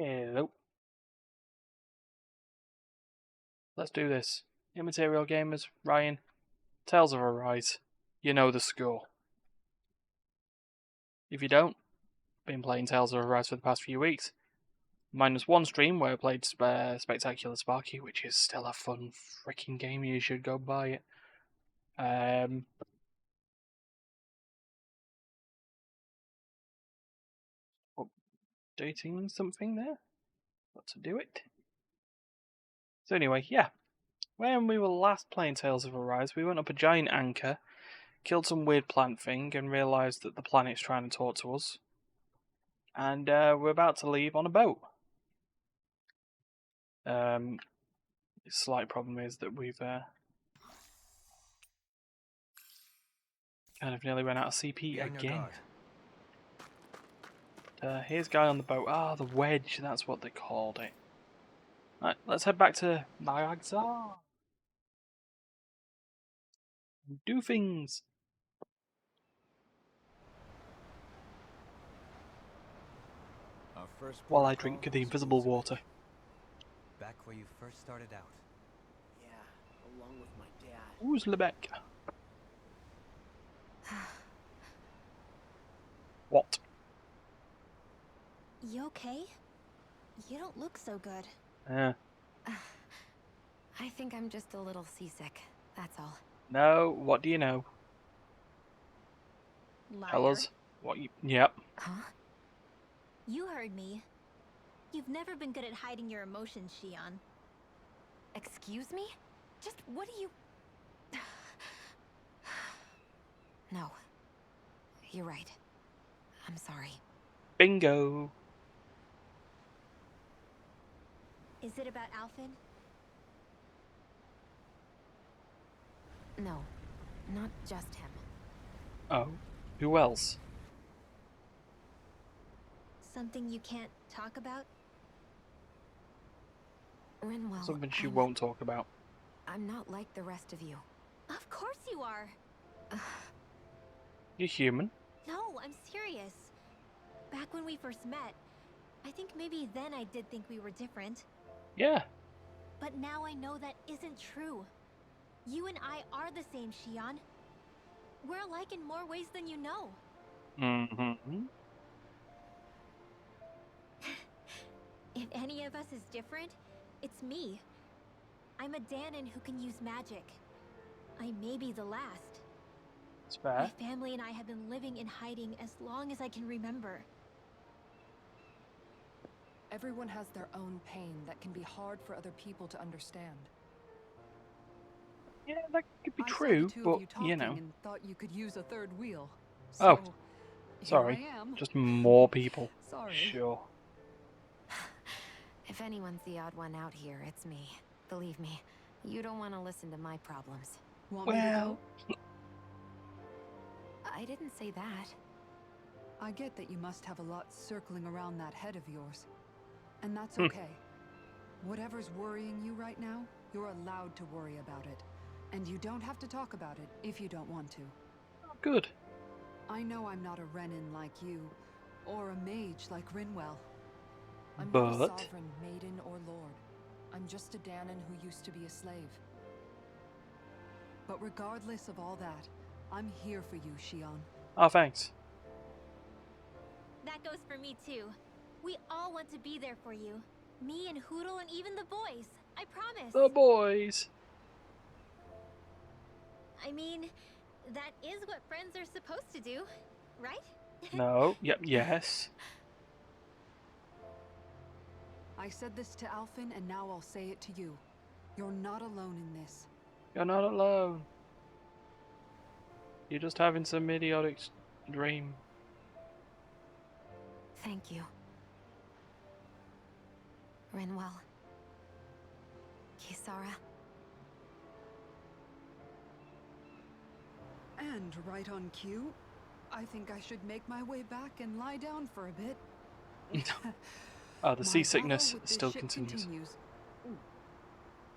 Hello. Let's do this. Immaterial Gamers, Ryan, Tales of Arise. You know the score. If you don't, been playing Tales of Arise for the past few weeks. Minus one stream where I played Spectacular Sparky, which is still a fun freaking game. You should go buy it. Updating something there. Got to do it. So anyway, yeah. When we were last playing Tales of Arise, we went up a giant anchor, killed some weird plant thing, and realised that the planet's trying to talk to us. And we're about to leave on a boat. The slight problem is that we've kind of nearly run out of CP again. Here's a guy on the boat. Ah, the wedge, that's what they called it. Right, let's head back to Maragzar. Do things. While I drink the invisible water. Back where you first started out. Yeah, along with my dad. Who's Lebec? What? You okay? You don't look so good. I think I'm just a little seasick, that's all. No, what do you know? Liar. Tell us what you... Yep. Huh? You heard me. You've never been good at hiding your emotions, Shion. Excuse me? Just what do you... No. You're right. I'm sorry. Bingo. Is it about Alphen? No. Not just him. Oh. Who else? Something you can't talk about? Rinwell, Something she won't talk about. I'm not like the rest of you. Of course you are! You're human. No, I'm serious. Back when we first met, I think maybe then I did think we were different. Yeah. But now I know that isn't true. You and I are the same, Shion. We're alike in more ways than you know. Mm-hmm. If any of us is different, it's me. I'm a Danon who can use magic. I may be the last. It's fair. My family and I have been living in hiding as long as I can remember. Everyone has their own pain that can be hard for other people to understand. Yeah, that could be I saw true, the two but of you talking you know. and thought you could use a third wheel. Oh, So, sorry. Here I am. Just more people. Sorry. Sure. If anyone's the odd one out here, it's me. Believe me, you don't want to listen to my problems. Want me to Well, go? I didn't say that. I get that you must have a lot circling around that head of yours. And that's okay. Whatever's worrying you right now, you're allowed to worry about it. And you don't have to talk about it if you don't want to. good. I know I'm not a Renin like you, or a mage like Rinwell. I'm But not a sovereign, maiden, or lord. I'm just a Danon who used to be a slave. But regardless of all that, I'm here for you, Shion. Oh, thanks. That goes for me too. We all want to be there for you. Me and Hoodle and even the boys. I promise. The boys. I mean, that is what friends are supposed to do, right? No. Yep. Yes. I said this to Alphen, and now I'll say it to you. You're not alone in this. You're not alone. You're just having some idiotic dream. Thank you. Rinwell. Kisara. And right on cue, I think I should make my way back and lie down for a bit. Oh, the My seasickness battle with this still ship continues.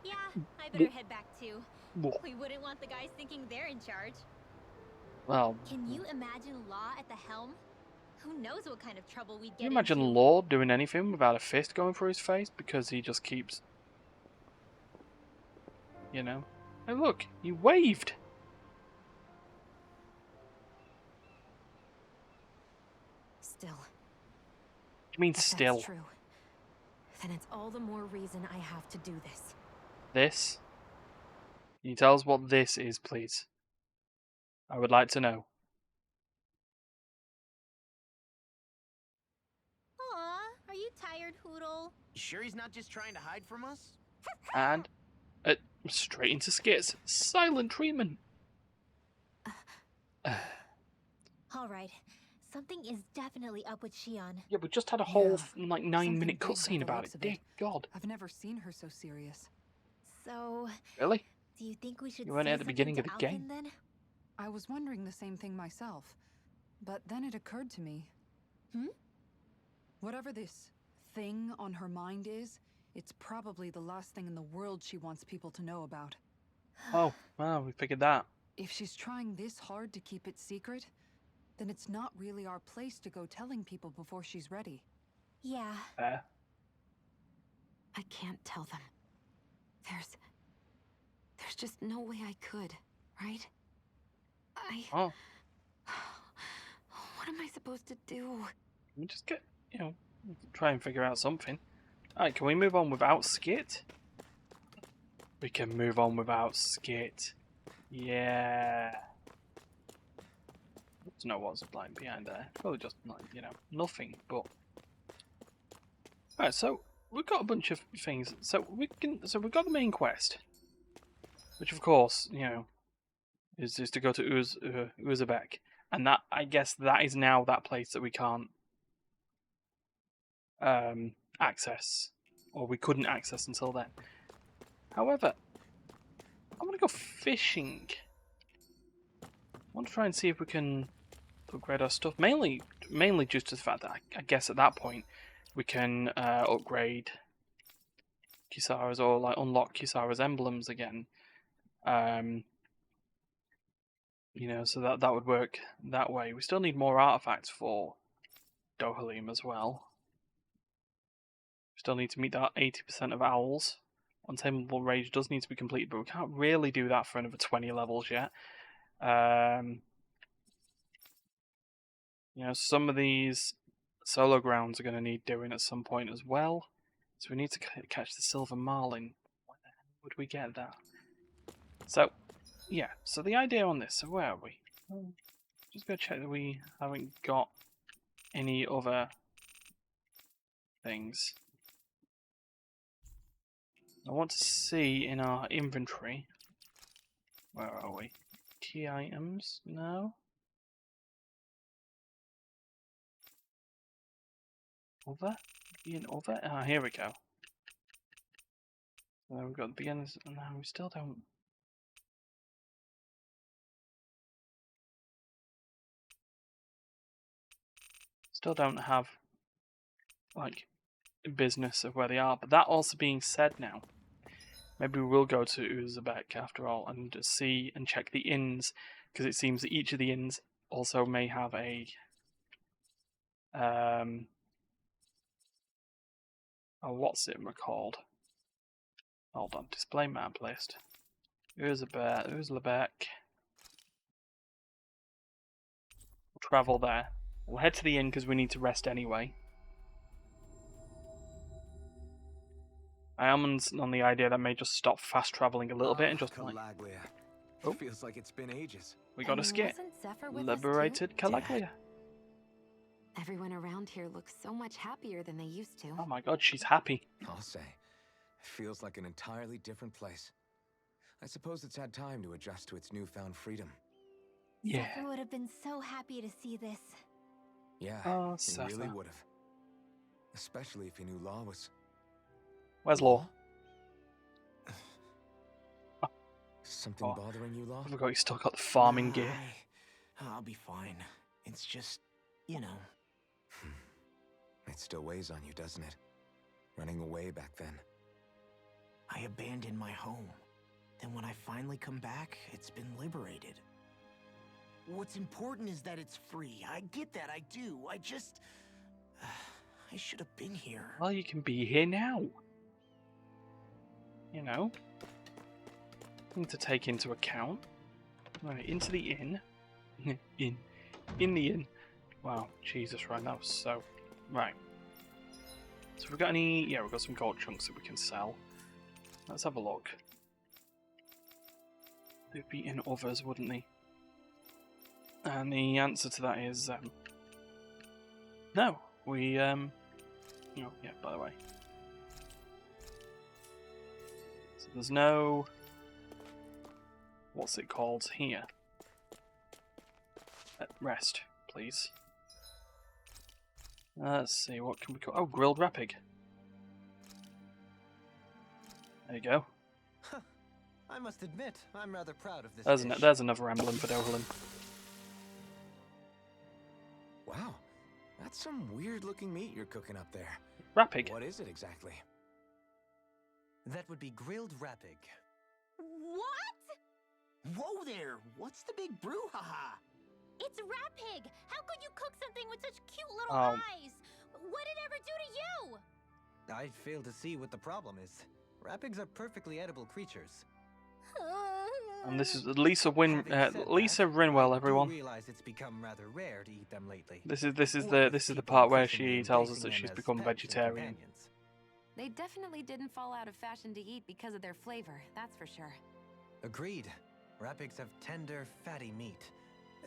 Yeah, I better head back too. Whoa. We wouldn't want the guys thinking they're in charge. Well, Can you imagine Law at the helm? Who knows what kind of trouble we'd Can get you imagine into. Lord doing anything without a fist going through his face because he just keeps, you know? Hey, look, he waved. Still, I mean, if still. that's true, then it's all the more reason I have to do this. This. Can you tell us what this is, please? I would like to know. Aw, are you tired, Hoodle? You sure he's not just trying to hide from us? And straight into skits. Silent treatment. All right, something is definitely up with Shion. Yeah, we just had a whole Yeah, like 9-minute something big by cutscene the about looks it. of Dear God. I've never seen her so serious. So, Really? do you think we should You weren't say at the something beginning to of the Alvin game. then? I was wondering the same thing myself, but then it occurred to me. Whatever this thing on her mind is, it's probably the last thing in the world she wants people to know about. Oh, wow, we figured that. If she's trying this hard to keep it secret, then it's not really our place to go telling people before she's ready. Yeah. Fair. I can't tell them. There's just no way I could, right? Oh, What am I supposed to do? we just get, try and figure out something. Alright, can we move on without Skit? We can move on without Skit. Yeah. I don't know what's like behind there. Probably just like, nothing, but alright, so we've got a bunch of things. So we've got the main quest. Which of course, is to go to Uzbek. And that I guess that is now that place that we can't access. Or we couldn't access until then. However, I want to go fishing. I want to try and see if we can upgrade our stuff. Mainly just to the fact that I guess at that point we can upgrade Kisara's or like unlock Kisara's emblems again. So that would work that way. We still need more artifacts for Dohalim as well. We still need to meet that 80% of owls. Untamable Rage does need to be completed, but we can't really do that for another 20 levels yet. Some of these solo grounds are going to need doing at some point as well. So we need to catch the Silver Marlin. Where the hell would we get that? So, yeah. So the idea on this, so where are we? Just go check that we haven't got any other things. I want to see in our inventory. Where are we? Key items? No. Other? In other? Ah, here we go. So we've got the beginners. No, we still don't. Still don't have like business of where they are. But that also being said now, maybe we will go to Uzbek after all and just see and check the inns, because it seems that each of the inns also may have a what's it called? Hold on, display map list. Uzbek. We'll travel there. We'll head to the inn because we need to rest anyway. I am on the idea that may just stop fast traveling a little bit and just like, Calaglia. Oh. Feels like it's been ages. we got a skit. Wasn't Zephyr with us Liberated too? Calaglia. Everyone around here looks so much happier than they used to. Oh my god, she's happy. I'll say. It feels like an entirely different place. I suppose it's had time to adjust to its newfound freedom. Yeah. Zephyr would have been so happy to see this. Yeah, Oh, he really Zephyr. would have. Especially if he knew Law was... Where's Law? Something Oh. bothering you, Law? I forgot he's still got the farming gear. I'll be fine. It's just, you know. It still weighs on you, doesn't it? Running away back then. I abandoned my home. Then when I finally come back, it's been liberated. What's important is that it's free. I get that, I do. I just... I should have been here. Well, you can be here now. You know. Thing to take into account. Right, into the inn. In the inn. Wow, Jesus, right, that was so... Right. So we've got any... Yeah, we've got some gold chunks that we can sell. Let's have a look. They'd be in others, wouldn't they? And the answer to that is... no. We, Oh, yeah, by the way. So there's no... What's it called here? Rest, please. Let's see, what can we call... Oh, grilled rapig. There you go. I must admit, I'm rather proud of this dish. There's another emblem for Dohalim. Wow, that's some weird-looking meat you're cooking up there. Rapig. What is it exactly? That would be grilled rapig. What? Whoa there! What's the big brouhaha? It's Rapig! How could you cook something with such cute little Oh. eyes? What did it ever do to you? I fail to see what the problem is. Rapigs are perfectly edible creatures. And this is Lisa Having said Lisa that, Rinwell, I do everyone. realize it's become rather rare to eat them lately. This is What with the people part where increasingly she tells us embracing that them she's as become pets and vegetarian. companions. They definitely didn't fall out of fashion to eat because of their flavor, that's for sure. Agreed. Rapigs have tender, fatty meat.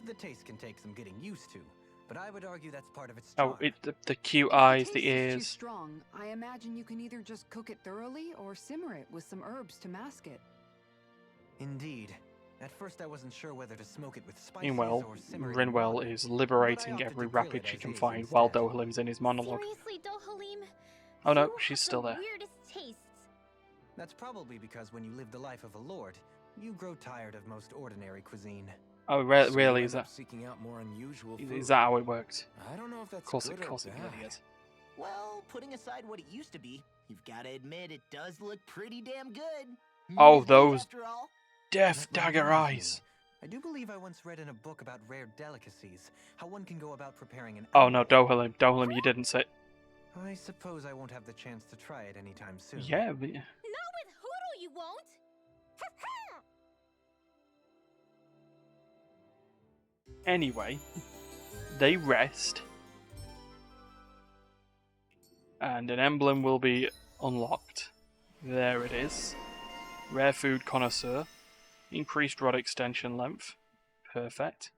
The taste can take some getting used to, but I would argue that's part of its charm. Oh, the cute If the eyes, taste the is too ears. strong, I imagine you can either just cook it thoroughly or simmer it with some herbs to mask it. Indeed. At first I wasn't sure whether to smoke it with spices Meanwhile, or simmer it in Rinwell water, is but I liberating opted every to grill rapid it she as can is find while instead. Dohalim's in his monologue. Seriously, Dohalim? Oh no, You she's have still the there. weirdest tastes. That's probably because when you live the life of a lord, you grow tired of most ordinary cuisine. Oh, So really? you Is end up that seeking out more unusual food? is that how it works? I don't know if Of that's course, good of course or it bad. really is. Well, putting aside what it used to be, you've got to admit it does look pretty damn good. Oh, Meat is meat those after all. Death That dagger reminds me. eyes. I do believe I once read in a book about rare delicacies, how one can go about preparing an Oh no, animal. Dohalim, you didn't say. I suppose I won't have the chance to try it anytime soon. Yeah, but... Not with Hoodoo, you won't! Anyway, they rest, and an emblem will be unlocked. There it is. Rare food connoisseur. Increased rod extension length. Perfect.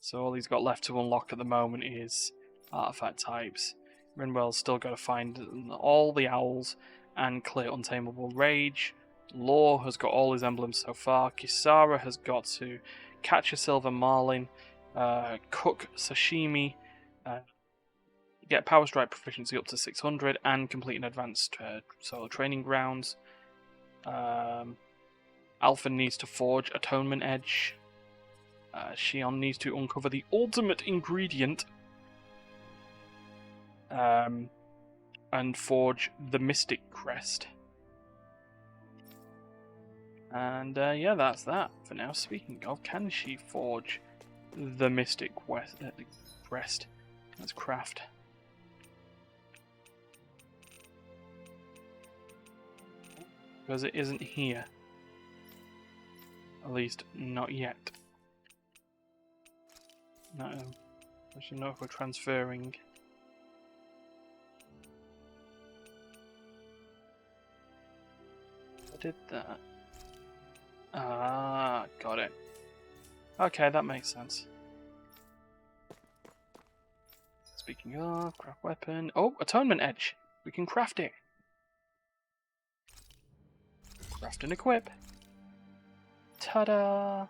So all he's got left to unlock at the moment is artifact types. Rinwell's still got to find all the owls and clear untamable rage. Law has got all his emblems so far. Kisara has got to catch a silver marlin, cook sashimi, get power strike proficiency up to 600, and complete an advanced solo training grounds. Alpha needs to forge Atonement Edge. Shion needs to uncover the ultimate ingredient and forge the Mystic Crest. And yeah, that's that for now. Speaking of, can she forge the Mystic Crest? Let's craft. Because it isn't here. At least, not yet. No. I should know if we're transferring. I did that. Ah, got it. Okay, that makes sense. Speaking of, craft weapon. Oh, Atonement Edge! We can craft it! Craft and equip. Ta-da!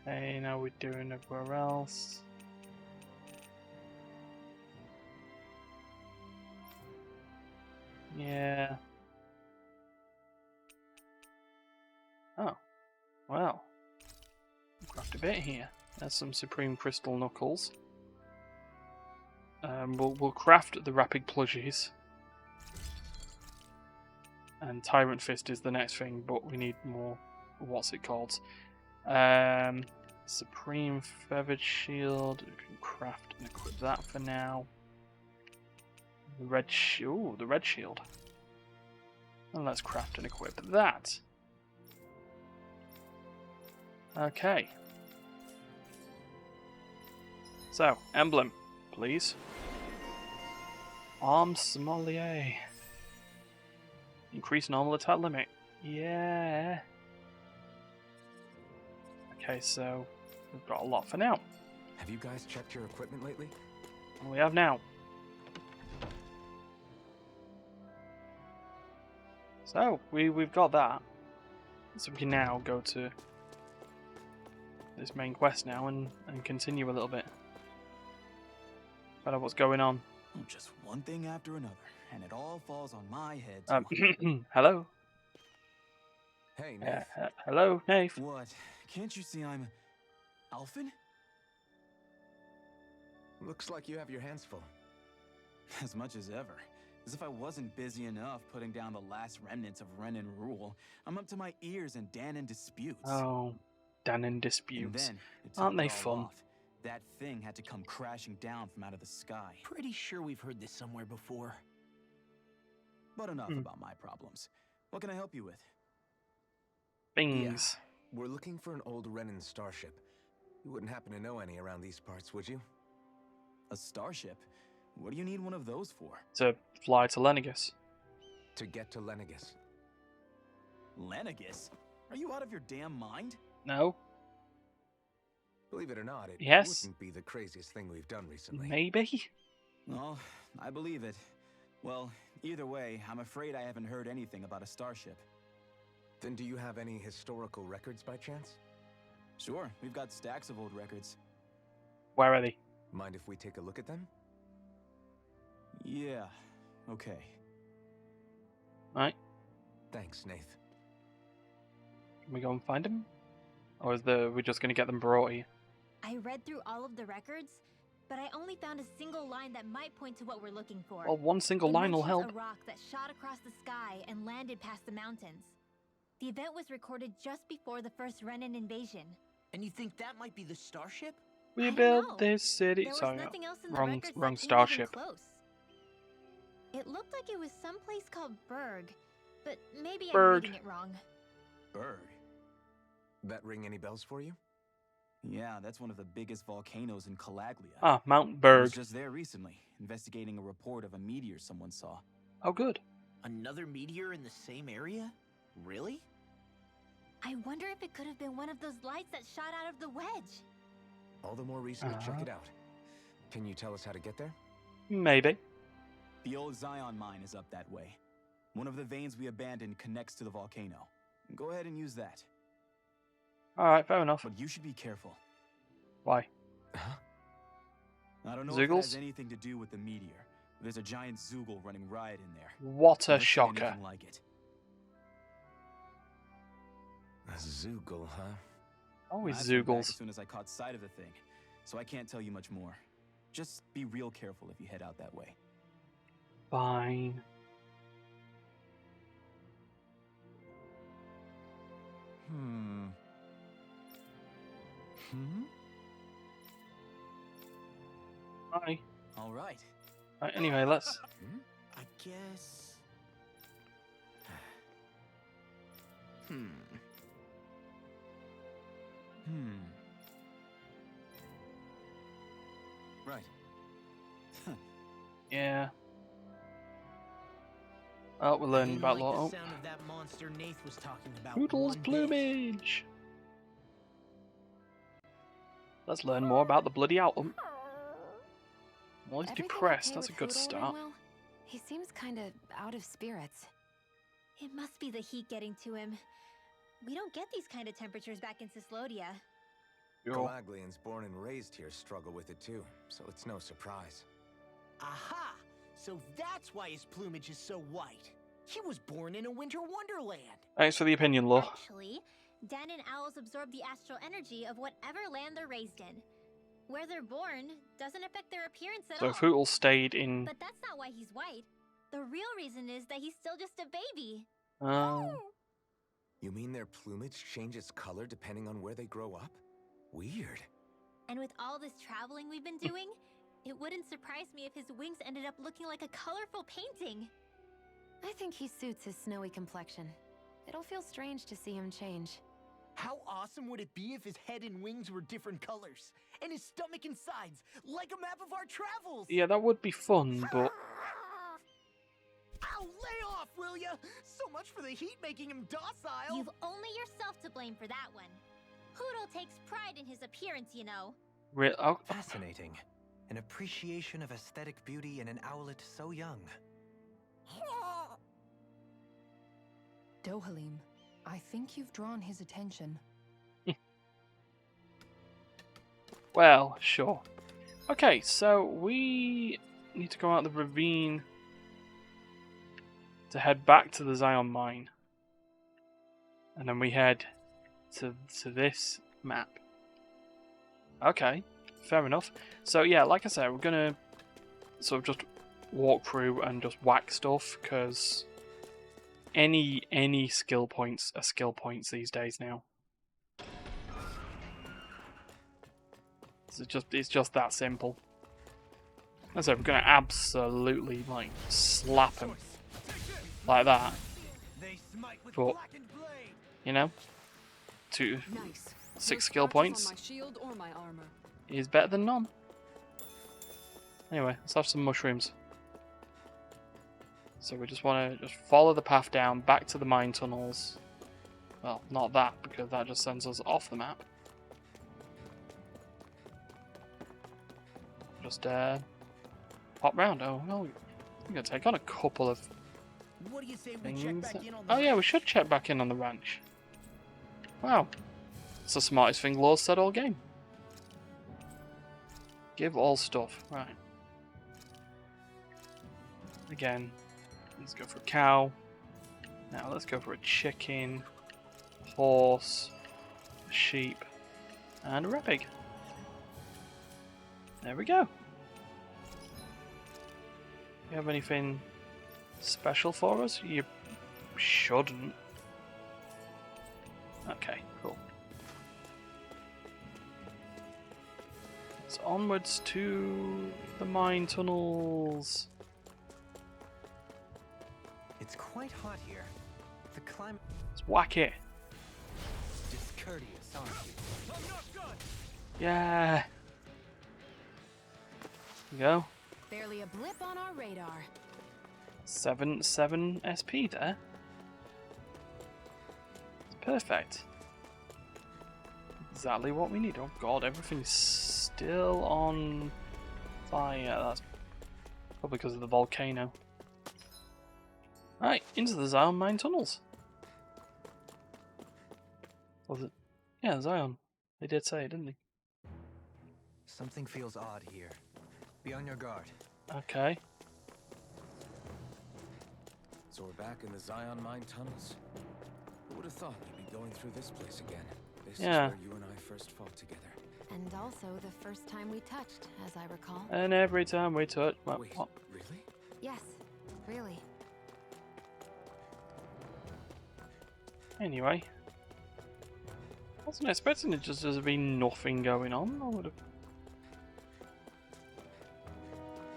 Okay, now we're doing everywhere else. Yeah. Oh. Well. Craft a bit here. There's some Supreme Crystal Knuckles. We'll craft the Rapid Plushies. And Tyrant Fist is the next thing, but we need more what's it called? Supreme Feathered Shield. We can craft and equip that for now. The red the red shield. And let's craft and equip that. Okay. So, emblem, please. Arm Sommelier. Increase normal attack limit. Yeah. Okay, so we've got a lot for now. Have you guys checked your equipment lately? And we have now. So, we've got that. So we can now go to this main quest now and continue a little bit. Find out what's going on. Just one thing after another, and it all falls on my head. Hello? Hey, Nate. Hello, Nave. What? Can't you see I'm Alphen? Looks like you have your hands full. As much as ever. As if I wasn't busy enough putting down the last remnants of Renan rule. I'm up to my ears in Danon disputes. Oh, Danon And disputes. then, to Aren't top they it all fun? off, that thing had to come crashing down from out of the sky. Pretty sure we've heard this somewhere before. But enough about my problems. What can I help you with? Things. We're looking for an old Renan starship. You wouldn't happen to know any around these parts, would you? A starship? What do you need one of those for? To fly to Lenegus. To get to Lenegus. Lenegus? Are you out of your damn mind? No? Believe it or not, it Yes. wouldn't be the craziest thing we've done recently. Maybe? Well, I believe it. Well, either way, I'm afraid I haven't heard anything about a starship. Then do you have any historical records by chance? Sure, we've got stacks of old records. Where are they? Mind if we take a look at them? Yeah, okay. Right. Thanks, Nath. Can we go and find them? Or we're just going to get them brought here? I read through all of the records, but I only found a single line that might point to what we're looking for. Well, one single It line will mentions help. a rock that shot across the sky and landed past the mountains. The event was recorded just before the first Renan invasion. And you think that might be the starship? We I don't built know. this city. There was Sorry, nothing else in the wrong records that wrong came even starship. close. It looked like it was someplace called Berg, but maybe Berg. I'm reading it wrong. Berg. That ring any bells for you? Yeah, that's one of the biggest volcanoes in Calaglia. Ah, Mount I was Berg. just there recently, investigating a report of a meteor someone saw. Oh, good. Another meteor in the same area? Really? I wonder if it could have been one of those lights that shot out of the wedge. All the more reason to check it out. Can you tell us how to get there? Maybe. The old Zion mine is up that way. One of the veins we abandoned connects to the volcano. Go ahead and use that. Alright, fair enough. But you should be careful. Why? Huh? I don't know if it Zoogles? has anything to do with the meteor. There's a giant Zoogle running riot in there. What a Never seen shocker. anything like it. A Zoogle, huh? Always I came back Zoogles. as soon as I caught sight of the thing, so I can't tell you much more. Just be real careful if you head out that way. Fine. Hmm. Bye. All right. Right, anyway, let's... I guess... Right. Yeah. Oh, we're learning Didn't about like law. the sound of that monster Nath was talking about. Poodle's one bit. plumage! Let's learn more about the bloody outcome. Well, he's Everything depressed. okay That's a with good Poodle, start. Rinwell? He seems kind of out of spirits. It must be the heat getting to him. We don't get these kind of temperatures back in Cislodia. Yo. Calaglians born and raised here struggle with it too, so it's no surprise. Aha! So that's why his plumage is so white. He was born in a winter wonderland. Thanks for the opinion, Law. Actually, Danon owls absorb the astral energy of whatever land they're raised in. Where they're born doesn't affect their appearance at So all. Footle stayed in... But that's not why he's white. The real reason is that he's still just a baby. Oh. You mean their plumage changes color depending on where they grow up? Weird. And with all this traveling we've been doing, it wouldn't surprise me if his wings ended up looking like a colorful painting. I think he suits his snowy complexion. It'll feel strange to see him change. How awesome would it be if his head and wings were different colors? And his stomach and sides, like a map of our travels! Yeah, that would be fun, but... Ow, lay off, will ya? So much for the heat making him docile! You've only yourself to blame for that one. Poodle takes pride in his appearance, you know. Oh. Fascinating. An appreciation of aesthetic beauty in an owlet so young. Dohalim, I think you've drawn his attention. Well, sure. Okay, so we need to go out the ravine to head back to the Zion mine. And then we head to this map. Okay, fair enough. So yeah, like I said, we're gonna sort of just walk through and just whack stuff, because any skill points are skill points these days now. It's just that simple. As I said, we're gonna absolutely like slap him like that. But you know, 6 skill points On my shield or my armor. is better than none. Anyway, let's have some mushrooms. So we just want to follow the path down back to the mine tunnels. Well, not that, because that just sends us off the map. Just pop round. Oh no, we're gonna take on a couple of What do you say we things. check back in on the Oh yeah, we should check back in on the ranch. Wow, it's the smartest thing Laws said all game. Give all stuff. Right. Again, let's go for a cow. Now let's go for a chicken, horse, a sheep, and a red pig. There we go. You have anything special for us? You shouldn't. Okay, cool. So onwards to the mine tunnels. It's quite hot here. The climate Let's whack it. discourteous, aren't you? Yeah. There we go. Barely a blip on our radar. 7 SP there. Perfect. Exactly what we need. Oh god, everything's still on fire. That's probably because of the volcano. Right, into the Zion mine tunnels. Was it? Yeah, Zion. They did say it, didn't they? Something feels odd here. Be on your guard. Okay. So we're back in the Zion mine tunnels. Who would have thought we'd be going through this place again? This Yeah. is where you and I first fought together. And also the first time we touched, as I recall. And every time we touch... Well, Wait, what? really? Yes, really. Anyway. I wasn't expecting it just to be nothing going on. I would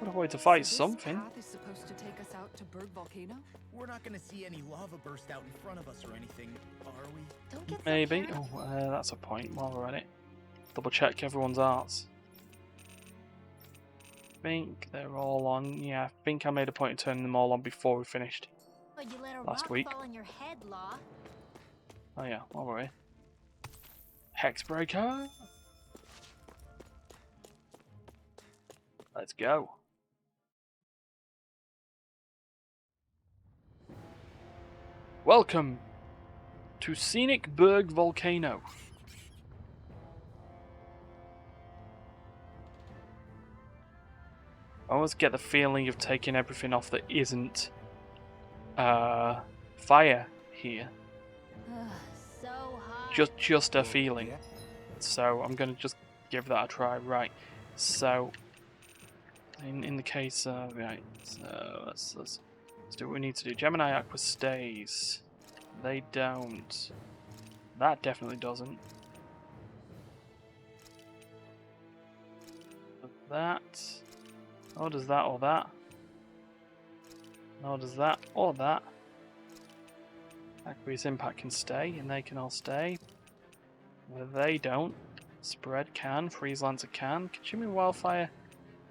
have wanted to fight So something. This path is supposed to take us out to Berg Volcano? We're not gonna see any lava burst out in front of us or anything, are we? Don't get so Maybe. careless. Oh, that's a point while we're at it. Double check everyone's arts. I think they're all on. Yeah, I think I made a point of turning them all on before we finished. But you let a Last rock week. fall on your head, Law. Oh yeah, while we're here. Hexbreaker! Let's go. Welcome to Scenic Berg Volcano. I always get the feeling of taking everything off that isn't fire here. Ugh, so hot. Just a feeling. So I'm gonna just give that a try. Right. So in the case of right, so let's do what we need to do. Gemini Aqua stays. They don't. That definitely doesn't. That. Nor does that or that. Nor does that or that. Aqueous Impact can stay, and they can all stay. Where they don't. Spread can, Freeze Lancer can, Consuming Wildfire,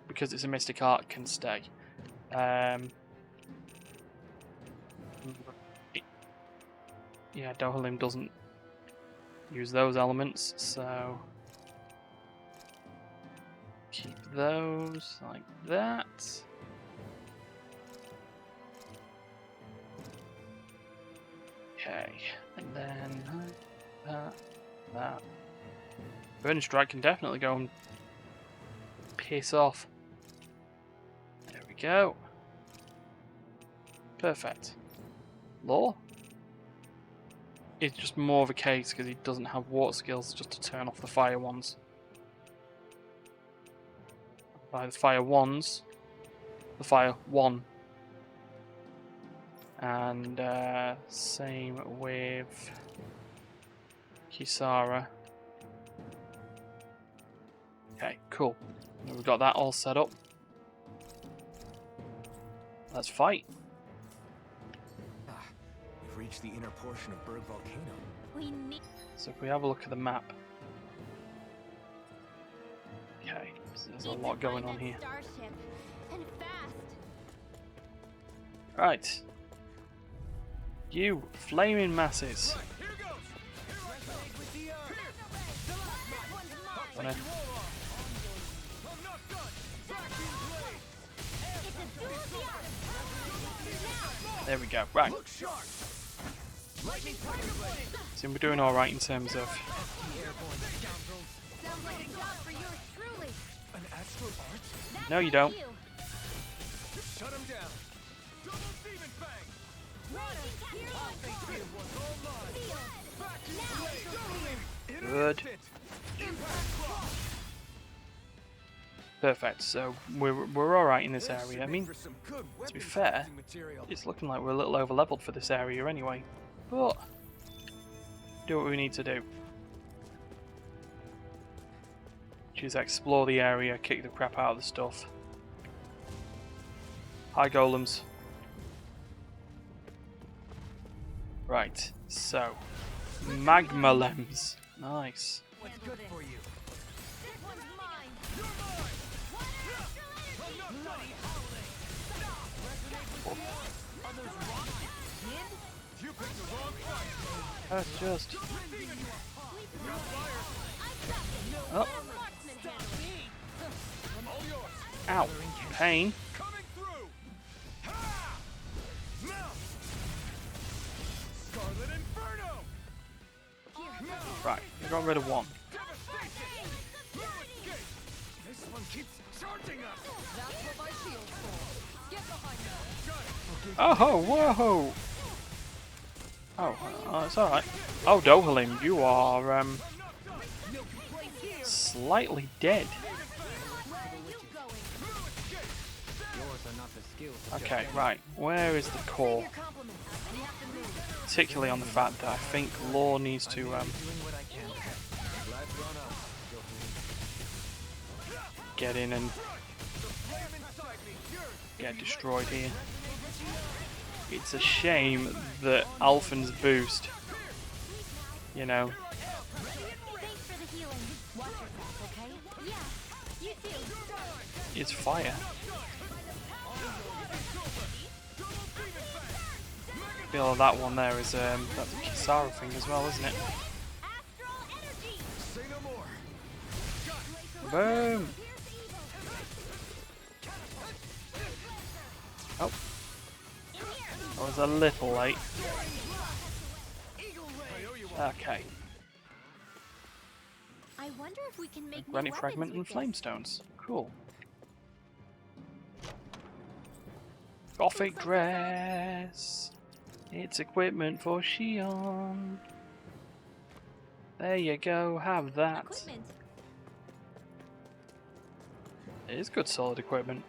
because it's a Mystic Art, can stay. Yeah, Dohalim doesn't use those elements, so keep those like that. Okay, and then that. Burning Strike can definitely go and piss off. There we go. Perfect. Law? It's just more of a case because he doesn't have water skills just to turn off the fire ones. By the fire ones, the fire one. And same with Kisara. Okay, cool. We've got that all set up. Let's fight. We've reached the inner portion of Berg Volcano. We need. So if we have a look at the map. Okay, so there's a lot going on here. Starship. And fast. Right. You flaming masses. Wanna- There we go. Right. So we're doing alright in terms of. No, you don't. Shut him down. Good. Perfect. So we're alright in this area. I mean, to be fair, it's looking like we're a little over leveled for this area anyway. But do what we need to do. Which is explore the area, kick the crap out of the stuff. Hi golems. Right, so magma lems. Nice. What's good for you? That's just. Oh. Ow. Pain. Right, we got rid of one. This one keeps charging us. Oh, whoa! Oh, it's alright. Oh, Dohalim, you are, slightly dead. Okay, right. Where is the core? Particularly on the fact that I think Law needs to, get in and get destroyed here. It's a shame that Alphen's boost, you know, it's fire. I feel that one there is that's a Kisara thing as well, isn't it? Boom! Oh. I was a little late. Okay. I wonder if we can make Granite fragment and flamestones. Cool. Gothic dress. It's equipment for Shion. There you go, have that. Equipment. It is good solid equipment.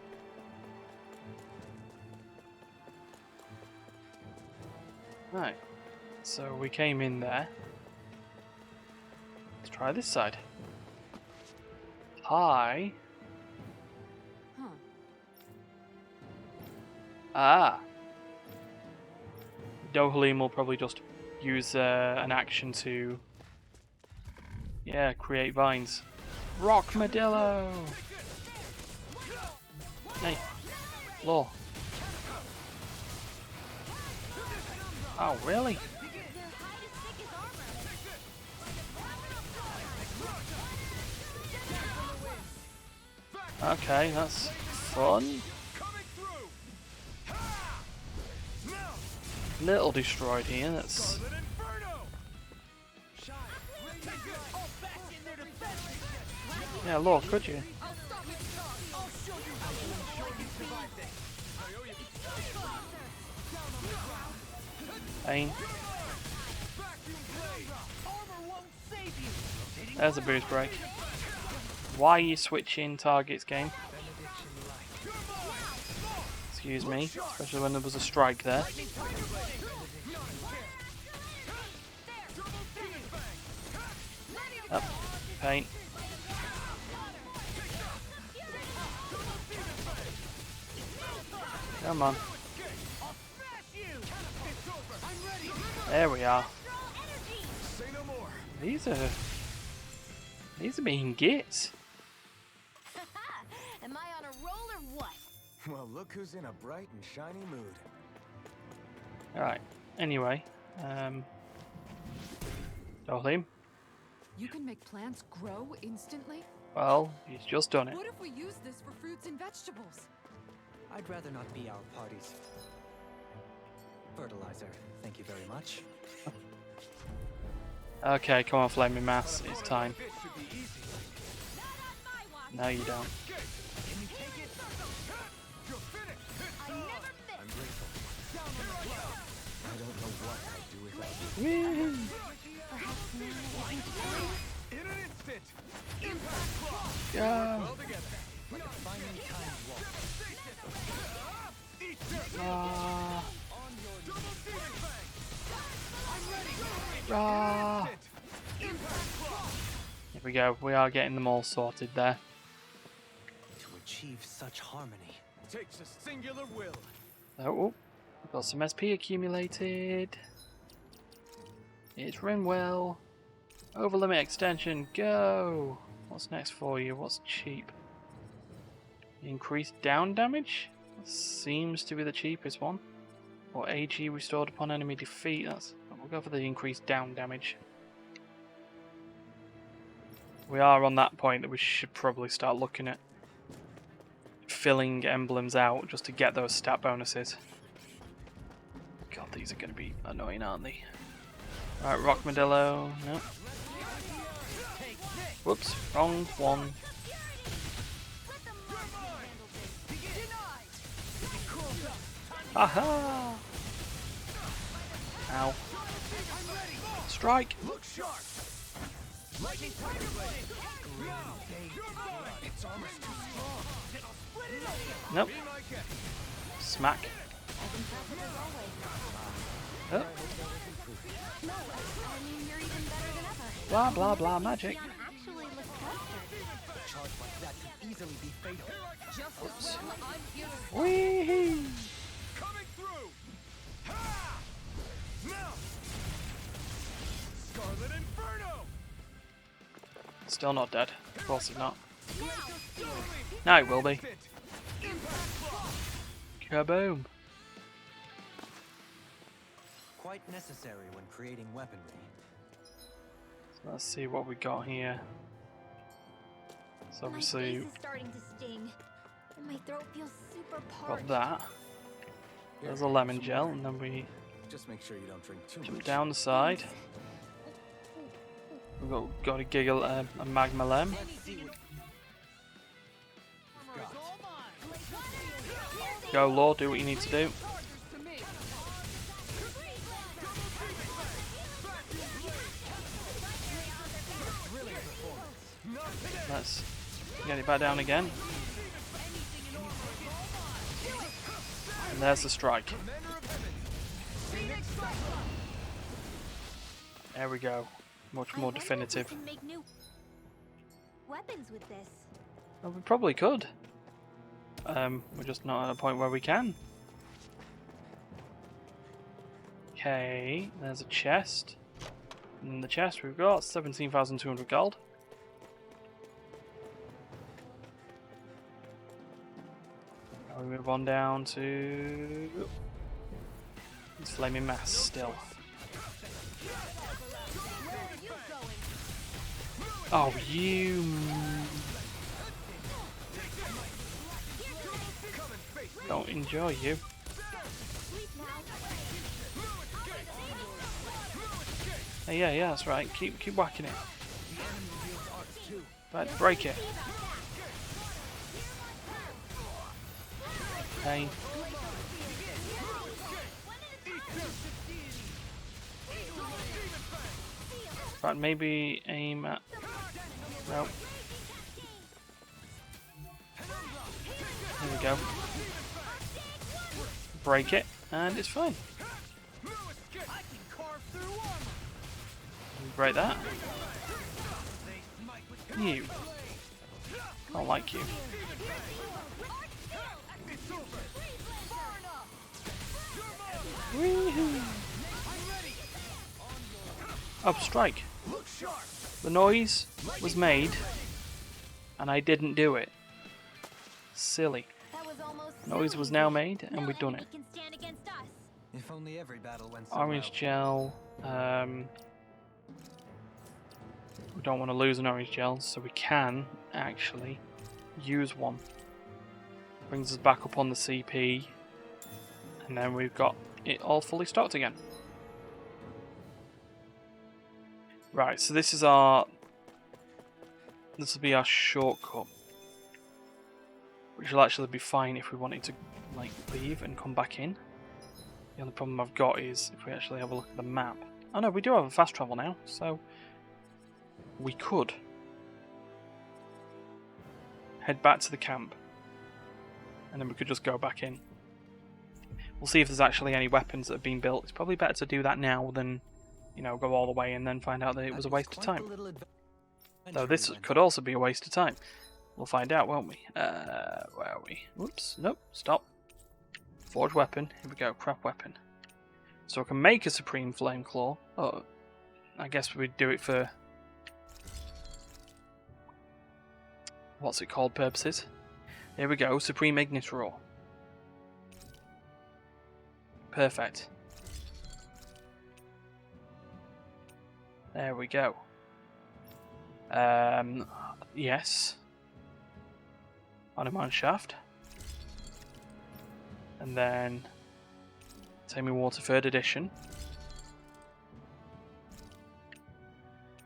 Right. So we came in there. Let's try this side. Hi. Huh. Ah. Dohalim will probably just use an action to, yeah, create vines. Rock Modillo! Hey, Law. Oh, really? Okay, that's fun. Little destroyed here, that's... Yeah, Law, could you? Pain. There's a boost break. Why are you switching targets, game? Excuse me, especially when there was a strike there. Up, pain. Come on. There we are. These are being gits. Am I on a roll or what? Well, look who's in a bright and shiny mood. Alright, anyway. Dohalim. You can make plants grow instantly? Well, he's just done it. What if we use this for fruits and vegetables? I'd rather not be our party's fertilizer. Thank you very much. Okay, come on, Flaming Mass, it's time. No, you don't. I'm grateful. I don't know what I'd do without you. Woo! In an instant! Yeah. Here we go, we are getting them all sorted there. To achieve such harmony Takes a singular will. Oh, we've got some SP accumulated. It's Rinwell. Over limit extension, go! What's next for you? What's cheap? Increased down damage? Seems to be the cheapest one. Or AG restored upon enemy defeat. We'll go for the increased down damage. We are on that point that we should probably start looking at filling emblems out just to get those stat bonuses. God, these are going to be annoying, aren't they? Right, Rock Modillo. No. Whoops, wrong one. Aha! Ow. Strike! Nope. Smack. Oh. Blah blah blah magic. Oops. Whee! Still not dead. Of course he's not. Now it will be. Kaboom! quite necessary when creating weaponry. So let's see what we got here. So obviously My face is starting to sting, and my throat feels super parched. got that. There's a lemon gel, and then we Just make sure you don't drink too jump much. down the side. We've got a giggle, a magma lem. Go, Law, do what you need to do. Let's get it back down again. And there's the strike. There we go. Much I more wonder if definitive. we can make new weapons with this. Well, we probably could. We're just not at a point where we can. Okay, there's a chest. And in the chest we've got 17,200 gold. Now we move on down to this flaming mass still. Oh, you. Don't enjoy you. Yeah, that's right. Keep whacking it. Right, break it. Okay. Right, maybe aim at. No. There we go. Break it, and it's fine. Break that. You. I don't like you. Woohoo! Up strike. The noise was made, and I didn't do it. Silly. Noise was now made, and we've done it. If only every battle went so Orange well. gel. We don't want to lose an orange gel, so we can actually use one. Brings us back up on the CP, and then we've got it all fully stocked again. Right, so this will be our shortcut, which will actually be fine if we wanted to like leave and come back in. The only problem I've got is if we actually have a look at the map. Oh no, we do have a fast travel now, so we could head back to the camp, and then we could just go back in. We'll see if there's actually any weapons that have been built. It's probably better to do that now than, you know, go all the way and then find out that it was a waste of time. Though this could also be a waste of time. We'll find out, won't we? Where are we? Whoops. Nope. Stop. Forge weapon. Here we go. Crap weapon. So I can make a Supreme Flame Claw. Oh, I guess we'd do it for... what's it called purposes. Here we go. Supreme Ignis Roar. Perfect. There we go. Yes. Hanuman Shaft. And then Taming Water 3rd edition.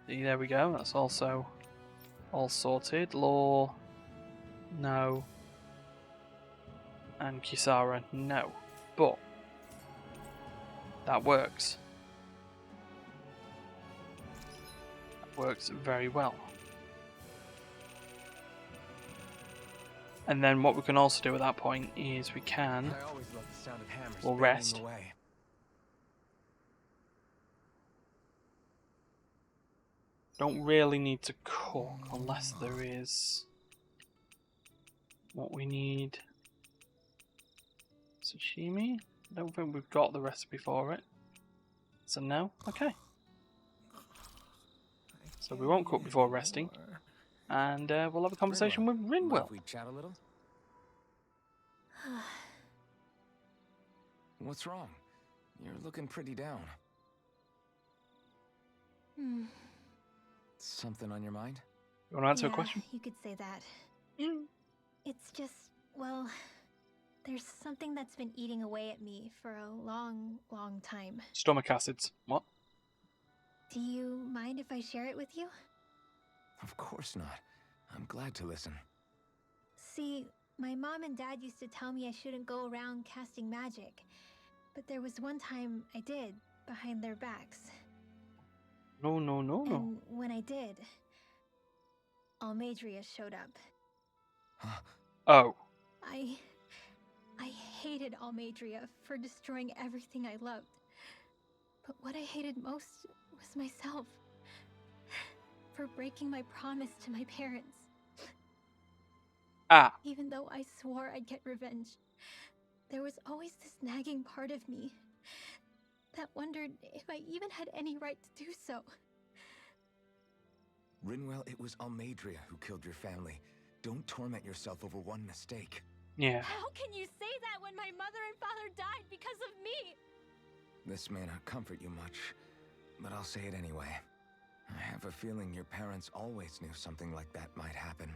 See, there we go. That's also all sorted. Law, no. And Kisara, no. But that works. That works very well. And then what we can also do at that point is we can... I always love the sound of hammers we'll banging rest. away. Don't really need to cook unless there is what we need. Sashimi? I don't think we've got the recipe for it. So no? Okay. So we won't cook before resting. And we'll have a conversation with Mind Rinwell. if we chat a little? What's wrong? You're looking pretty down. Something on your mind? You want to answer Yeah, a question? you could say that. It's just, well, there's something that's been eating away at me for a long, long time. Stomach acids. What? Do you mind if I share it with you? Of course not. I'm glad to listen. See, my mom and dad used to tell me I shouldn't go around casting magic. But there was one time I did, behind their backs. No. And when I did, Almadria showed up. Oh. I hated Almadria for destroying everything I loved. But what I hated most was myself. For breaking my promise to my parents. Ah, Even though I swore I'd get revenge, there was always this nagging part of me that wondered if I even had any right to do so. Rinwell, it was Almadria who killed your family. Don't torment yourself over one mistake. yeah. How can you say that when my mother and father died because of me? This may not comfort you much, but I'll say it anyway. I have a feeling your parents always knew something like that might happen.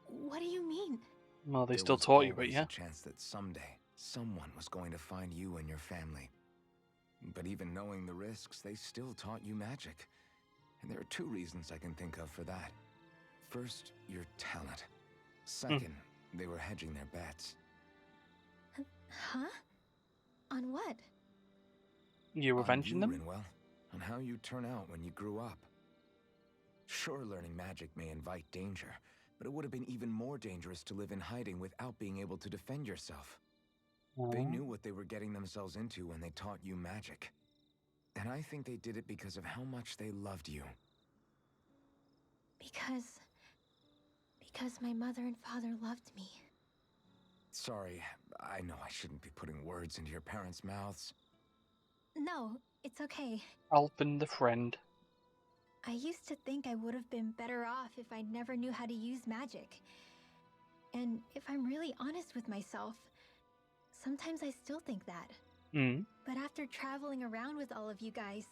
What do you mean? Well, they There still was taught you, but always yeah. a chance that someday, someone was going to find you and your family. But even knowing the risks, they still taught you magic. And there are two reasons I can think of for that. First, your talent. Second, they were hedging their bets. Huh? On what? You On avenging you, them? Rinwell, on how you turn out when you grew up. Sure, learning magic may invite danger, but it would have been even more dangerous to live in hiding without being able to defend yourself. They knew what they were getting themselves into when they taught you magic. And I think they did it because of how much they loved you. Because my mother and father loved me. Sorry, I know I shouldn't be putting words into your parents' mouths. No, it's okay. Alvin the friend. I used to think I would have been better off if I never knew how to use magic. And if I'm really honest with myself, sometimes I still think that. But after traveling around with all of you guys,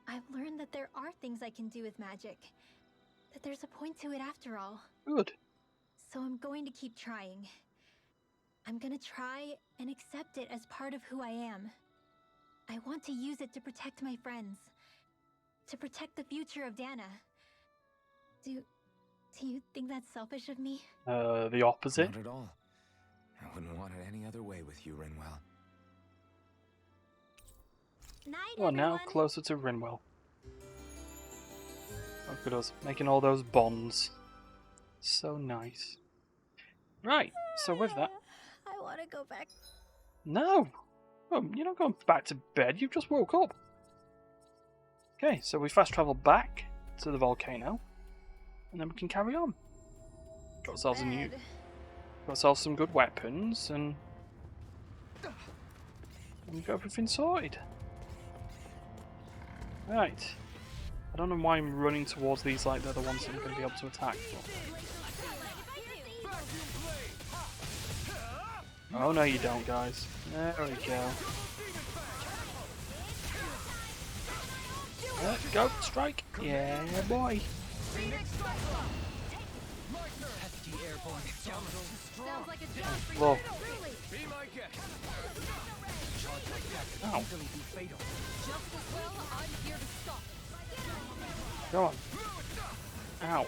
I've learned that there are things I can do with magic. That there's a point to it after all. Good. So I'm going to keep trying. I'm gonna try and accept it as part of who I am. I want to use it to protect my friends. To protect the future of Dana. Do you think that's selfish of me? The opposite. Not at all. I wouldn't want it any other way with you, Rinwell. Night, Well, now everyone. closer to Rinwell. Look at us, making all those bonds. So nice. Right, so with that... I want to go back. No! You're not going back to bed, you've just woke up. Okay, so we fast travel back to the volcano. And then we can carry on. Got ourselves some good weapons, and we've got everything sorted. Right. I don't know why I'm running towards these like they're the ones that I'm going to be able to attack. But... Oh no you don't, guys. There we go. Go, strike! Yeah, boy! Whoa. Ow. Go on. Ow.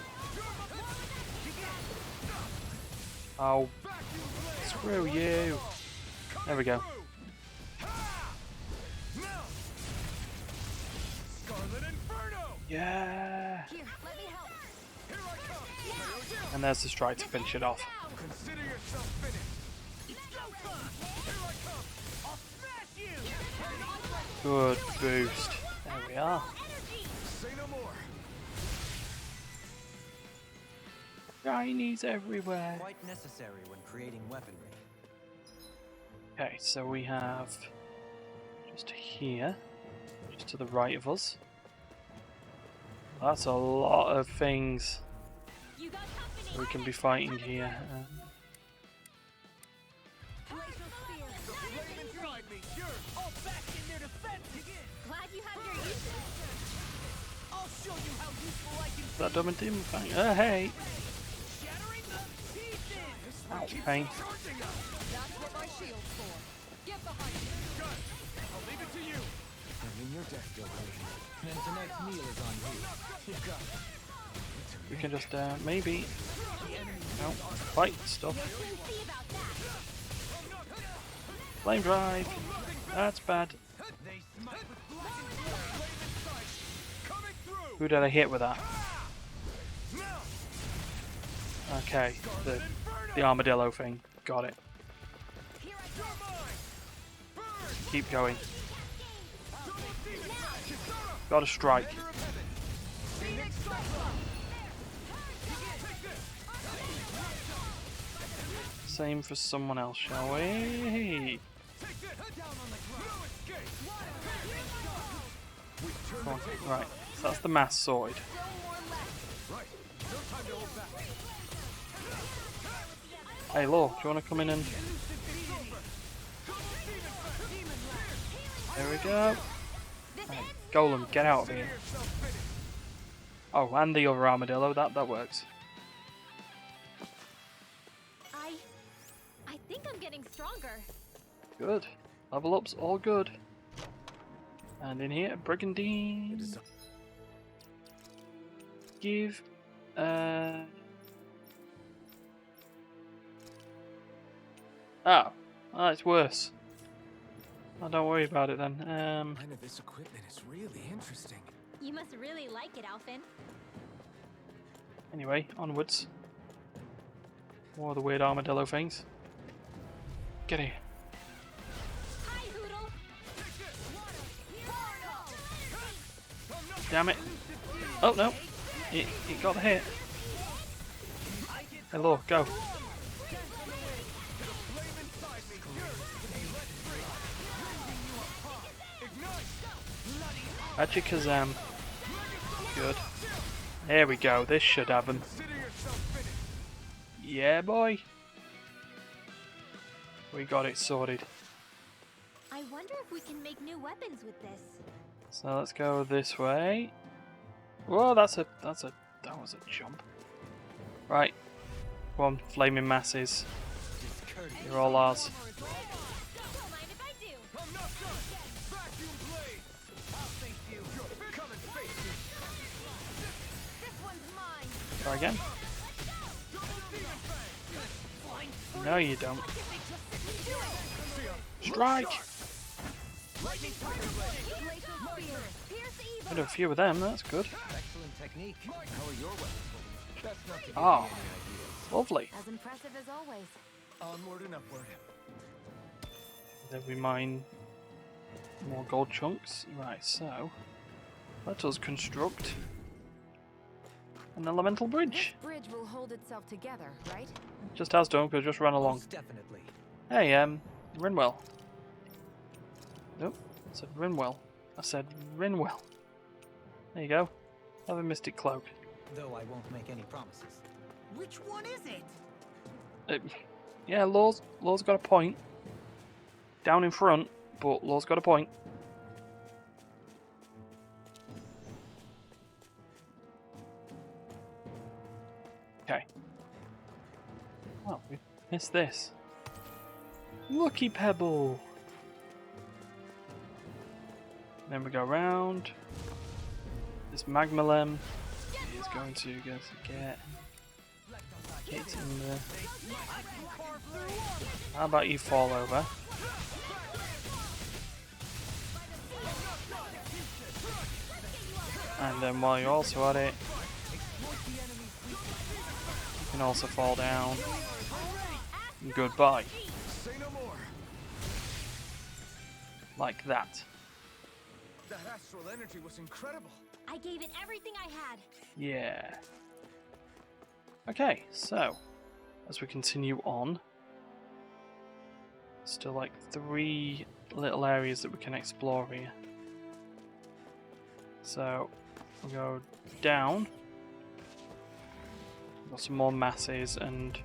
Oh. Screw you. There we go. Yeah. And there's the strike to finish it off. Consider yourself finished. Good boost. There we are. Say no more. Shinies everywhere. Quite necessary when creating weaponry. Okay, so we have just here, just to the right of us. That's a lot of things we can be fighting here. Is that dumb and demon thing? Hey! Ow, pain. And tonight's meal is on you. We can just, maybe... No, fight stuff. Flame drive! That's bad. Who did I hit with that? Okay, the armadillo thing. Got it. Keep going. Gotta strike. Same for someone else, shall we? Come on. Right, so that's the mass sorted. Hey, Law, do you want to come in and... There we go. Right, Golem, get out of here. Oh, and the other armadillo, that works. I think I'm getting stronger. Good. Level up's all good. And in here, Brigandine. Give... Oh, it's worse. Oh, don't worry about it then. Kind of this equipment is really interesting. You must really like it, Alphen. Anyway, onwards. More of the weird armadillo things. Get here. Hi, Hoodle. Damn it. Oh no. It got the hit. Hello, go. Magic Kazam. Good. There we go. This should have him. Yeah, boy. We got it sorted. I wonder if we can make new weapons with this. So let's go this way. Whoa, that was a jump. Right. Come on, flaming masses. You're all ours. Don't mind if I do. This one's mine. Try again. No, you don't. Strike! Got a few of them, that's good. Excellent technique. How are your weapons? Best not to give Oh, me any ideas. lovely. As impressive as always. Onward and upward. Then we mine more gold chunks. Right, so let us construct an elemental bridge. This bridge will hold itself together, right? Just has done, because just ran along. Most definitely. Hey, Rinwell. Nope, I said Rinwell. I said Rinwell. There you go. Have a mystic cloak. Though I won't make any promises. Which one is it? Yeah, Law's got a point. Down in front, but Law's got a point. Okay. Oh, we missed this. Lucky Pebble! Then we go round. This Magmalem is going to get it in there. How about you fall over? And then while you're also at it, you can also fall down. Goodbye. Like that. That astral energy was incredible. I gave it everything I had. Yeah. Okay, so as we continue on, still like 3 little areas that we can explore here. So we'll go down. Got some more masses and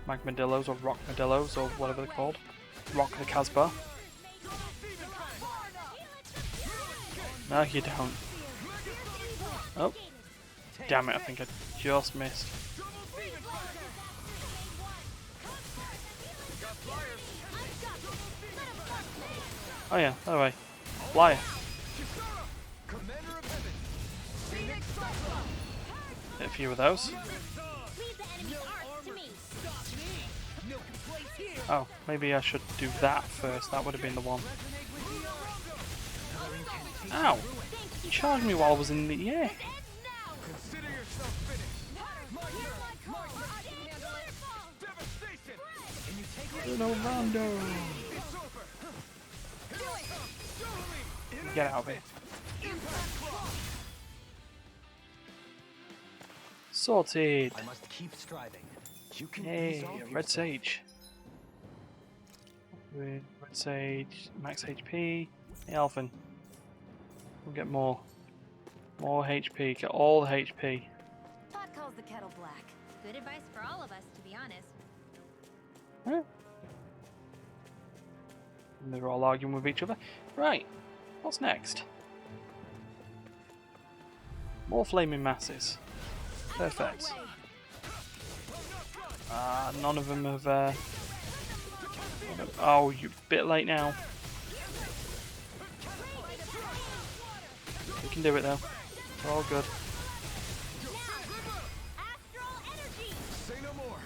magmadillos or rockmadillos or whatever they're called. Rock the Casbah. No, you don't. Oh, damn it! I think I just missed. Oh yeah, that way. Flyer. Hit a few of those. Oh, maybe I should do that first. That would have been the one. Ow! He charged me while I was in the air. Bruno Rondo. Get out of here. Sorted. I must keep striving. You can Yay, resolve Red yourself. Sage. With Red Sage, max HP. Hey, Alphen. We'll get more. More HP. Get all the HP. Pot calls the kettle black. Good advice for all of us, to be honest. Huh? And they're all arguing with each other. Right. What's next? More flaming masses. Perfect. None of them have. Oh, you're a bit late now. You can do it though. We're all good. Say no more.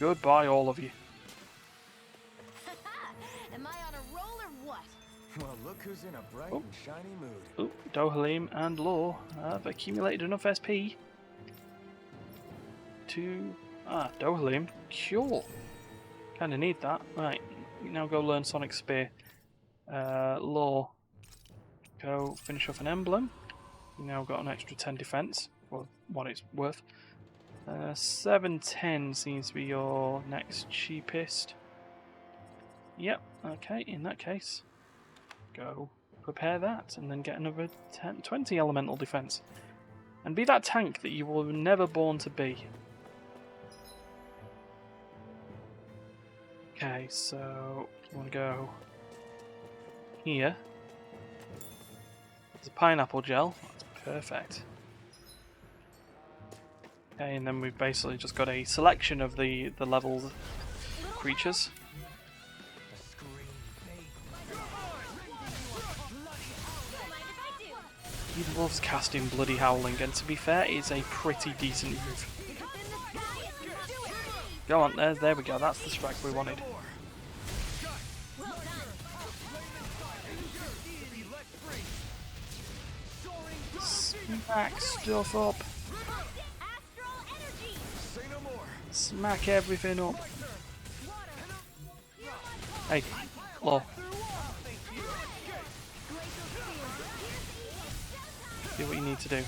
Goodbye, all of you. Am I on a roll or what? Well, look who's in a bright Oh. and shiny mood. Oh, Dohalim and Law have accumulated enough SP to... Dohalim. Cool. Kinda need that. Right, you now go learn Sonic Spear. Law, go finish off an emblem. You now got an extra 10 defense, for what it's worth. 710 seems to be your next cheapest. Yep, okay, in that case, go prepare that and then get another 20 elemental defense. And be that tank that you were never born to be. Okay, so you want to go here. There's a pineapple gel. That's perfect. Okay, and then we've basically just got a selection of the level creatures. He loves casting Bloody Howling, and to be fair, it's a pretty decent move. Go on, there we go, that's the strike we wanted. Smack stuff up. Smack everything up. Hey, Law. Do what you need to do.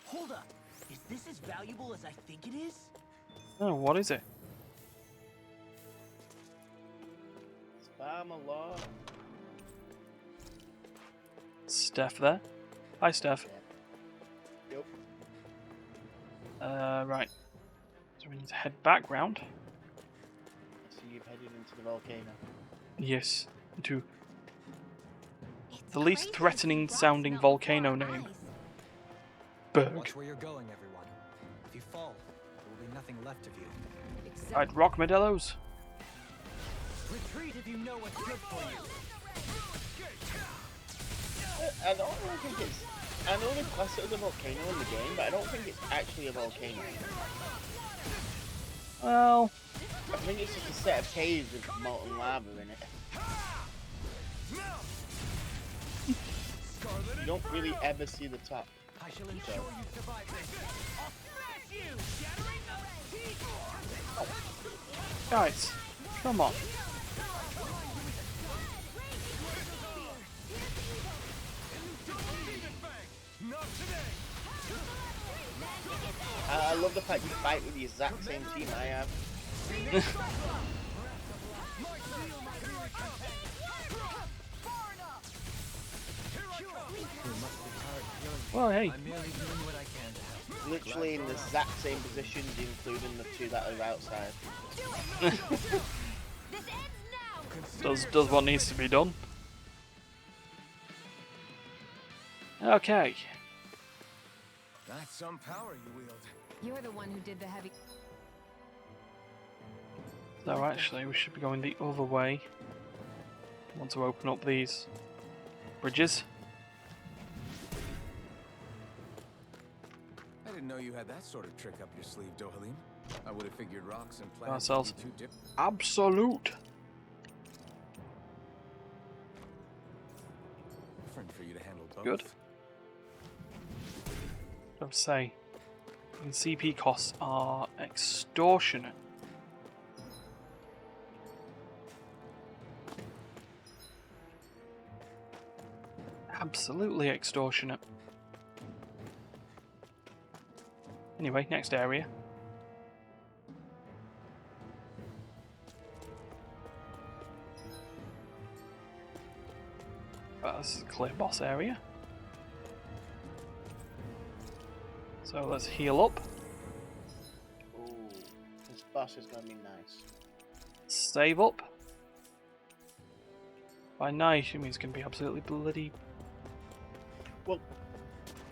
Hold up. Is this as valuable as I think it is? Oh, what is it? Spam a lot. Steph there. Hi, Steph. Yep. Right. So we need to head back round. So you've headed into the volcano. Yes, to It's the least crazy threatening to see sounding rocks melt volcano before our name. eyes. Berg. Watch where you're going, everyone. If you fall, there will be nothing left of you. Right, rock Modelo's. Retreat if you know what's good for you. I don't really think it's. I know they class it as a volcano in the game, but I don't think it's actually a volcano. Well, I think it's just a set of caves with molten lava in it. You don't really ever see the top. I shall ensure you survive this. guys, come on. I love the fact you fight with the exact same team I have. Well, hey. I'm merely doing what I can to help. Literally in the exact same positions, including the two that are outside. Does what needs to be done. Okay. That's some power you wield. You're the one who did the heavy. So actually, we should be going the other way. I want to open up these bridges. I didn't know you had that sort of trick up your sleeve, Dohalim. I would have figured rocks and planets Ourselves. would be too different. Absolute. For you to handle both. Good. I would say, and CP costs are extortionate. Absolutely extortionate. Anyway, next area. Well, this is a clear boss area. So let's heal up. Ooh, this boss is gonna be nice. Save up. By nice, you mean it's going to be absolutely bloody... Well,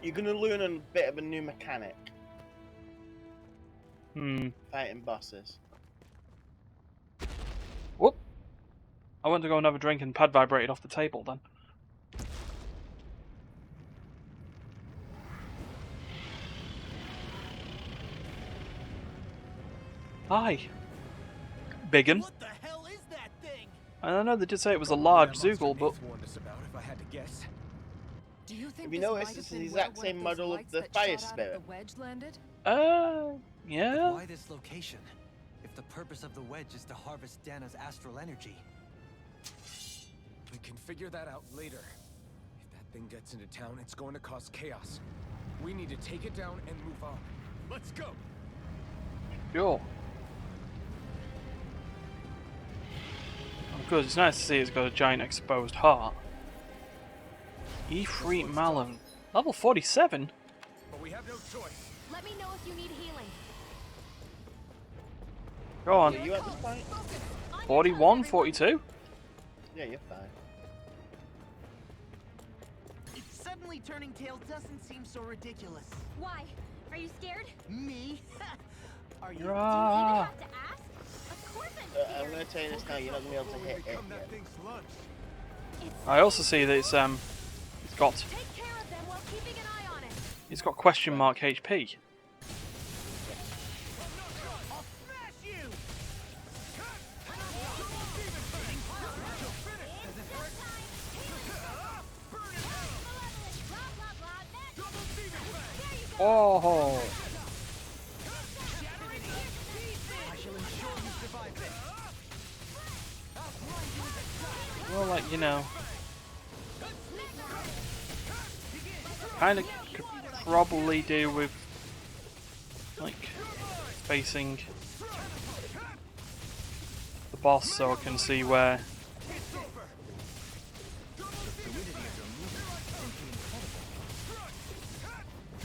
you're gonna learn a bit of a new mechanic. Fighting bosses. Whoop! I went to go and have a drink and pad vibrated off the table then. Hi. Biggin. What the hell is that thing? And I know they did say it was a large Zoogle, but... If I had to guess. Do you think Have you this noticed might it's have the been where exact one same those model of lights the that fire shot out of spirit? the wedge landed? Yeah. Why this location? If the purpose of the wedge is to harvest Dana's astral energy. We can figure that out later. If that thing gets into town, it's going to cause chaos. We need to take it down and move on. Let's go. Sure. Oh, good. It's nice to see it's got a giant exposed heart. Ifrit Malum. Level 47? But we have no choice. Let me know if you need healing. Go on. Are you at this point? 41, 42? Yeah, you're fine. Suddenly turning tail doesn't seem so ridiculous. Why? Are you scared? Me? Are you? Ah. Have to ask? Of course I'm gonna tell you this now, you're not gonna be able to hit it yet. I also see that it's got Take care of them while keeping an eye on it. it's got question mark HP. I'll smash you! Oh. I shall ensure you survive this. Well, like, you know, kind of could probably do with like facing the boss so I can see where.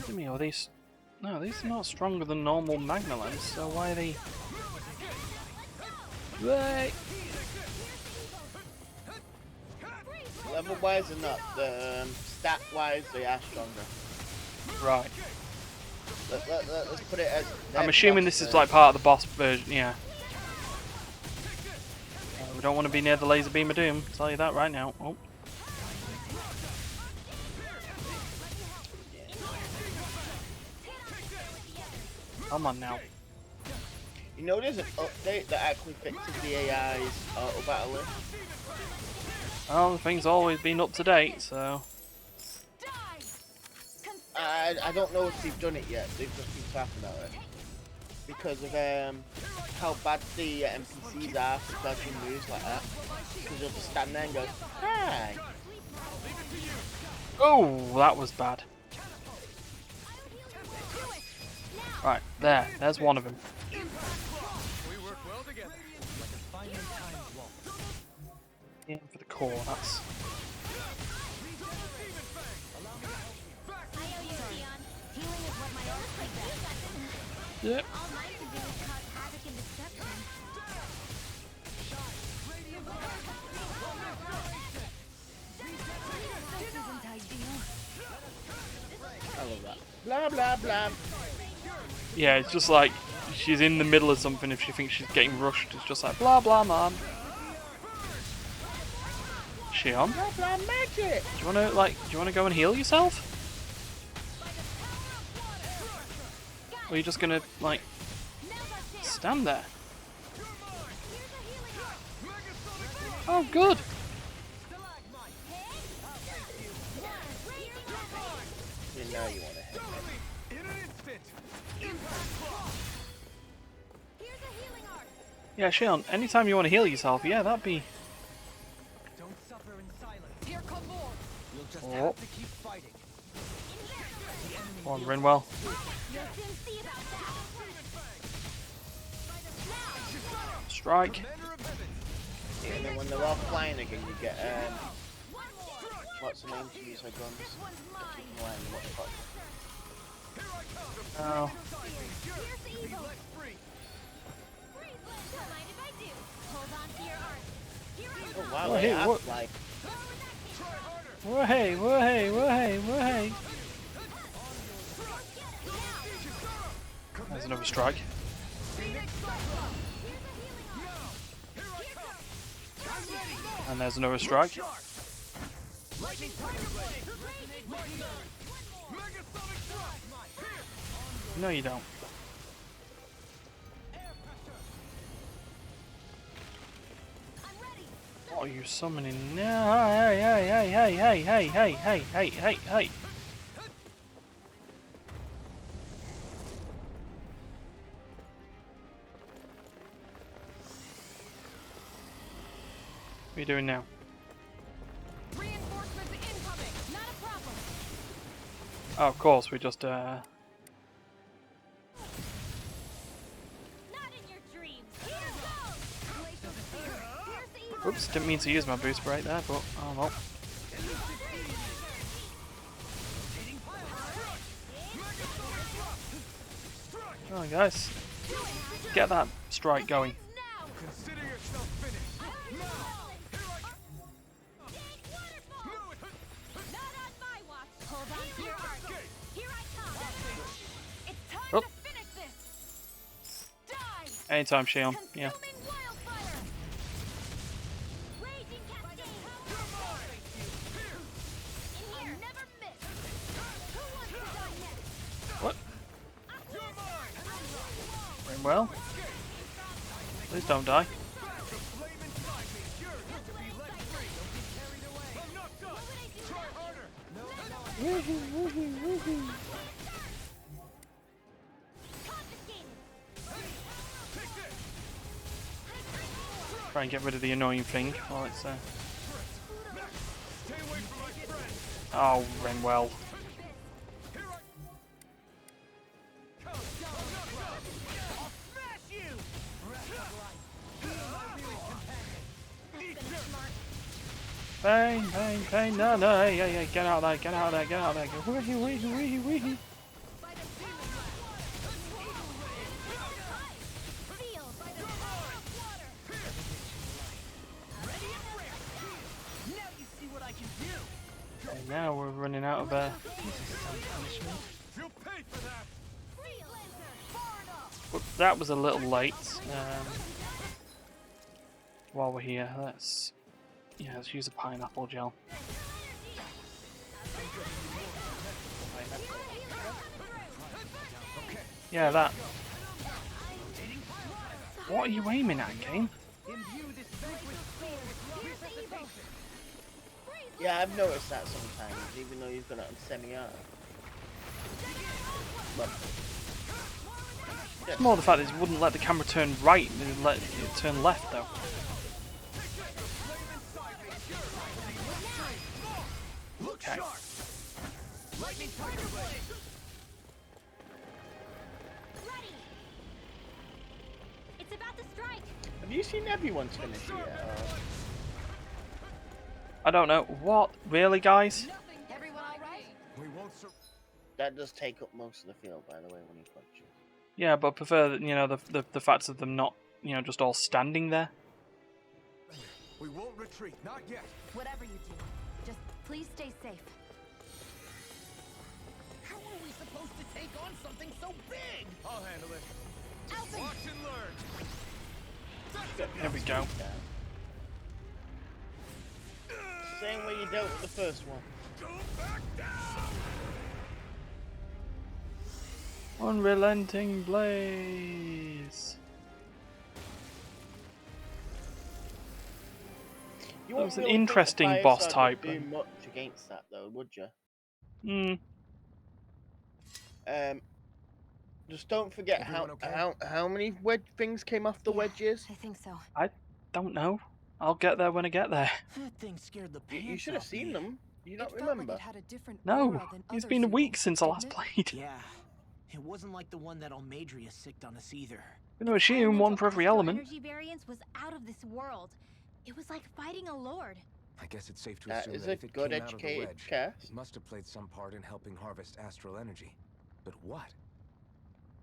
Jimmy, are these? No, these are not stronger than normal Magnalens, so why are they? Right. Level wise or not, stat wise they are stronger. Right. Let's put it as. I'm assuming this is like part of the boss version, yeah. We don't want to be near the laser beam of doom, I'll tell you that right now. Oh. Come on now. You know there's an update that actually fixes the AI's auto battling. Well, the thing's always been up to date, so... I don't know if they've done it yet, they've just been talking about it. Because of how bad the NPCs are for dodging moves like that. Because you'll just stand there and go, hi! Oh, that was bad. Right, there's one of them. We work well together. Like a finely timed waltz. In for the core, that's... Healing is what my owners like best. Yep. All mine can do is cause havoc and destruction. This isn't ideal. I love that. Blah blah blah. Yeah, it's just like she's in the middle of something if she thinks she's getting rushed. It's just like blah blah man. Shion, Blah blah magic! do you wanna go and heal yourself? Or are you just gonna like stand there? Oh good. You know you wanna hit me. In an instant. Yeah, Shion, anytime you want to heal yourself, yeah, that'd be... Don't suffer in silence. Here come more. You'll just Oh. have to keep fighting. Come on, Rinwell. Strike. Yeah, and then when they're offline again, you get what's the name to use her guns? Oh. Oh wow, Oh, they hey, act what? like Whoa-hey, whoa-hey, whoa-hey, whoa-hey. There's another strike. And there's another strike. No, you don't. What are you summoning now? Hey, hey, hey, hey, hey, hey, hey, hey, hey, hey, hey. What are you doing now? Reinforcements incoming. Not a problem. Oh, of course, we just Not in your dreams. Here goes. Glacial Spear. Here's the evil. Oops, didn't mean to use my boost break there, but oh well. Come on, guys. Get that strike going. Consider yourself finished. Not on my watch. Hold on to your art. Here I come. It's time Oh. to finish this. Die. Anytime, Shion. Yeah. Consuming wildfire. Raging cascade. In here. I'll never miss. Who wants to die next? What? Doing well. Please don't die. Woohoo, woohoo, woohoo. Try and get rid of the annoying thing while it's Oh, Renwell. Bang, bang, bang, no, no, hey, hey, hey, get out of there, get out of there, get out of there. Go, wee, wee, wee, wee. Okay, now we're running out of But that was a little late. While we're here, let's use a pineapple gel. Yeah, that. What are you aiming at, game? yeah, I've noticed that sometimes, even though you've got it on semi-auto. But It's more the fact that it wouldn't let the camera turn right, and let it turn left though. Okay. It's about to strike. have you seen everyone's finish yet? I don't know. What? Really, guys? Everyone all right? We won't That does take up most of the field, by the way, when you punch it. Yeah, but I prefer, the fact of them not, just all standing there. We won't retreat, not yet. Whatever you do, just please stay safe. How are we supposed to take on something so big? I'll handle it. Just watch and learn. There we go. Same way you dealt with the first one. Go back down. Unrelenting blaze. You That wouldn't was an really think the interesting fire boss sword type. would do much against that, though, would you? Just don't forget Everyone okay? how many wedge things came off the Yeah, wedges. I think so. I don't know. I'll get there when I get there. That thing scared the pants You should have off seen me. them. You don't It felt like remember? it had a different No, aura than it's other been a week Zeugles, since I didn't last it? played. Yeah, it wasn't like the one that Almadria sicked on us either. I'm gonna assume one for every Elemental element. energy variance was out of this world. It was like fighting a lord. I guess it's safe to That assume is that a if it good came out of the educated wedge, cast. it must have played some part in helping harvest astral energy. But what?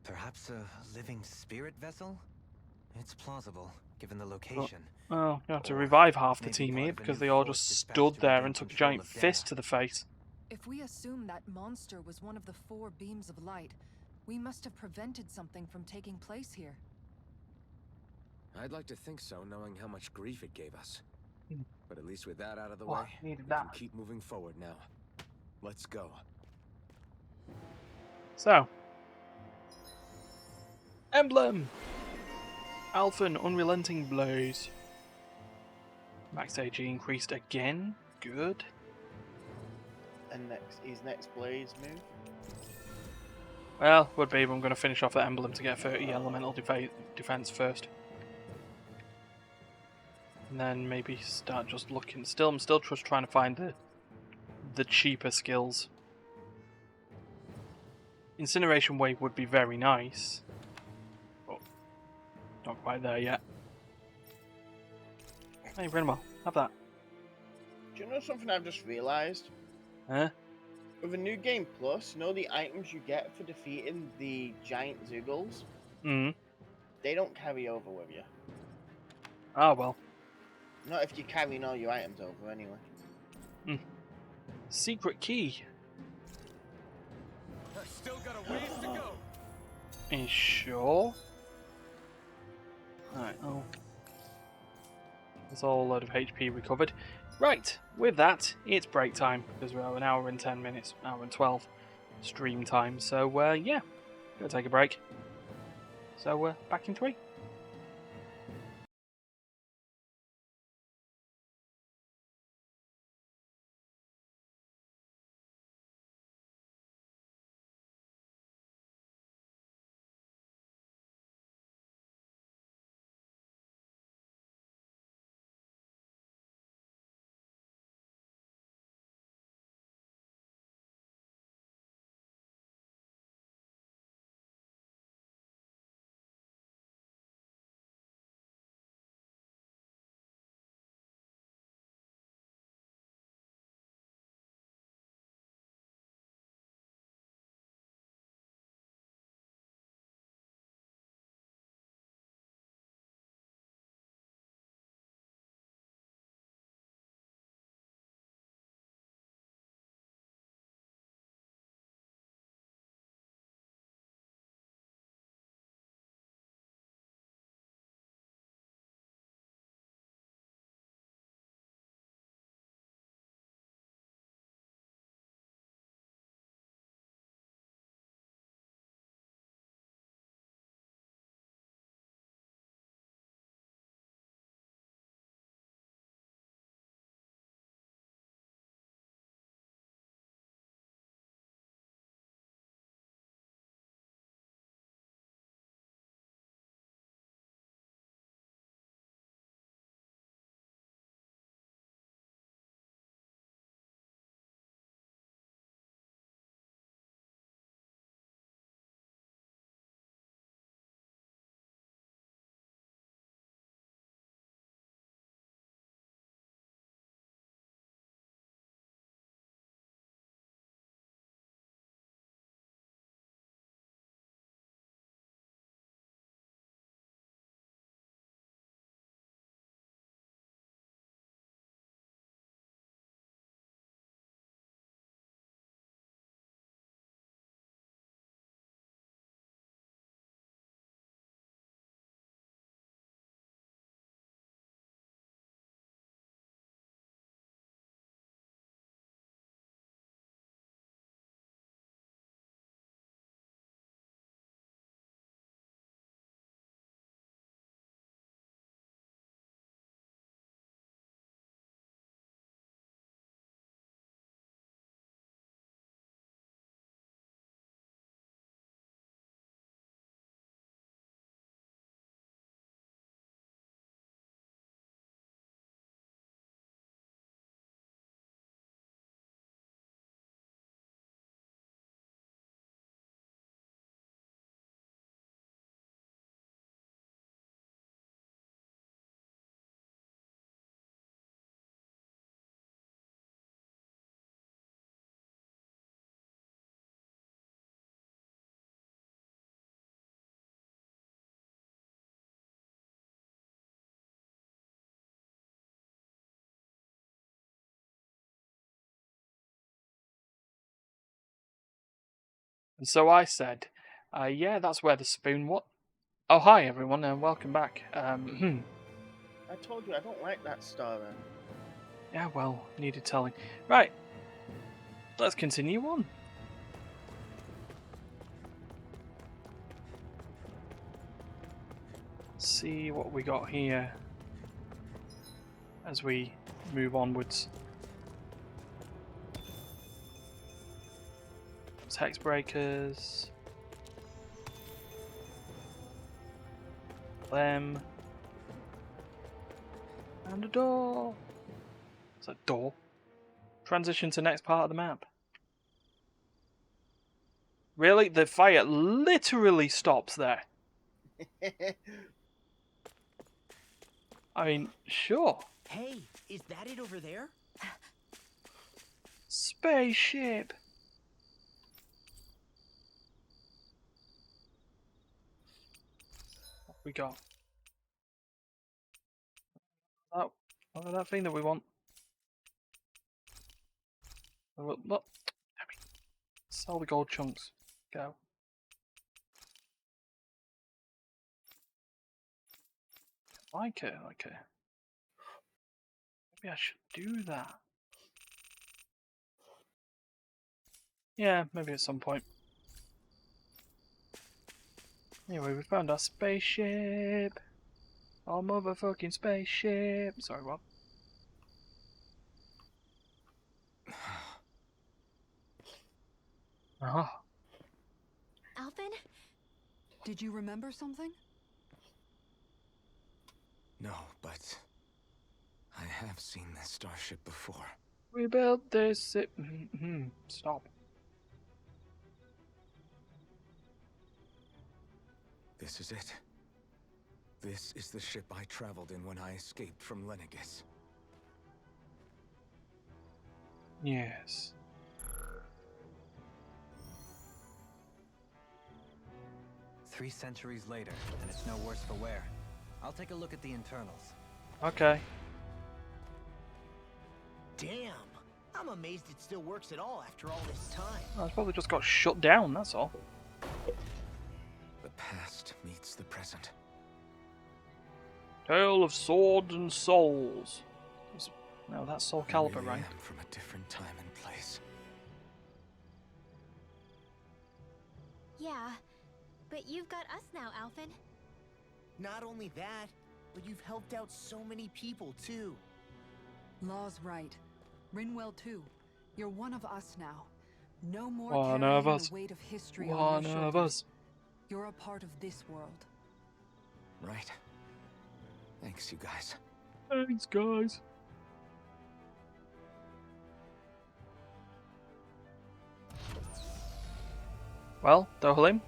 Perhaps a living spirit vessel? It's plausible, given the location. Well, you have to Or revive half the maybe team part here of a because new they all force just dispatched stood to there regain and took a control giant of fist Dana. to the face. If we assume that monster was one of the 4 beams of light, we must have prevented something from taking place here. I'd like to think so, knowing how much grief it gave us. Hmm. But at least with that out of the Oh, way, needed we that. can keep moving forward now. Let's go. So, emblem! Alphen Unrelenting Blows. Max AG increased again. Good. And his next blaze move. Well, would be, but I'm going to finish off that emblem to get 30 elemental defense first. And then maybe start just looking. I'm still just trying to find the cheaper skills. Incineration Wave would be very nice. But not quite there yet. Hey, Renmal, have that. Do you know something I've just realised? Huh? With a new game plus, you know the items you get for defeating the giant Zeugles? Hmm. They don't carry over with you. Ah, well. Not if you're carrying all your items over, anyway. Hmm. Secret key. I've still got a ways to go. Are you sure? Alright, oh. There's all a load of HP recovered. Right, with that, it's break time, because we're an hour and 10 minutes, hour and 12 stream time, so yeah, gonna take a break. So back in 3. And so I said, yeah, that's where the spoon was. Oh, hi everyone, and welcome back. I told you I don't like that story. Yeah, well, needed telling. Right, let's continue on. See what we got here as we move onwards. There's hex breakers. Them. And a door. It's a door. Transition to next part of the map. Really? The fire literally stops there. I mean, sure. Hey, is that it over there? Spaceship. What we got? Oh, that thing that we want. Look, look. Sell the gold chunks. Go. Like it. Maybe I should do that. Yeah, maybe at some point. Anyway, we found our spaceship. Our motherfucking spaceship. Sorry, what? Ah. Alvin? Did you remember something? No, but I have seen this starship before. We built this. Stop. This is it. This is the ship I traveled in when I escaped from Lenegis. Yes. "3 centuries later, and it's no worse for wear. I'll take a look at the internals." Okay. Damn. I'm amazed it still works at all after all this time. It's probably just got shut down, that's all. The past meets the present. Tale of Swords and Souls. No, that's Soul Calibur, really right? am from a different time and place. Yeah, but you've got us now, Alvin. Not only that, but you've helped out so many people, too. Law's right. Rinwell too. You're one of us now. No more One carrying of us. the weight of history on One your of shoulders. us. You're a part of this world. Right. Thanks, you guys. Thanks, guys. Well, Dohalim?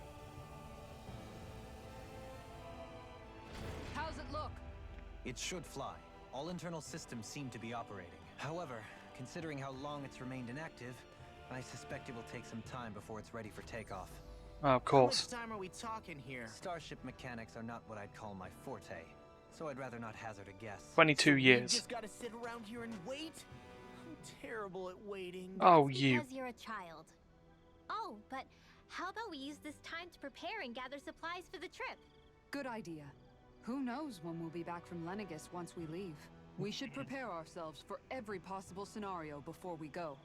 How's it look? It should fly. All internal systems seem to be operating. However, considering how long it's remained inactive, I suspect it will take some time before it's ready for takeoff. Oh, of course. How much time are we talking here? Starship mechanics are not what I'd call my forte, so I'd rather not hazard a guess. 22 So we years. just gotta sit around here and wait? I'm terrible at waiting. Oh, That's you. because you're a child. Oh, but how about we use this time to prepare and gather supplies for the trip? Good idea. Who knows when we'll be back from Lenegis once we leave? We should prepare ourselves for every possible scenario before we go.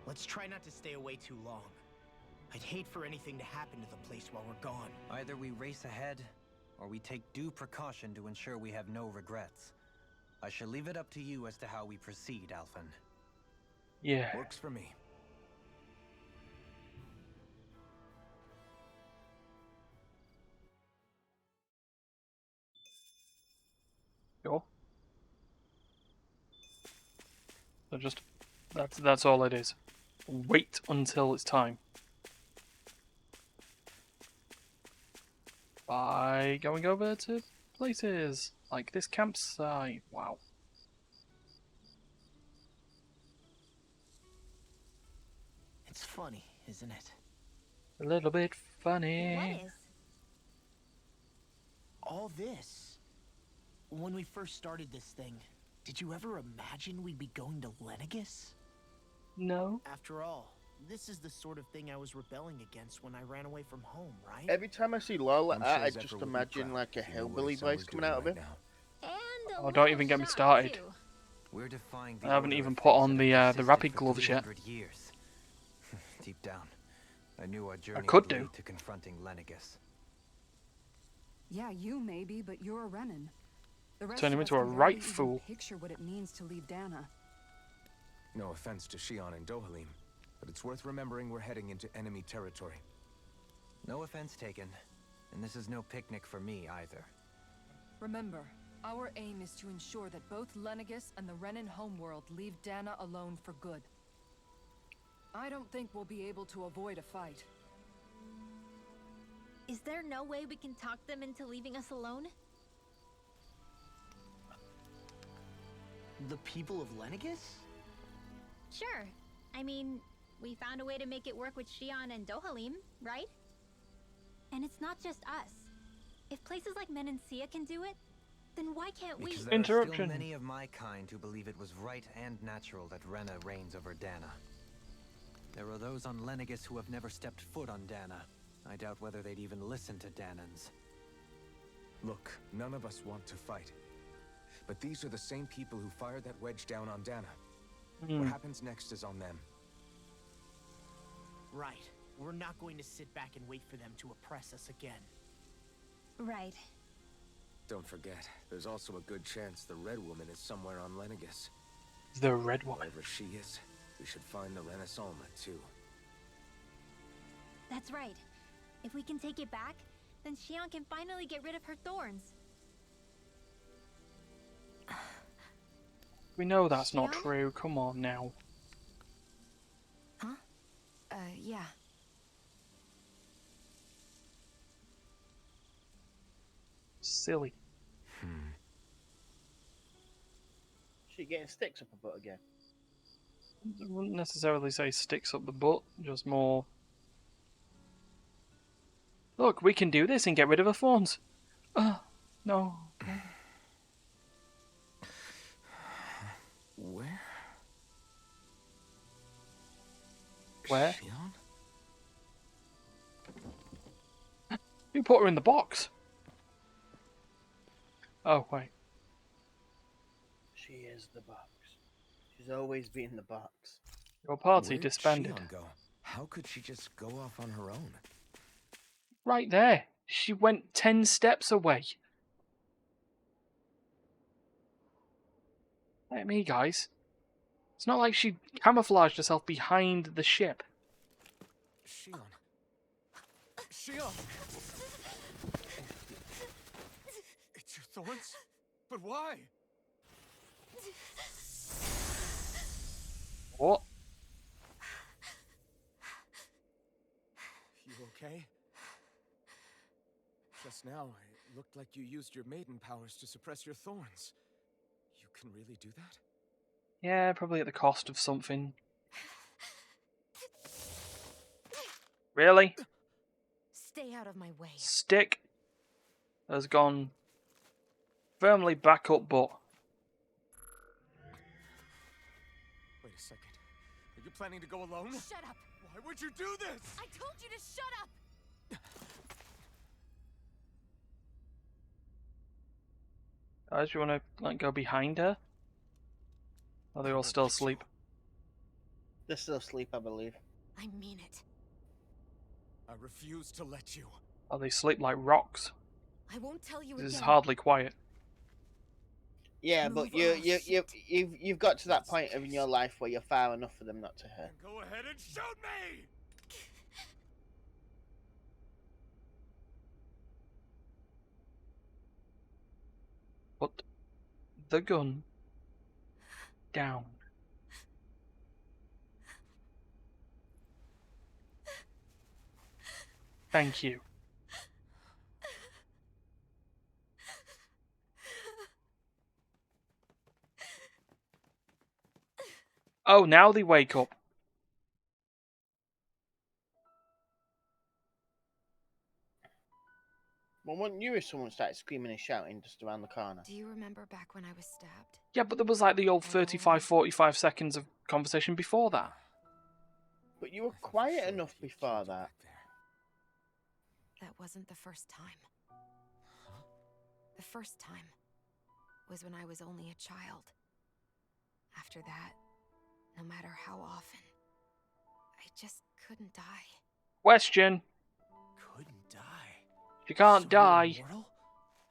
Let's try not to stay away too long. I'd hate for anything to happen to the place while we're gone. Either we race ahead, or we take due precaution to ensure we have no regrets. I shall leave it up to you as to how we proceed, Alphen. Yeah. Works for me. Sure. So just that's all it is. Wait until it's time. By going over to places like this campsite. Wow. It's funny, isn't it? A little bit funny. What is? All this. When we first started this thing, did you ever imagine we'd be going to Lenegis? No. After all, This is the sort of thing I was rebelling against when I ran away from home, right? Every time I see Law like I'm that, sure I Zephyr just would be imagine proud like a if he knew what hillbilly his son voice was coming doing out of right him. now. And a Oh, don't little even get me sharp, started. too. We're defying the I haven't order even of put things on that the have persisted rapid for gloves yet. 300 years. Deep down, I knew our journey could would do. lead to confronting Lenegus. Yeah, you maybe, but you're a Renin. The rest Turn him of us into a can right barely even fool. picture what it means to leave Dana. No offense to Shion and Dohalim, but it's worth remembering we're heading into enemy territory. No offense taken, and this is no picnic for me either. Remember, our aim is to ensure that both Lenegus and the Renin homeworld leave Dana alone for good. I don't think we'll be able to avoid a fight. Is there no way we can talk them into leaving us alone? The people of Lenegus? Sure. I mean, we found a way to make it work with Shion and Dohalim, right? And it's not just us. If places like Menancia can do it, then why can't we? Because there are Interruption. still many of my kind who believe it was right and natural that Rena reigns over Dana. There are those on Lenegus who have never stepped foot on Dana. I doubt whether they'd even listen to Danans. Look, none of us want to fight. But these are the same people who fired that wedge down on Dana. What happens next is on them. Right. We're not going to sit back and wait for them to oppress us again. Right. Don't forget, there's also a good chance the Red Woman is somewhere on Lenegus. The Red Woman. Wherever she is, we should find the Renaissance too. That's right. If we can take it back, then Shion can finally get rid of her thorns. We know that's not Shion? true. Come on now. Huh? Yeah. Silly. She getting sticks up her butt again. I wouldn't necessarily say sticks up the butt, just more. Look, we can do this and get rid of her thorns. No. Where? Where? Shion? Who put her in the box? Oh, wait. She is the box. She's always been the box. Your party Where'd disbanded. Shion go? How could she just go off on her own? Right there. She went 10 steps away. Let me, guys. It's not like she camouflaged herself behind the ship. Shion. Shion! It's your thorns? But why? What? You okay? Just now, it looked like you used your maiden powers to suppress your thorns. You can really do that? Yeah, probably at the cost of something. Really? Stay out of my way. Stick has gone firmly back up, but Wait a second. Are you planning to go alone? Shut up! Why would you do this? I told you to shut up! guys, you want to go behind her? Are they all still asleep? They're still asleep, I believe. I mean it. I refuse to let you. Are they sleep like rocks? I won't tell you This is again. hardly quiet. Yeah, Move but on. you've got to that point in your life where you're far enough for them not to hurt. Go ahead and shoot me! Put the gun down. Thank you. Oh, now they wake up. Well, wouldn't you if someone started screaming and shouting just around the corner? Do you remember back when I was stabbed? Yeah, but there was like the old 35, 45 seconds of conversation before that. But you were I thought for quiet sure enough he'd before killed you that. back there. That wasn't the first time. Huh? The first time was when I was only a child. After that, no matter how often, I just couldn't die. Question. Couldn't die. She can't So you're die. immortal?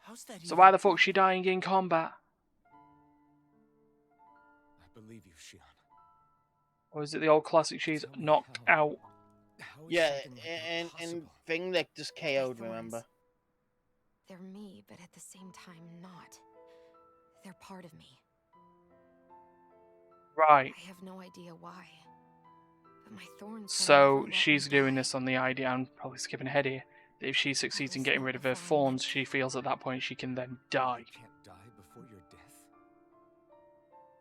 How's that So even... why the fuck's she dying in combat? I believe you, Shion. Or is it the old classic she's Tell me knocked out? How is Yeah, something like that and possible? thing that just They're KO'd, thorns. remember? They're me, but at the same time not. They're part of me. Right. I have no idea why. But my thorns have So never let she's me doing die. this on the idea, I'm probably skipping ahead here, that if she succeeds in least getting not rid of her before I'm thorns, meant she to. feels at that point she can then You die. can't die before your death?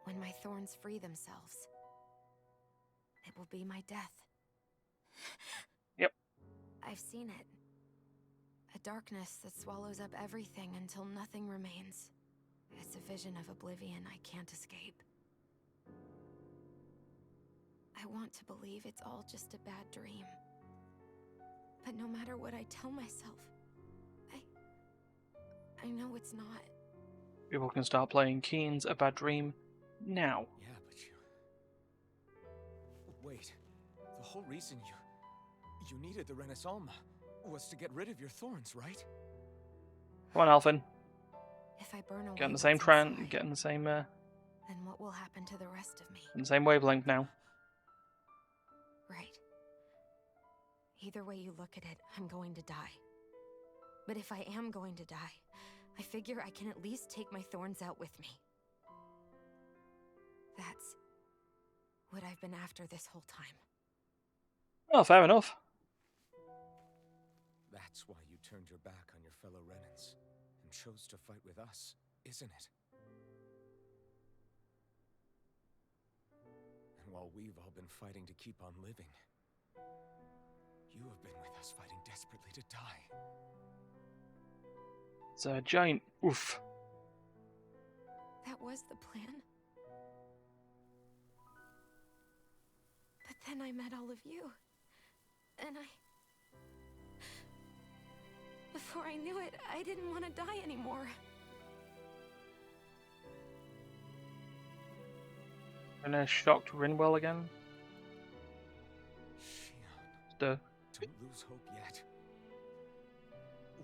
When my thorns free themselves, it will be my death. Yep. I've seen it. A darkness that swallows up everything until nothing remains. It's a vision of oblivion I can't escape. I want to believe it's all just a bad dream. But no matter what I tell myself, I know it's not. People can start playing Keen's A Bad Dream now. Yeah, but you... Wait. The whole reason you needed the Renaissance was to get rid of your thorns, right? Come on, Alphen. If I burn away Get in the same what's trend, inside, get in the same then what will happen to the rest of me? wavelength now. Right. Either way you look at it, I'm going to die. But if I am going to die, I figure I can at least take my thorns out with me. That's what I've been after this whole time. Oh, fair enough. That's why you turned your back on your fellow Renans and chose to fight with us, isn't it? And while we've all been fighting to keep on living, you have been with us fighting desperately to die. It's a giant oof. That was the plan. But then I met all of you. And before I knew it, I didn't want to die anymore. And shocked Rinwell again. Shion, The... don't lose hope yet.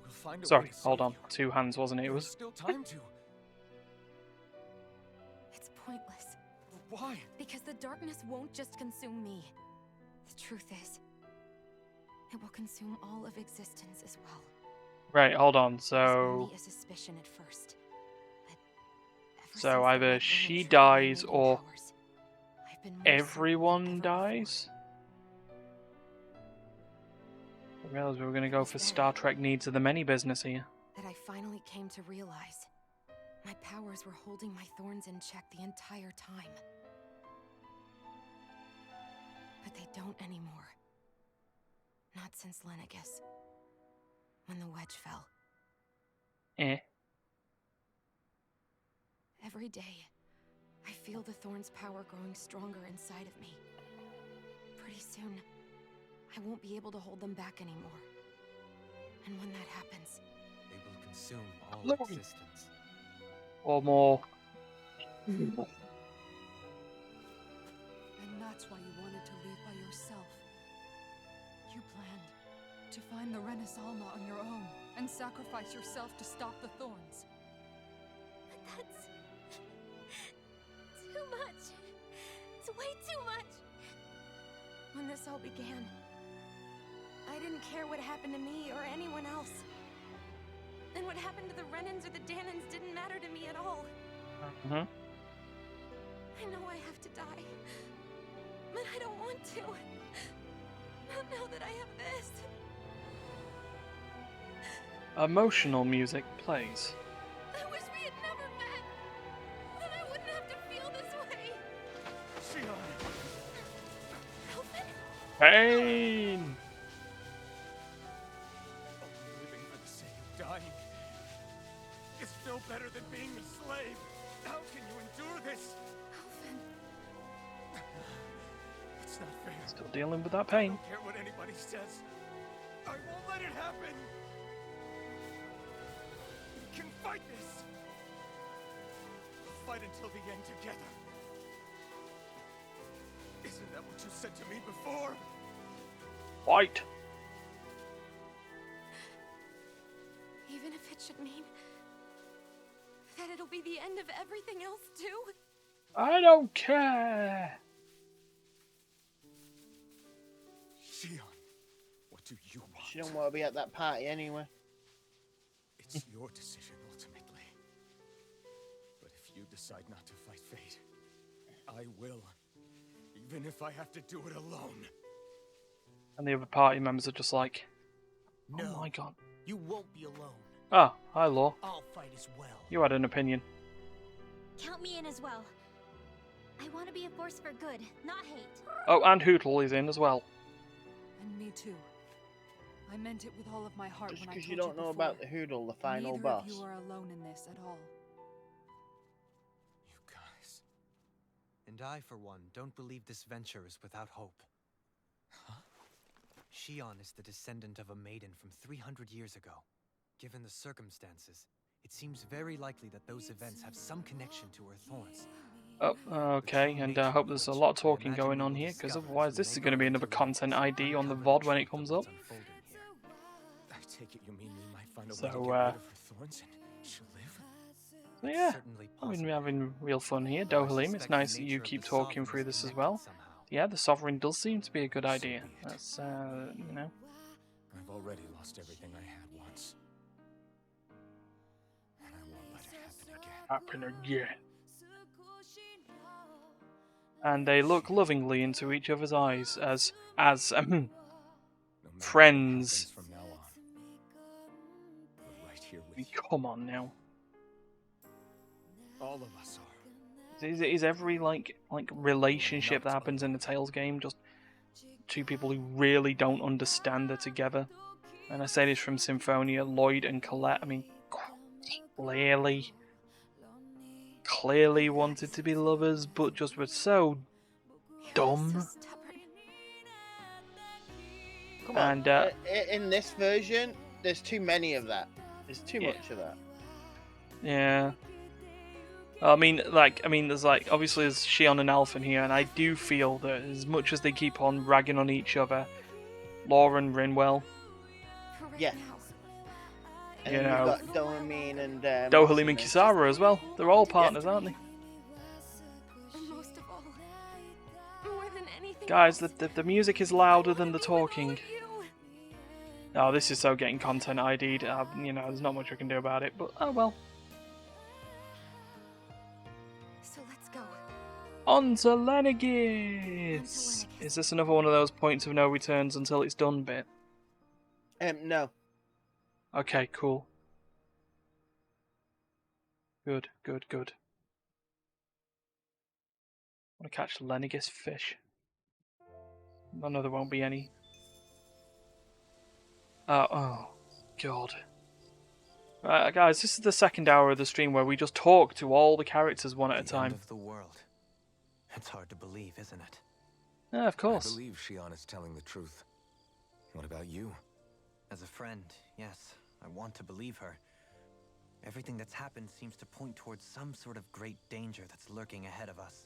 We'll find a way Sorry, to hold save on. you. 2 hands, wasn't it? It There's was... still time to. It's pointless. Why? Because the darkness won't just consume me. The truth is, it will consume all of existence as well. Right, hold on. It was So... only a suspicion at first. But ever since So the either Red she Woman tried dies reuniting or powers, I've been more everyone certain than ever dies? I realized we were going to go for Then- Star Trek needs of the many business here. that I finally came to realize my powers were holding my thorns in check the entire time. But they don't anymore. Not since Lenegus. When the wedge fell. Eh. Every day, I feel the thorn's power growing stronger inside of me. Pretty soon, I won't be able to hold them back anymore. And when that happens, They will consume all Look. existence. Or more. And that's why you wanted to leave by yourself. You planned to find the Renaissance on your own and sacrifice yourself to stop the thorns. But that's too much. It's way too much. when this all began, I didn't care what happened to me or anyone else. And what happened to the Renans or the Danans didn't matter to me at all. Mm-hmm. I know I have to die, but I don't want to. Not now that I have this. Emotional music plays. I wish we had never met. Then I wouldn't have to feel this way. Alvin? Pain! Living for the sake of dying is still better than being a slave. How can you endure this? Alvin. It's not fair. Still dealing with that I pain. don't care what anybody says. I won't let it happen. We can fight this. Fight until the end together. Isn't that what you said to me before? Fight. Even if it should mean that it'll be the end of everything else too? I don't care. Shion, what do you want? She don't want to be at that party anyway. It's your decision ultimately. But if you decide not to fight fate, I will. Even if I have to do it alone. And the other party members are just like, No, oh my god. you won't be alone. Ah, hi Law. I'll fight as well. You had an opinion. Count me in as well. I want to be a force for good, not hate. Oh, and Hootle is in as well. And me too. I meant it with all of my heart Just when I because told you don't know before. about the Hoodle, the final Neither boss. of you are alone in this at all. You guys. And I, for one, don't believe this venture is without hope. Huh? Shion is the descendant of a maiden from 300 years ago. Given the circumstances, it seems very likely that those events have some connection to her thorns. Oh, okay, and I hope there's a lot of talking going on here, because otherwise this is going to be another content ID on the VOD when it comes up. I take it you mean we might find a So, way to get rid of her thorns and she'll live? So yeah, Certainly I mean, possible. we're having real fun here. Dohalim, it's nice that you keep talking through this as well. Yeah, the Sovereign does seem to be a good idea. That's, you know. I've already lost everything I had once. And I won't let it happen again. Happen again. And they look lovingly into each other's eyes as No matter what friends. happens from now on, we're right here I with mean, you. come on now. All of us are. Is every like relationship that happens in the Tales game just two people who really don't understand they're together? And I say this from Symphonia, Lloyd and Colette. I mean, clearly wanted to be lovers, but just were so dumb. So stubborn. Come on. And In this version, there's too many of that. There's too Yeah. much of that. yeah. I mean, there's obviously there's Shion and Alphen here, and I do feel that as much as they keep on ragging on each other, Laura and Rinwell, For right Yeah. now. And You then know. you've got Dohalim and Dohalim and Kisara as well. They're all partners, aren't they? And most of all, more than anything Guys, else, the music is louder than the I wanna be talking. with you. Oh, this is so getting content ID'd. You know, there's not much we can do about it, but oh well. So let's go. On to Lenegis! Is this another one of those points of no returns until it's done bit? No. Okay, cool. Good, good, good. I want to catch Lenegis fish. I know there won't be any. Oh, God. Right, guys, this is the second hour of the stream where we just talk to all the characters one at a The time. end of the world. It's hard to believe, isn't it? Yeah, of I course. believe Shion is telling the truth. What about you? As a friend, yes, I want to believe her. Everything that's happened seems to point towards some sort of great danger that's lurking ahead of us.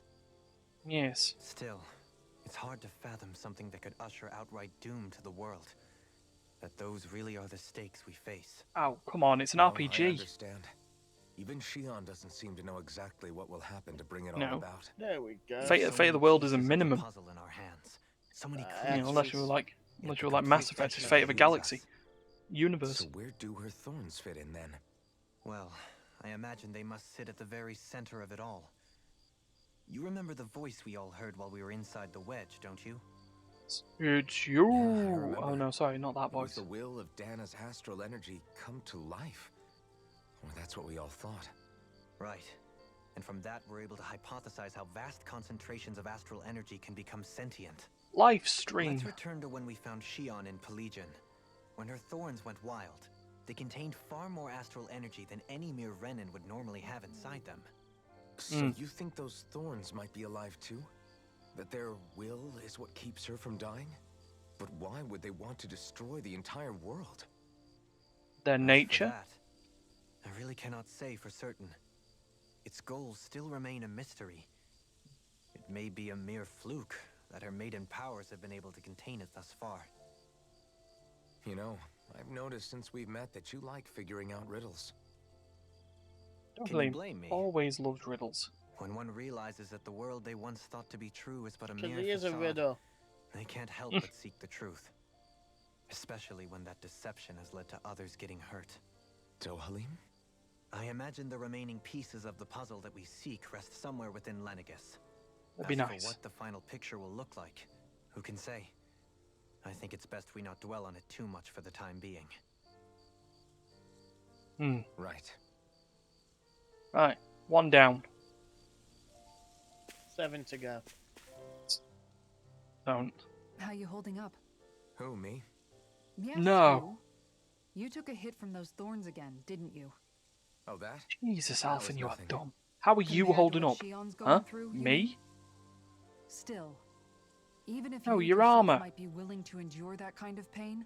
Yes. Still, it's hard to fathom something that could usher outright doom to the world. That those really are the stakes we face. Oh, come on, it's an Well, I RPG. understand. Even Shion doesn't seem to know exactly what will happen to bring it No. all about. There we go. Fate of the world is a pieces of the minimum. puzzle in our hands. So many Uh, You know, creatures. unless you were like complete Mass Effect, it's picture Fate of a eludes Galaxy. us. Universe. So where do her thorns fit in then? Well, I imagine they must sit at the very center of it all. You remember the voice we all heard while we were inside the wedge, don't you? It's you! Yeah, I remember. Oh no, sorry, not that It was voice. the will of Dana's astral energy come to life. Well, that's what we all thought. Right. And from that, we're able to hypothesize how vast concentrations of astral energy can become sentient. Live stream. Let's return to when we found Shion in Pelagian. When her thorns went wild, they contained far more astral energy than any mere Renin would normally have inside them. So you think those thorns might be alive too? That their will is what keeps her from dying? But why would they want to destroy the entire world? Their As for nature? that, I really cannot say for certain. Its goals still remain a mystery. It may be a mere fluke that her maiden powers have been able to contain it thus far. You know, I've noticed since we've met that you like figuring out riddles. Don't Can you blame me? Always loved riddles. When one realizes that the world they once thought to be true is but a mere Because he is a facade, riddle. they can't help but seek the truth. Especially when that deception has led to others getting hurt. So, Halim? I imagine the remaining pieces of the puzzle that we seek rest somewhere within Lenegis. That'd be As nice. for what the final picture will look like, who can say? I think it's best we not dwell on it too much for the time being. Right. Right. 1 down. 7 to go. Don't. How you holding up? Who, me? Yes, No. You took a hit from those thorns again, didn't you? Oh, that? Jesus, That Alphen, was you are nothing. dumb. How are you Compared to holding what up? Shion's going Huh? through, you Me? mean? Still, even if No, you your yourself armor. might be willing to endure that kind of pain,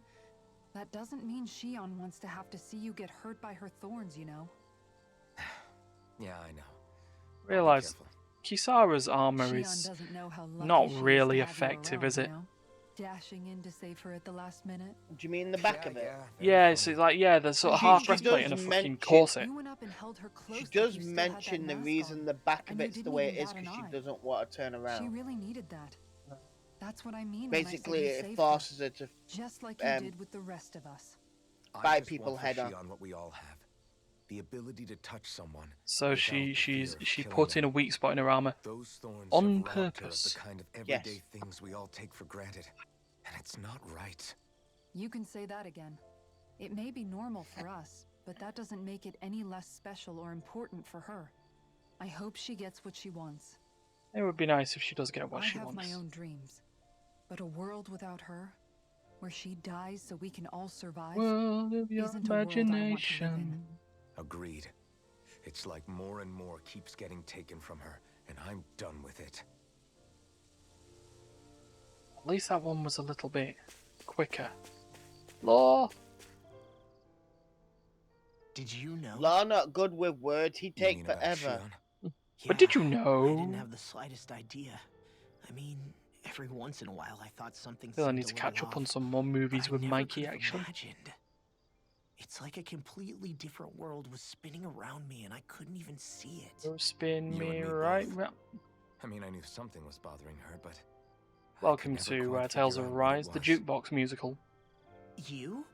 that doesn't mean Shion wants to have to see you get hurt by her thorns, you know? Yeah, I know. Realize careful. Kisara's armor Shion is doesn't know how lucky not she is really to have you effective, around, is it? you know? Dashing in to save her at the last minute. Do you mean the back of it? very Yeah, it's funny. like, yeah, the sort of She- half she breastplate does and a fucking mention- corset. You went up and held her close. She like does you still had that mention the mask reason on, the back of and you it's the didn't way even it is bat an because she eye. doesn't want to turn She around. really needed that. That's what I mean. Basically, when I said you it saved forces her, her to just like you did with the rest of us. I bite just people want for head on. Shion what we all have. The ability to touch someone. So without she the fear of she killing put in them. a weak spot in her armor. Those thorns on have robbed her of purpose. the kind of Yes. everyday things we all take for granted. And it's not right. You can say that again. It may be normal for us, but that doesn't make it any less special or important for her. I hope she gets what she wants. It would be nice if she does get what I she have wants. my own dreams, but a world without her, where she dies so we can all survive, World of your isn't a world I want to live imagination. in. Agreed. It's like more and more keeps getting taken from her, and I'm done with it. At least that one was a little bit quicker. Law. Did you know? Law not good with words. He You take mean about forever. Shion? But did you I know? didn't have the slightest idea. I mean, every once in a while, I thought something. I feel I seemed need a to little catch up off, on some more movies but I with never Mikey, could've actually. Imagined. It's like a completely different world was spinning around me, and I couldn't even see it. Go spin You and me me right both. round. I mean, I knew something was bothering her, but... I Welcome could never to quite Tales figure of out what it Arise, the was. jukebox musical. You?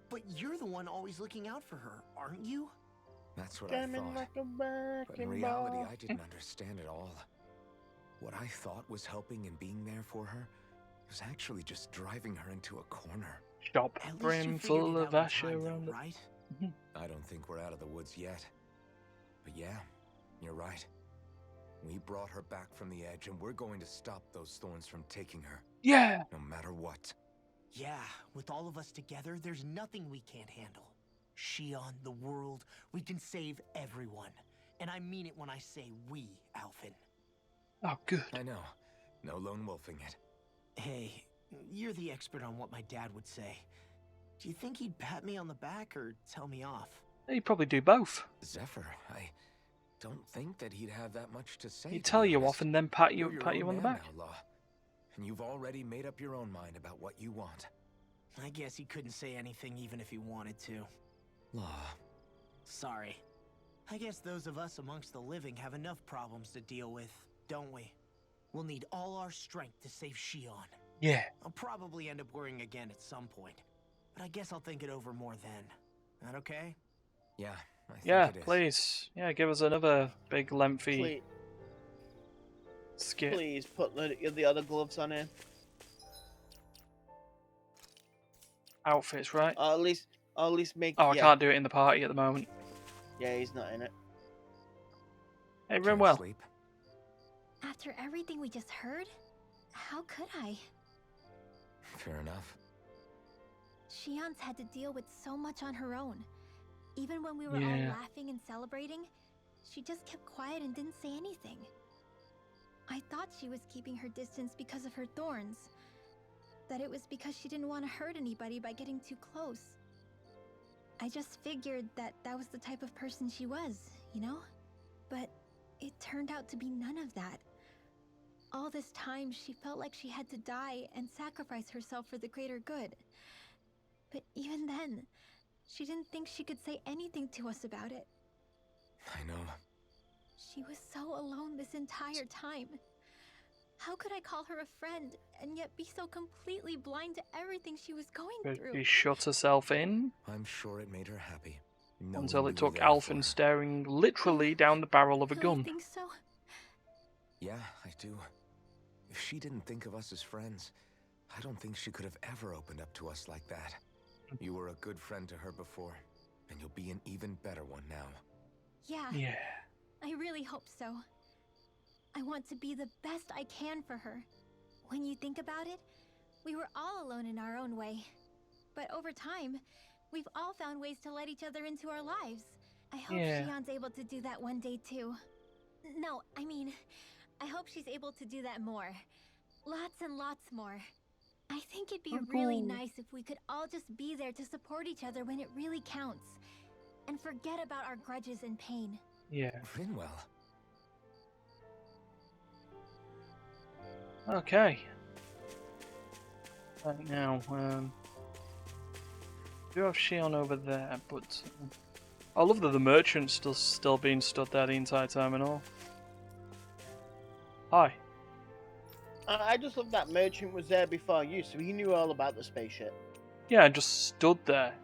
But you're the one always looking out for her, aren't you? That's what I Coming thought. like a But in wrecking reality, ball. I didn't understand it all. What I thought was helping and being there for her was actually just driving her into a corner. Shop At least you brim figured full it of out in ash time, though, around it. right? I don't think we're out of the woods yet. But yeah, you're right. We brought her back from the edge, and we're going to stop those thorns from taking her, Yeah! no matter what. Yeah, with all of us together, there's nothing we can't handle. Shion, the world, we can save everyone. And I mean it when I say we, Alphen. Oh, good. I know. No lone wolfing it. Hey, you're the expert on what my dad would say. Do you think he'd pat me on the back or tell me off? You probably do both. Zephyr, I don't think that he'd have that much to say. He'd to tell be you honest. off and then pat You're you your own on the man back. now, Law. And you've already made up your own mind about what you want. I guess he couldn't say anything even if he wanted to. Law. Sorry. I guess those of us amongst the living have enough problems to deal with, don't we? We'll need all our strength to save Shion. Yeah. I'll probably end up worrying again at some point. But I guess I'll think it over more then. That okay? Yeah, I think Yeah, it is. please. Yeah, give us another big, lengthy Please, skit. please put the other gloves on him. Outfits, right? Or at least make. Oh, I yeah. can't do it in the party at the moment. Yeah, he's not in it. Hey, Can't Rinwell. sleep? After everything we just heard, how could I? Fair enough. Shion's had to deal with so much on her own. Even when we were all Yeah. laughing and celebrating, she just kept quiet and didn't say anything. I thought she was keeping her distance because of her thorns. That it was because she didn't want to hurt anybody by getting too close. I just figured that that was the type of person she was, you know? But it turned out to be none of that. All this time, she felt like she had to die and sacrifice herself for the greater good. But even then, she didn't think she could say anything to us about it. I know. She was so alone this entire time. How could I call her a friend and yet be so completely blind to everything she was going through? She shut herself in I'm sure it made her happy. until knowing it we were took there Alphen for her. staring literally down the barrel of a Really gun. think so? Yeah, I do. If she didn't think of us as friends, I don't think she could have ever opened up to us like that. You were a good friend to her before, and you'll be an even better one now. Yeah, Yeah. I really hope so. I want to be the best I can for her. When you think about it, we were all alone in our own way. But over time, we've all found ways to let each other into our lives. I hope Yeah. Shion's able to do that one day too. No, I mean, I hope she's able to do that more. Lots and lots more. I think it'd be really nice if we could all just be there to support each other when it really counts. And forget about our grudges and pain. Yeah. Rinwell. Okay. Right now, do have Shion over there, but I love that the merchant's still being stood there the entire time and all. Hi. I just love that merchant was there before you, so he knew all about the spaceship. Yeah, just stood there.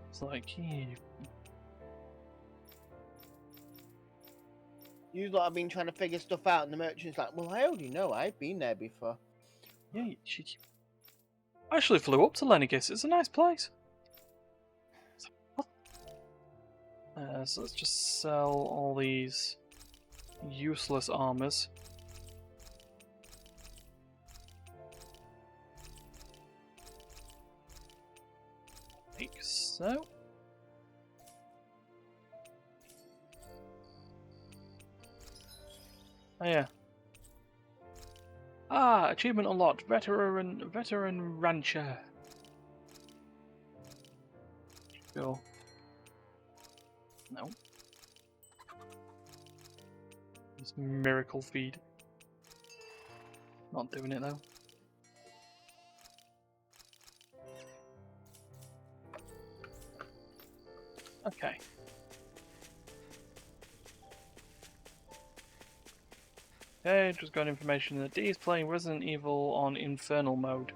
It's like, yeah. You lot have been trying to figure stuff out, and the merchant's like, well, I already know, I've been there before. Yeah, I actually flew up to Lenigis. It's a nice place. So let's just sell all these useless armors. Like so. Oh yeah. Ah, achievement unlocked. Veteran rancher. Cool. No. It's miracle feed. Not doing it though. Okay. Okay, just got information that D is playing Resident Evil on Infernal mode.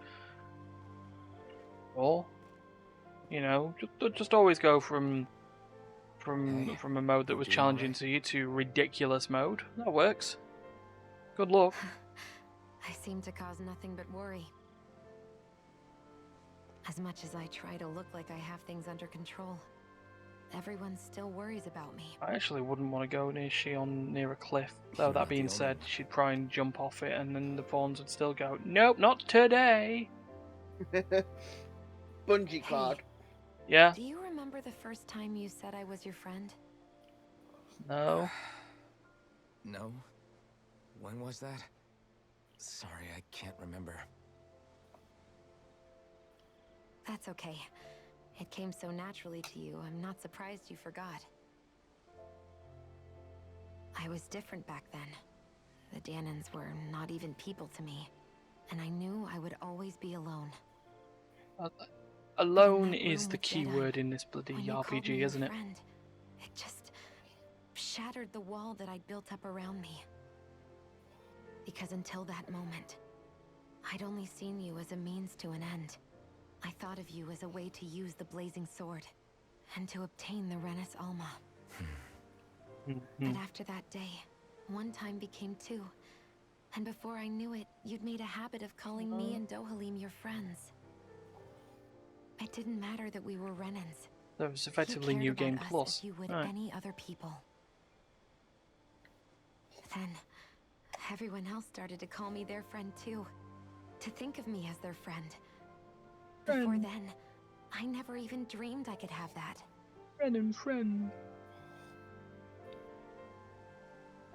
Or, you know, just always go from a mode that was challenging to you to ridiculous mode. That works. Good luck. I seem to cause nothing but worry. As much as I try to look like I have things under control, everyone still worries about me. I actually wouldn't want to go near Shion near a cliff. Though You're that not the being only said, one. she'd try and jump off it, and then the fawns would still go, "Nope, not today." Bungee cord. Yeah. Do you remember the first time you said I was your friend? No. No? When was that? Sorry, I can't remember. That's okay. It came so naturally to you, I'm not surprised you forgot. I was different back then. The Danans were not even people to me, and I knew I would always be alone. Alone In that is room the with key Deadeye, word in this bloody when you called me RPG, your isn't it? friend, it just shattered the wall that I'd built up around me. Because until that moment, I'd only seen you as a means to an end. I thought of you as a way to use the blazing sword, and to obtain the Renis Alma. But after that day, one time became two. And before I knew it, you'd made a habit of calling me and Dohalim your friends. It didn't matter that we were Renans. That was effectively You New cared Game about us Plus. as you would Right. any other people. Then, everyone else started to call me their friend too. To think of me as their friend. Before Friend. then, I never even dreamed I could have that. Friend and friend.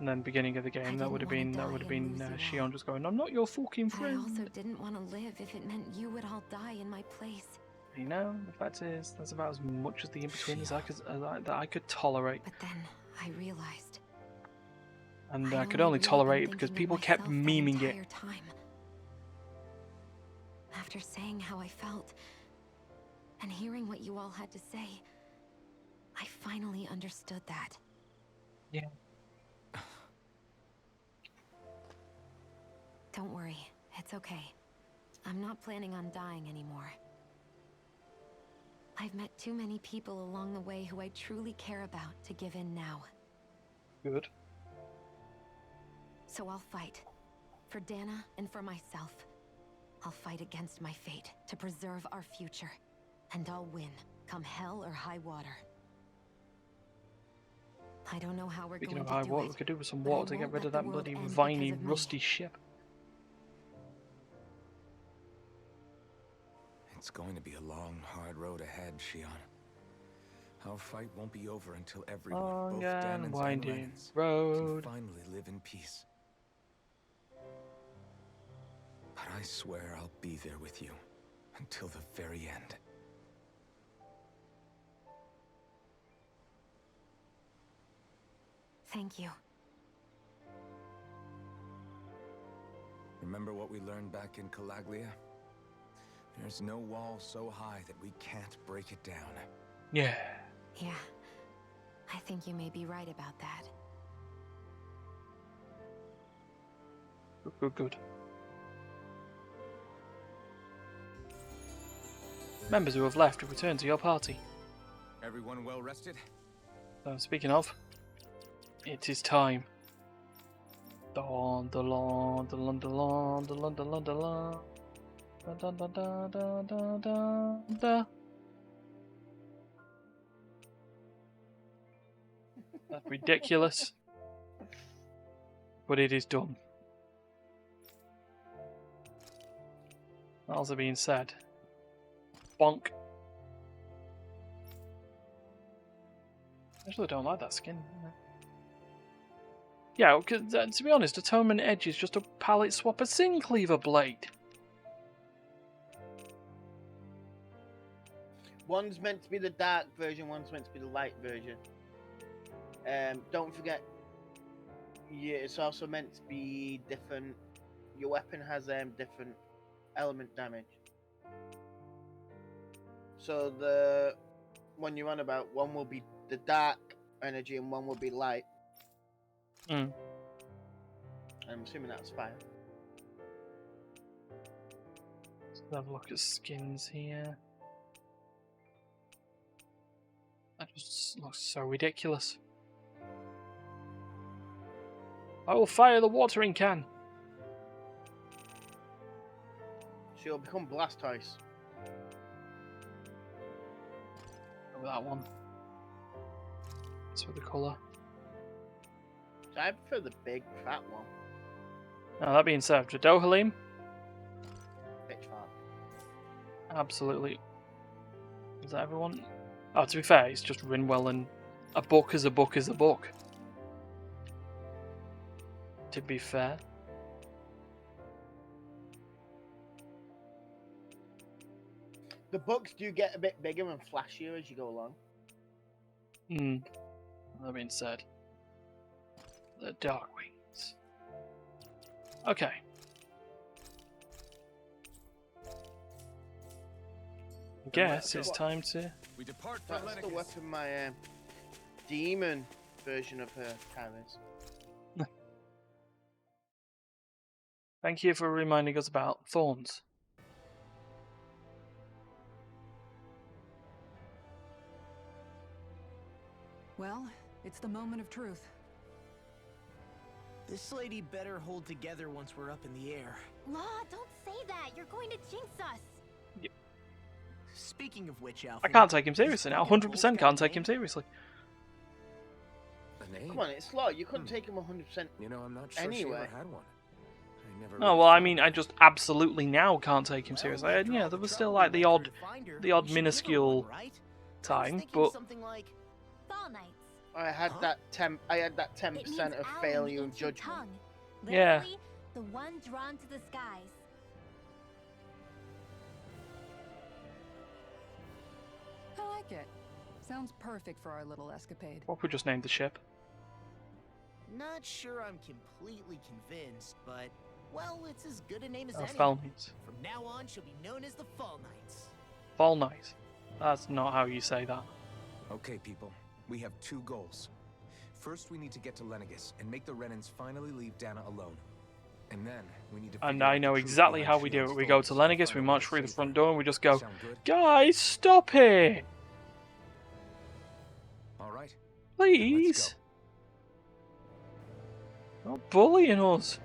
And then beginning of the game, that would have been Shion just going, "I'm not your fucking But I also friend." didn't want to live if it meant you would all die in my place. You know, the fact is, that's about as much as the in-between as I could tolerate. But then I realized. And I could only tolerate it because people kept memeing it. Time. After saying how I felt, and hearing what you all had to say, I finally understood that. Yeah. Don't worry, it's okay. I'm not planning on dying anymore. I've met too many people along the way who I truly care about to give in now. Good. So I'll fight. For Dana and for myself. I'll fight against my fate to preserve our future. And I'll win, come hell or high water. I don't know how we're Speaking going of high to do water, it, we could do with some but I water to get won't rid of let that the world bloody end viney, because of me. rusty ship. It's going to be a long, hard road ahead, Shion. Our fight won't be over until everyone, Long both and Danans winding and Renans, road. can finally live in peace. But I swear I'll be there with you until the very end. Thank you. Remember what we learned back in Calaglia? There's no wall so high that we can't break it down. Yeah. Yeah. I think you may be right about that. Good, good, good. Members who have left return to your party. Everyone well rested? Speaking of, it is time. Dawn, da la, da la, da la, da la, da la, da la. Da da da da da da da da. That's ridiculous. But it is done. That also being said. Bonk. I actually don't like that skin. Yeah, because to be honest, Atonement Edge is just a palette swap a Sin Cleaver blade. One's meant to be the dark version, one's meant to be the light version. Don't forget, yeah, it's also meant to be different. Your weapon has different element damage. So the one you're on about, one will be the dark energy and one will be light. Mm. I'm assuming that's fire. Let's have a look at skins here. That just looks so ridiculous. I will fire the watering can. So you'll become Blastoise. Go with that one. That's with the colour. So I prefer the big fat one. Now that being said, Jadohalim, Bitch fat. absolutely. Is that everyone? Oh, to be fair, it's just Rinwell and a book is a book is a book. To be fair. The books do get a bit bigger and flashier as you go along. That being said, the Darkwings. Okay. I guess it's time to. We depart for That's the Lenicus. weapon my demon version of her carries. Thank you for reminding us about thorns. Well, it's the moment of truth. This lady better hold together once we're up in the air. Law, don't say that. You're going to jinx us. Speaking of which, Alpha, I can't take him seriously now. 100% can't take him seriously. A name? Come on, it's Law. You couldn't take him 100%. You know, I'm not sure she Anyway. ever had one. I never No, really well, I thought mean, about I just absolutely now can't take him seriously. Yeah, there was still like the odd minuscule time, but something like Fall Knights. I had that 10% It means of owl in failure the of ancient judgment. tongue. Yeah. Literally, the one drawn to the skies. I like it. Sounds perfect for our little escapade. What if we just named the ship? Not sure I'm completely convinced, but, well, it's as good a name as any. Fall Knights. From now on, she'll be known as the Fall Knights. Fall Knight. That's not how you say that. Okay, people. We have two goals. First, we need to get to Lenegis and make the Renans finally leave Dana alone. And then, we need to And I know exactly how we do it. We go to Lenegis, we march through the front door, and we just go, Sound good? guys, stop it! All right. Please! Not bullying us.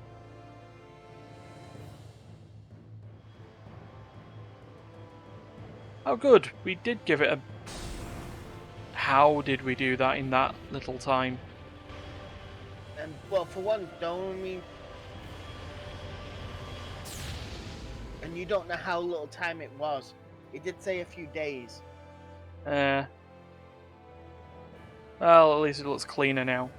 Oh good, we did give it a... How did we do that in that little time? And well, for one, don't mean. And you don't know how little time it was. It did say a few days. Well, at least it looks cleaner now.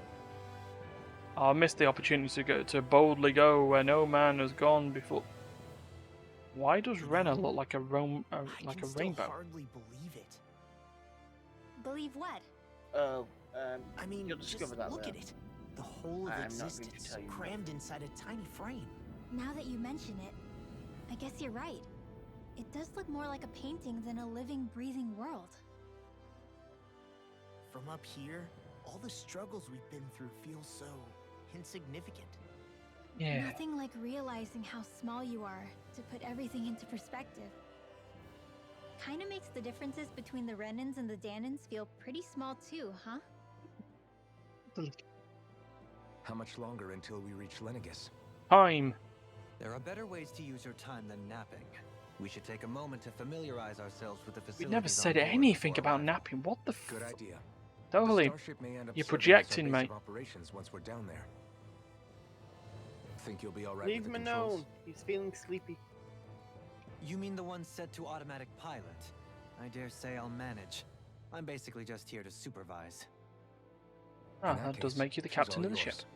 I missed the opportunity to boldly go where no man has gone before. Why does Rena look like a I like can a still rainbow? hardly believe it. Believe what? I mean, you'll just discover that look later. at it. The whole of I'm not going to existence tell you crammed inside a tiny frame. Now that you mention it, I guess you're right. It does look more like a painting than a living, breathing world. From up here, all the struggles we've been through feel so insignificant. Yeah. Nothing like realizing how small you are to put everything into perspective. Kinda makes the differences between the Renans and the Danans feel pretty small too, huh? How much longer until we reach Lenegis? Time. There are better ways to use your time than napping. We should take a moment to familiarize ourselves with the We facilities. never said on board anything before about arriving. napping. What the Good idea. Totally. The starship may end up You're serving as our projecting, base mate. of operations once we're down there. Think you'll be all right Leave with him the controls? alone. He's feeling sleepy. You mean the one set to automatic pilot? I dare say I'll manage. I'm basically just here to supervise. Ah, In that that does case, make you the she's captain all of the ship. yours.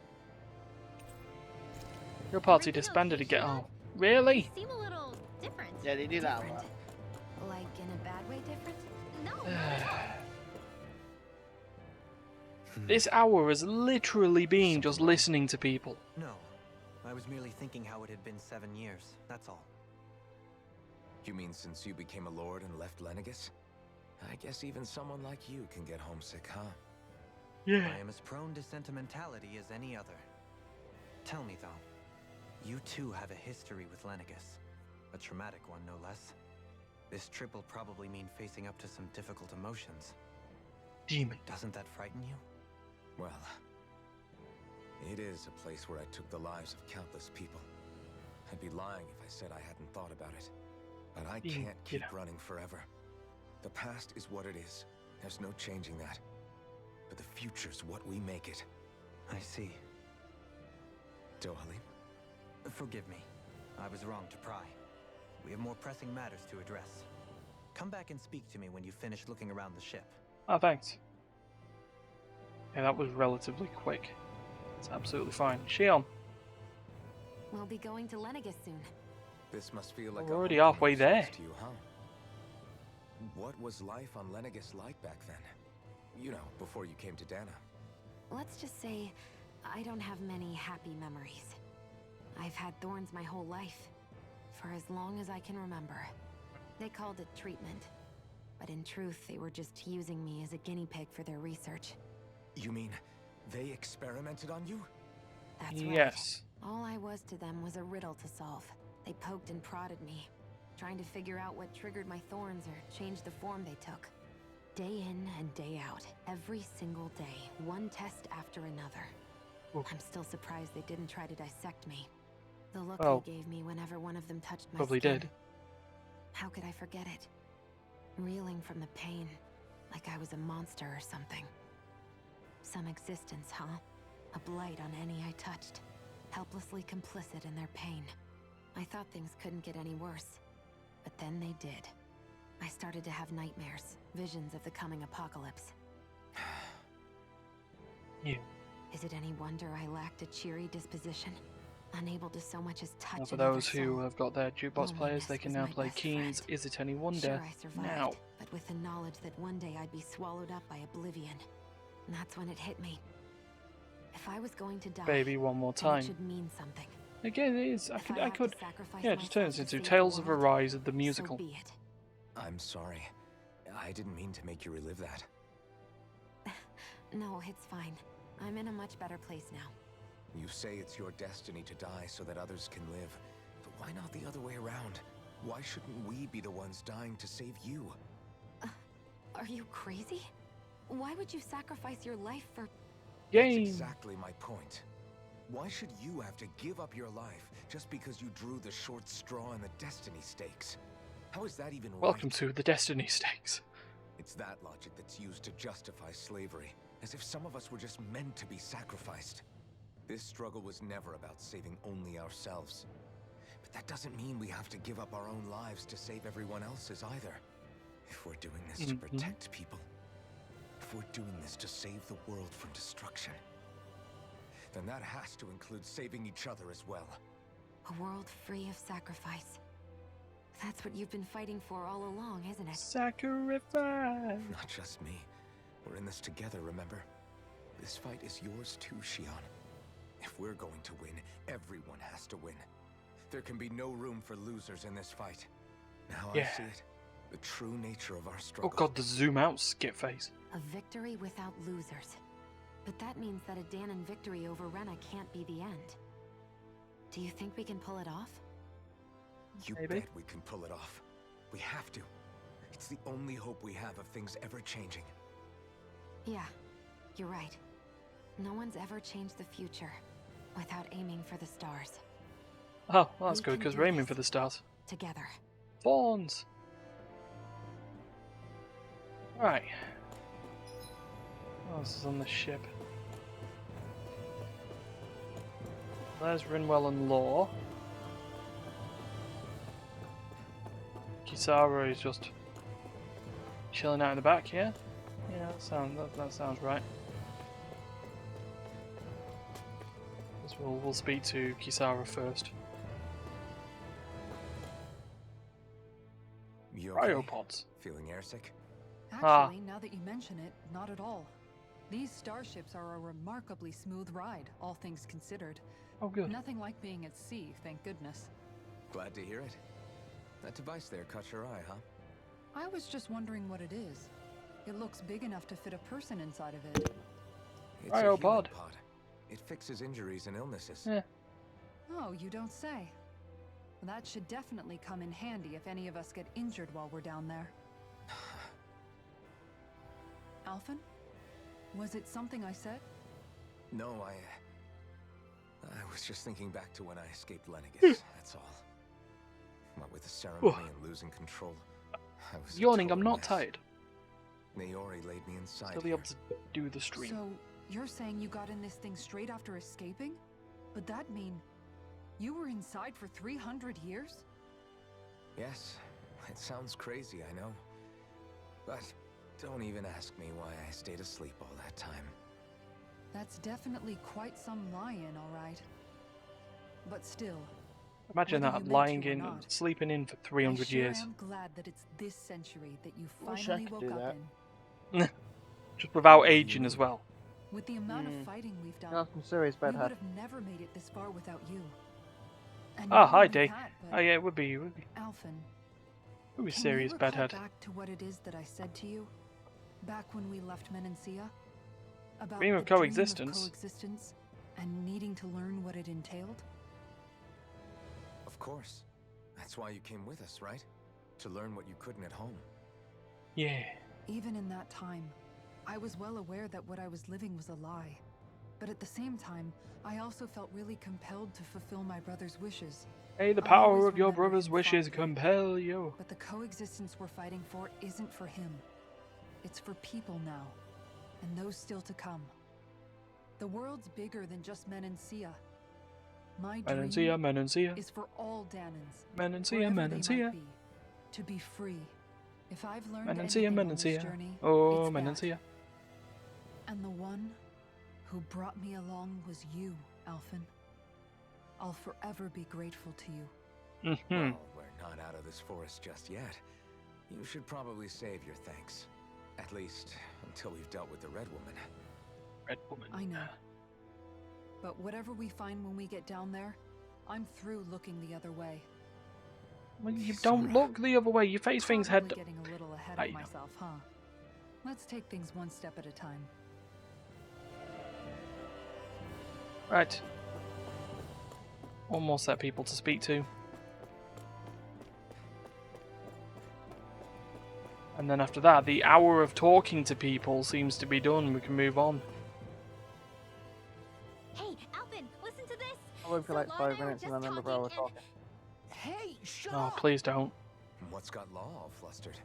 Your party Everything disbanded okay, again. Shion? Oh, really? You seem a little different. Yeah, they do that a lot. Different. Like in a bad way different? No, not at all. This hour has literally been just listening to people. No, I was merely thinking how it had been 7 years, that's all. You mean since you became a lord and left Lenegis? I guess even someone like you can get homesick, huh? Yeah. I am as prone to sentimentality as any other. Tell me though, you too have a history with Lenegis. A traumatic one, no less. This trip will probably mean facing up to some difficult emotions. Demon. Doesn't that frighten you? Well, it is a place where I took the lives of countless people. I'd be lying if I said I hadn't thought about it. But I Yeah, can't keep yeah. running forever. The past is what it is. There's no changing that. But the future's what we make it. I see. Dohalim? Forgive me. I was wrong to pry. We have more pressing matters to address. Come back and speak to me when you finish looking around the ship. Oh, thanks. Yeah, that was relatively quick. It's absolutely fine. Shion, We'll be going to Lenegis soon. This must feel like We're a already homecoming halfway of there. sorts to you, huh? What was life on Lenegis like back then? You know, before you came to Dana. Let's just say I don't have many happy memories. I've had thorns my whole life, for as long as I can remember. They called it treatment, but in truth they were just using me as a guinea pig for their research. You mean they experimented on you? That's right. yes. All I was to them was a riddle to solve. They poked and prodded me, trying to figure out what triggered my thorns or changed the form they took. Day in and day out, every single day, one test after another. Oof. I'm still surprised they didn't try to dissect me. The look Well, they gave me whenever one of them touched my probably skin. did. How could I forget it? Reeling from the pain, like I was a monster or something. Some existence, huh? A blight on any I touched, helplessly complicit in their pain. I thought things couldn't get any worse, but then they did. I started to have nightmares, visions of the coming apocalypse. You. Is it any wonder I lacked a cheery disposition? Unable to so much as touch Now for another those who soul. have got their jukebox players, they Loneliness can was now my play best Keen's friend. Is It Any Wonder Sure, I survived, now. but with the knowledge that one day I'd be swallowed up by oblivion. And that's when it hit me. If I was going to die, Baby, one more then it time. should mean something. Again, it is. If I have could. to sacrifice Yeah, just turn this myself to into save Tales the of world, Arise, the musical. So be it. I'm sorry. I didn't mean to make you relive that. No, it's fine. I'm in a much better place now. You say it's your destiny to die so that others can live. But why not the other way around? Why shouldn't we be the ones dying to save you? Are you crazy? Why would you sacrifice your life for... Game. That's exactly my point. Why should you have to give up your life just because you drew the short straw in the destiny stakes? How is that even Welcome right? to the Destiny Stakes. It's that logic that's used to justify slavery, as if some of us were just meant to be sacrificed. This struggle was never about saving only ourselves. But that doesn't mean we have to give up our own lives to save everyone else's either. If we're doing this to protect people, if we're doing this to save the world from destruction, then that has to include saving each other as well. A world free of sacrifice. That's what you've been fighting for all along, isn't it? Sacrifice. Not just me. We're in this together, remember? This fight is yours too, Shion. If we're going to win, everyone has to win. There can be no room for losers in this fight. Now I see it. The true nature of our struggle. Oh god, the zoom out skip face. A victory without losers. But that means that a Danon victory over Rena can't be the end. Do you think we can pull it off? You Maybe. bet we can pull it off. We have to. It's the only hope we have of things ever changing. Yeah, you're right. No one's ever changed the future without aiming for the stars. Oh, well, that's We good can because do we're aiming this. for the stars. Together. Fawns. Right. What else is on the ship? There's Rinwell and Law. Kisara is just chilling out in the back here. Yeah, that sounds right. Guess we'll speak to Kisara first. You okay? Cryopods. Feeling airsick? Actually, now that you mention it, not at all. These starships are a remarkably smooth ride, all things considered. Oh, good. Nothing like being at sea, thank goodness. Glad to hear it. That device there caught your eye, huh? I was just wondering what it is. It looks big enough to fit a person inside of it. It's a healing Cryopod. pod. It fixes injuries and illnesses. Yeah. Oh, you don't say. That should definitely come in handy if any of us get injured while we're down there. Alphen? Was it something I said? No, I was just thinking back to when I escaped Lennigus, that's all. What with the ceremony and losing control, I was a Yawning, I'm total not mess. tired. Naori laid me inside Still be here. able to do the stream. So, you're saying you got in this thing straight after escaping? But that mean you were inside for 300 years? Yes, it sounds crazy, I know. But don't even ask me why I stayed asleep all that time. That's definitely quite some lie-in, all right. But still, Imagine whether that, you meant lying to or in, not, sleeping in for I 300 sure years. am glad that it's this century that you Wish I finally could woke do up that. in. Just without What do you aging as mean? well. With the amount of fighting we've done, No, I'm serious, we bedhead. would have never made it this far without you. And Ah, not hi, only Dee. that, Oh but yeah, it would be Alphen, serious can you recall bedhead. back to what it is that I said to you back when we left Menancia? About Dream the of coexistence? coexistence and needing to learn what it entailed? Of course. That's why you came with us, right? To learn what you couldn't at home. Yeah. Even in that time, I was well aware that what I was living was a lie. But at the same time, I also felt really compelled to fulfill my brother's wishes. Hey, the I power always of your remember brother's him wishes fondly. compel you. But the coexistence we're fighting for isn't for him. It's for people now, and those still to come. The world's bigger than just Menancia. My dream Menancia. is for all Danons, Menancia, wherever they Menancia. might be, to be free. If I've learned Menancia, anything on this Menancia. journey, Oh, it's that. Menancia. And the one who brought me along was you, Alphen. I'll forever be grateful to you. Well, we're not out of this forest just yet. You should probably save your thanks. At least, until we've dealt with the Red Woman. Red Woman. I know. But whatever we find when we get down there, I'm through looking the other way. Well, you don't look the other way. Your face things head. Probably getting a little ahead of myself, huh? Let's take things one step at a time. Right. One more set of people to speak to. And then after that, the hour of talking to people seems to be done. We can move on. Hey, Alphen, listen to this. I'll wait for like 5 minutes and then remember we're talking. Hey, shut Oh, up! please don't. What's got Law all flustered?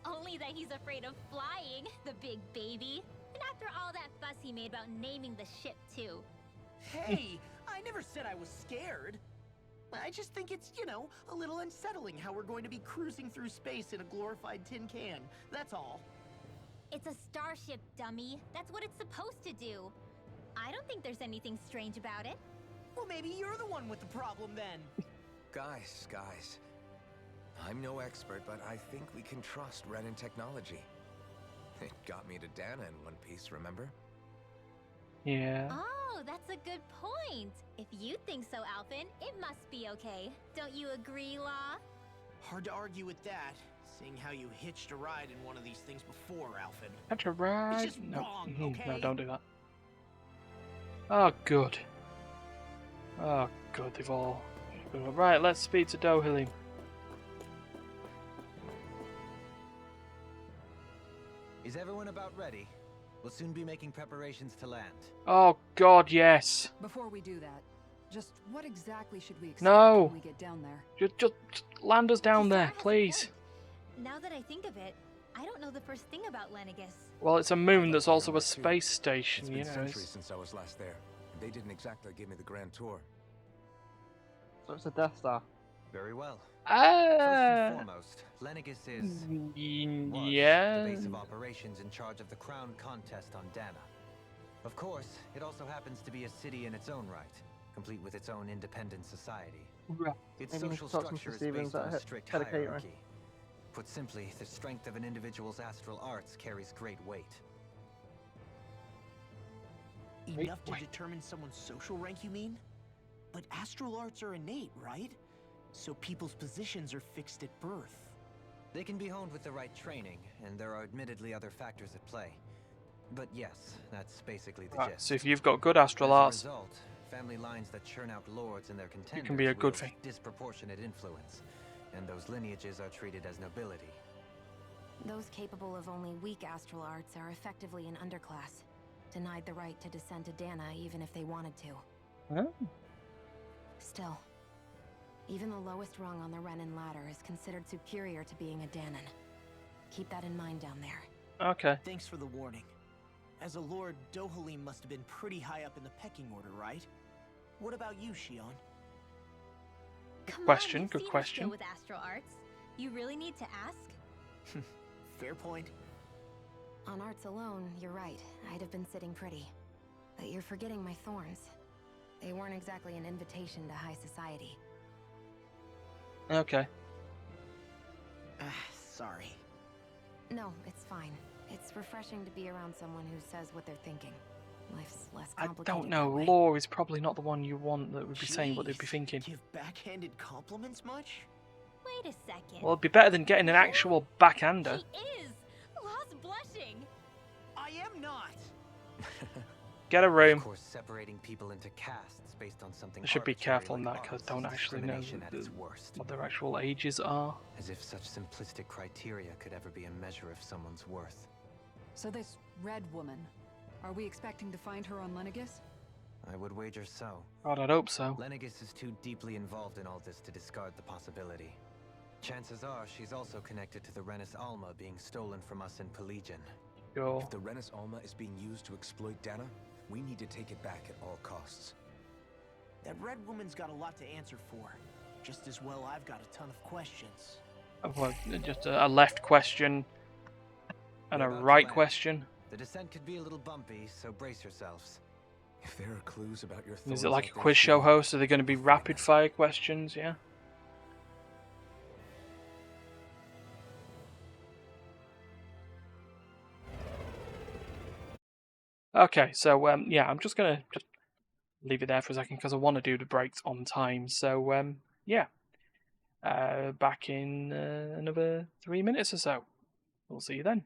Only that he's afraid of flying, the big baby. And after all that fuss he made about naming the ship, too. Hey, I never said I was scared. I just think it's, you know, a little unsettling how we're going to be cruising through space in a glorified tin can. That's all. It's a starship, dummy. That's what it's supposed to do. I don't think there's anything strange about it. Well, maybe you're the one with the problem then. Guys. I'm no expert, but I think we can trust Renin technology. It got me to Dana in One Piece, remember? Yeah. Oh, that's a good point. If you think so, Alphen, it must be okay. Don't you agree, Law? Hard to argue with that, seeing how you hitched a ride in one of these things before, Alphen. That's a ride. It's just wrong, okay? No, don't do that. Oh, good. Oh, good. They've all. Right, let's speed to Dohalim. Is everyone about ready? We'll soon be making preparations to land. Oh, God, yes. Before we do that, just what exactly should we expect No. when we get down there? Just land us down Sarah there, has a please. point. Now that I think of it, I don't know the first thing about Lenegis. Well, it's a moon that's also a Number two. space station, It's you been know. centuries since I was last there. And they didn't exactly give me the grand tour. So it's a Death Star. Very well. First and foremost, Lenegis is was Yeah. the base of operations in charge of the crown contest on Dana. Of course, it also happens to be a city in its own right, complete with its own independent society. Right. Its Maybe we social should talk to structure Mr. is Stevens based on at strict head of catering. hierarchy. Put simply, the strength of an individual's astral arts carries great weight. Enough to wait. determine someone's social rank, you mean? But astral arts are innate, right? So people's positions are fixed at birth. They can be honed with the right training, and there are admittedly other factors at play. But yes, that's basically the Right, gist. so if you've got good astral arts, As a result, family lines that churn out lords and their contenders can be a good wield thing. disproportionate influence, and those lineages are treated as nobility. Those capable of only weak astral arts are effectively an underclass, denied the right to descend to Dana even if they wanted to. Oh. Still, even the lowest rung on the Renin ladder is considered superior to being a Danon. Keep that in mind down there. Okay. Thanks for the warning. As a lord, Dohalim must have been pretty high up in the pecking order, right? What about you, Shion? Come question, on, you've good seen us question. deal with astral arts. You really need to ask? Fair point. On arts alone, you're right. I'd have been sitting pretty. But you're forgetting my thorns. They weren't exactly an invitation to high society. Okay. Sorry. No, it's fine. It's refreshing to be around someone who says what they're thinking. Life's less I complicated. don't know. that way. Law is probably not the one you want that would be saying what they'd be Jeez, thinking. Give backhanded compliments much? Wait a second. Well, it'd be better than getting an actual backhander. He is! Law's blushing! I am not! Get a room. Of course, separating people into castes based on something I should be arbitrary careful on like that because I ours don't is actually know discrimination at its worst. what their actual ages are. As if such simplistic criteria could ever be a measure of someone's worth. So this Red Woman, are we expecting to find her on Lenegis? I would wager so. God, I'd hope so. Lenegis is too deeply involved in all this to discard the possibility. Chances are she's also connected to the Renis Alma being stolen from us in Pelegion. Sure. If the Renis Alma is being used to exploit Dana, we need to take it back at all costs. That red woman's got a lot to answer for. Just as well I've got a ton of questions. Well, just a left question and a We're about to right land. question. The descent could be a little bumpy, so brace yourselves. If there are clues about your Is thorns it like a out there quiz show here, host? Are they going to be we'll find rapid them. fire questions? Yeah. Okay, so yeah, I'm just gonna leave it there for a second because I want to do the breaks on time. So yeah, back in another 3 minutes or so. We'll see you then.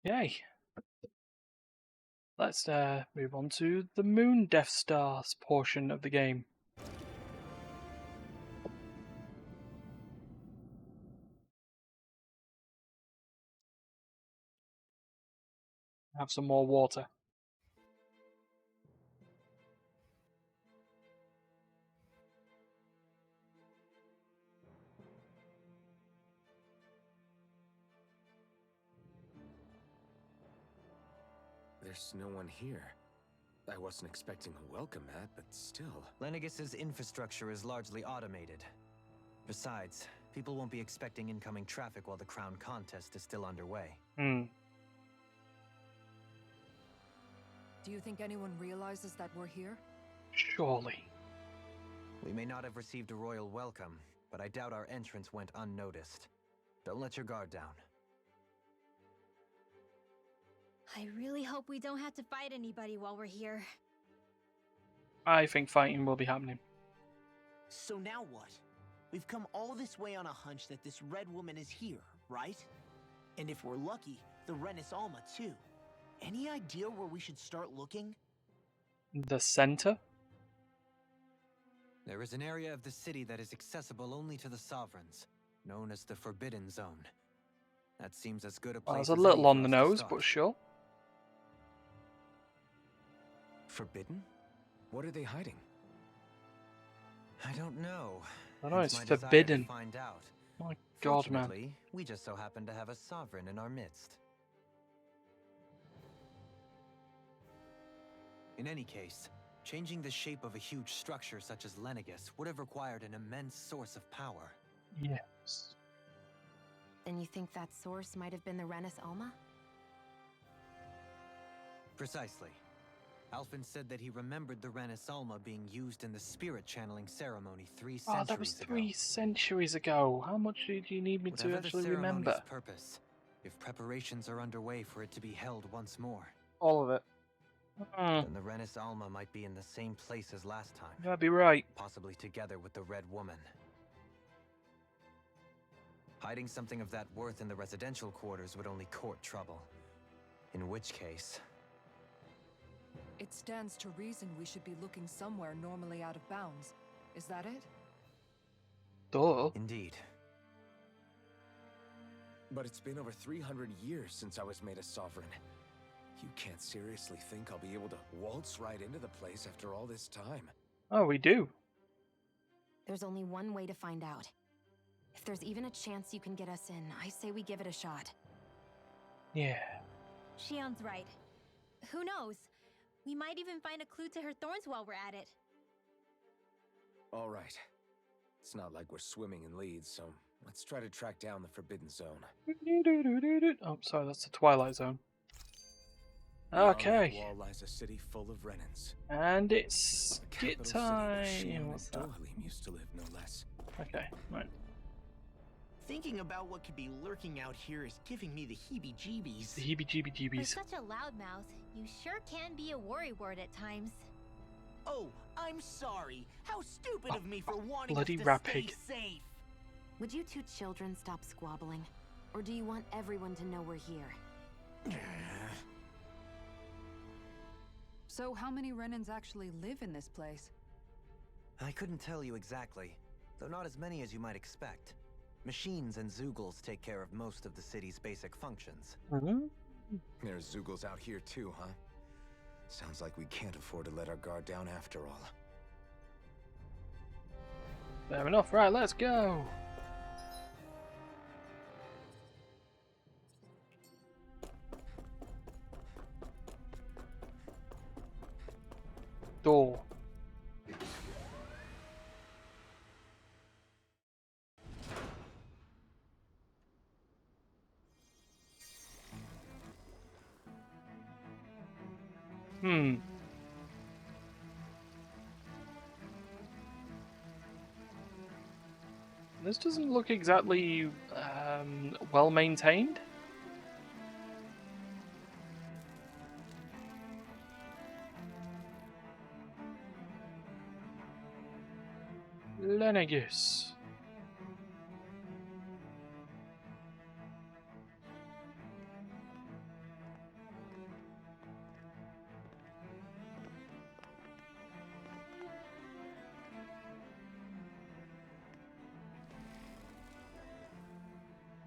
Okay. Let's move on to the Moon Death Stars portion of the game. Have some more water. There's no one here. I wasn't expecting a welcome mat, but still. Lenegus's infrastructure is largely automated. Besides, people won't be expecting incoming traffic while the crown contest is still underway. Hmm. Do you think anyone realizes that we're here? Surely. We may not have received a royal welcome, but I doubt our entrance went unnoticed. Don't let your guard down. I really hope we don't have to fight anybody while we're here. I think fighting will be happening. So now what? We've come all this way on a hunch that this red woman is here, right? And if we're lucky, the Renis Alma too. Any idea where we should start looking? The center? There is an area of the city that is accessible only to the sovereigns, known as the Forbidden Zone. That seems as good a Well, place it's a as little any on for the us to nose, start. but sure. Forbidden? What are they hiding? I don't know. I know Hence it's my desire to forbidden. find out. My God, man. Fortunately, we just so happen to have a sovereign in our midst. In any case, changing the shape of a huge structure such as Lenegus would have required an immense source of power. Yes. And you think that source might have been the Renis Alma? Precisely. Alphen said that he remembered the Renis Alma being used in the spirit channeling ceremony 3 Oh, that was centuries ago. 3 centuries ago. How much do you need me to Whatever actually the ceremony's remember? purpose, if preparations are underway for it to be held once more, All of it. then the Renis Alma might be in the same place as last time. That'd be right. Possibly together with the Red Woman. Hiding something of that worth in the residential quarters would only court trouble. In which case... It stands to reason we should be looking somewhere normally out of bounds. Is that it? Duh. Indeed. But it's been over 300 years since I was made a sovereign. You can't seriously think I'll be able to waltz right into the place after all this time. Oh, we do. There's only one way to find out. If there's even a chance you can get us in, I say we give it a shot. Yeah. Shion's right. Who knows? We might even find a clue to her thorns while we're at it. All right. It's not like we're swimming in leads, so let's try to track down the Forbidden Zone. Oh, sorry, that's the Twilight Zone. Beyond that Okay. wall lies a city full of Renans. And it's The skit capital city where Shion time. and What's that? Dohalim used to live, no less. Okay, right. Thinking about what could be lurking out here is giving me the heebie-jeebies. The For heebie-jeebies. such a loudmouth, you sure can be a worrywart at times. Oh, I'm sorry. How stupid of me for wanting us bloody to rat stay pig. safe. Would you two children stop squabbling? Or do you want everyone to know we're here? So how many Renans actually live in this place? I couldn't tell you exactly, though not as many as you might expect. Machines and Zoogles take care of most of the city's basic functions. There's Zoogles out here too, huh? Sounds like we can't afford to let our guard down after all. Fair enough, right, let's go. Door. This doesn't look exactly well maintained. Lenegus.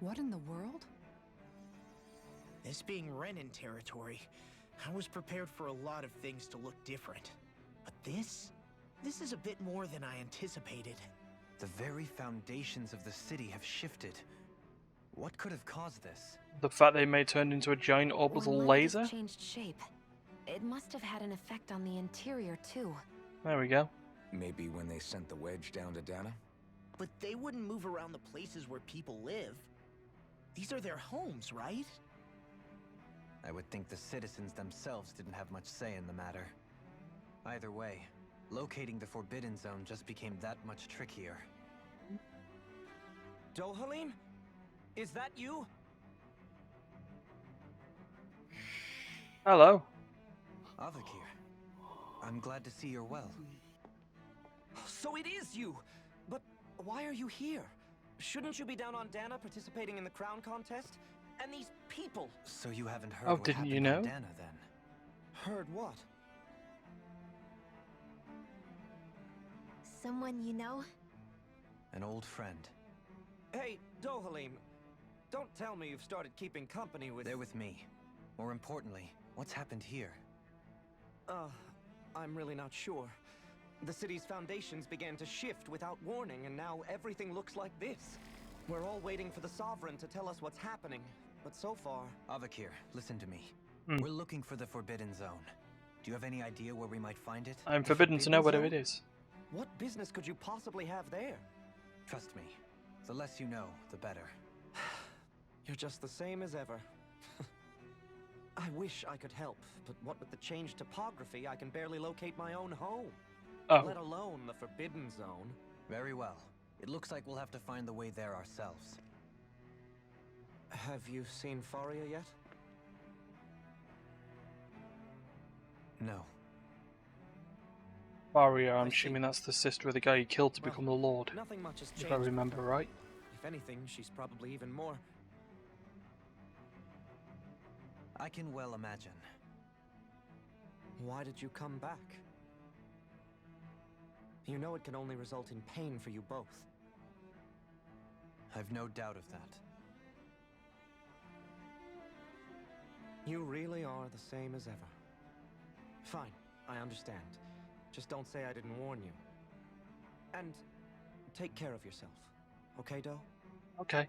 What in the world? This being Renan territory, I was prepared for a lot of things to look different. But this is a bit more than I anticipated. The very foundations of the city have shifted. What could have caused this? The fact they may turn into a giant orbital When laser. Lenegus changed shape, it must have had an effect on the interior too. There we go. Maybe when they sent the wedge down to Dana? But they wouldn't move around the places where people live. These are their homes, right? I would think the citizens themselves didn't have much say in the matter. Either way, locating the Forbidden Zone just became that much trickier. Dohalim? Is that you? Hello. Avakir, I'm glad to see you're well. So it is you! But why are you here? Shouldn't you be down on Dana participating in the crown contest? And these people! So you haven't heard Oh, what didn't you happened know? on Dana then? Heard what? Someone you know? An old friend. Hey, Dohalim. Don't tell me you've started keeping company with... They're with me. More importantly, what's happened here? I'm really not sure. The city's foundations began to shift without warning, and now everything looks like this. We're all waiting for the Sovereign to tell us what's happening, but so far... Avakir, listen to me. Hmm. We're looking for the Forbidden Zone. Do you have any idea where we might find it? I'm forbidden to know whatever it is. What business could you possibly have there? Trust me. The less you know, the better. You're just the same as ever. I wish I could help, but what with the changed topography, I can barely locate my own home. Oh. Let alone the Forbidden Zone. Very well. It looks like we'll have to find the way there ourselves. Have you seen Faria yet? No. Faria, I'm assuming that's the sister of the guy you killed to become the Lord. Nothing much has changed. If I remember right. If anything, she's probably even more... I can well imagine. Why did you come back? You know it can only result in pain for you both. I've no doubt of that. You really are the same as ever. Fine, I understand. Just don't say I didn't warn you. And take care of yourself. Okay, Doe? Okay.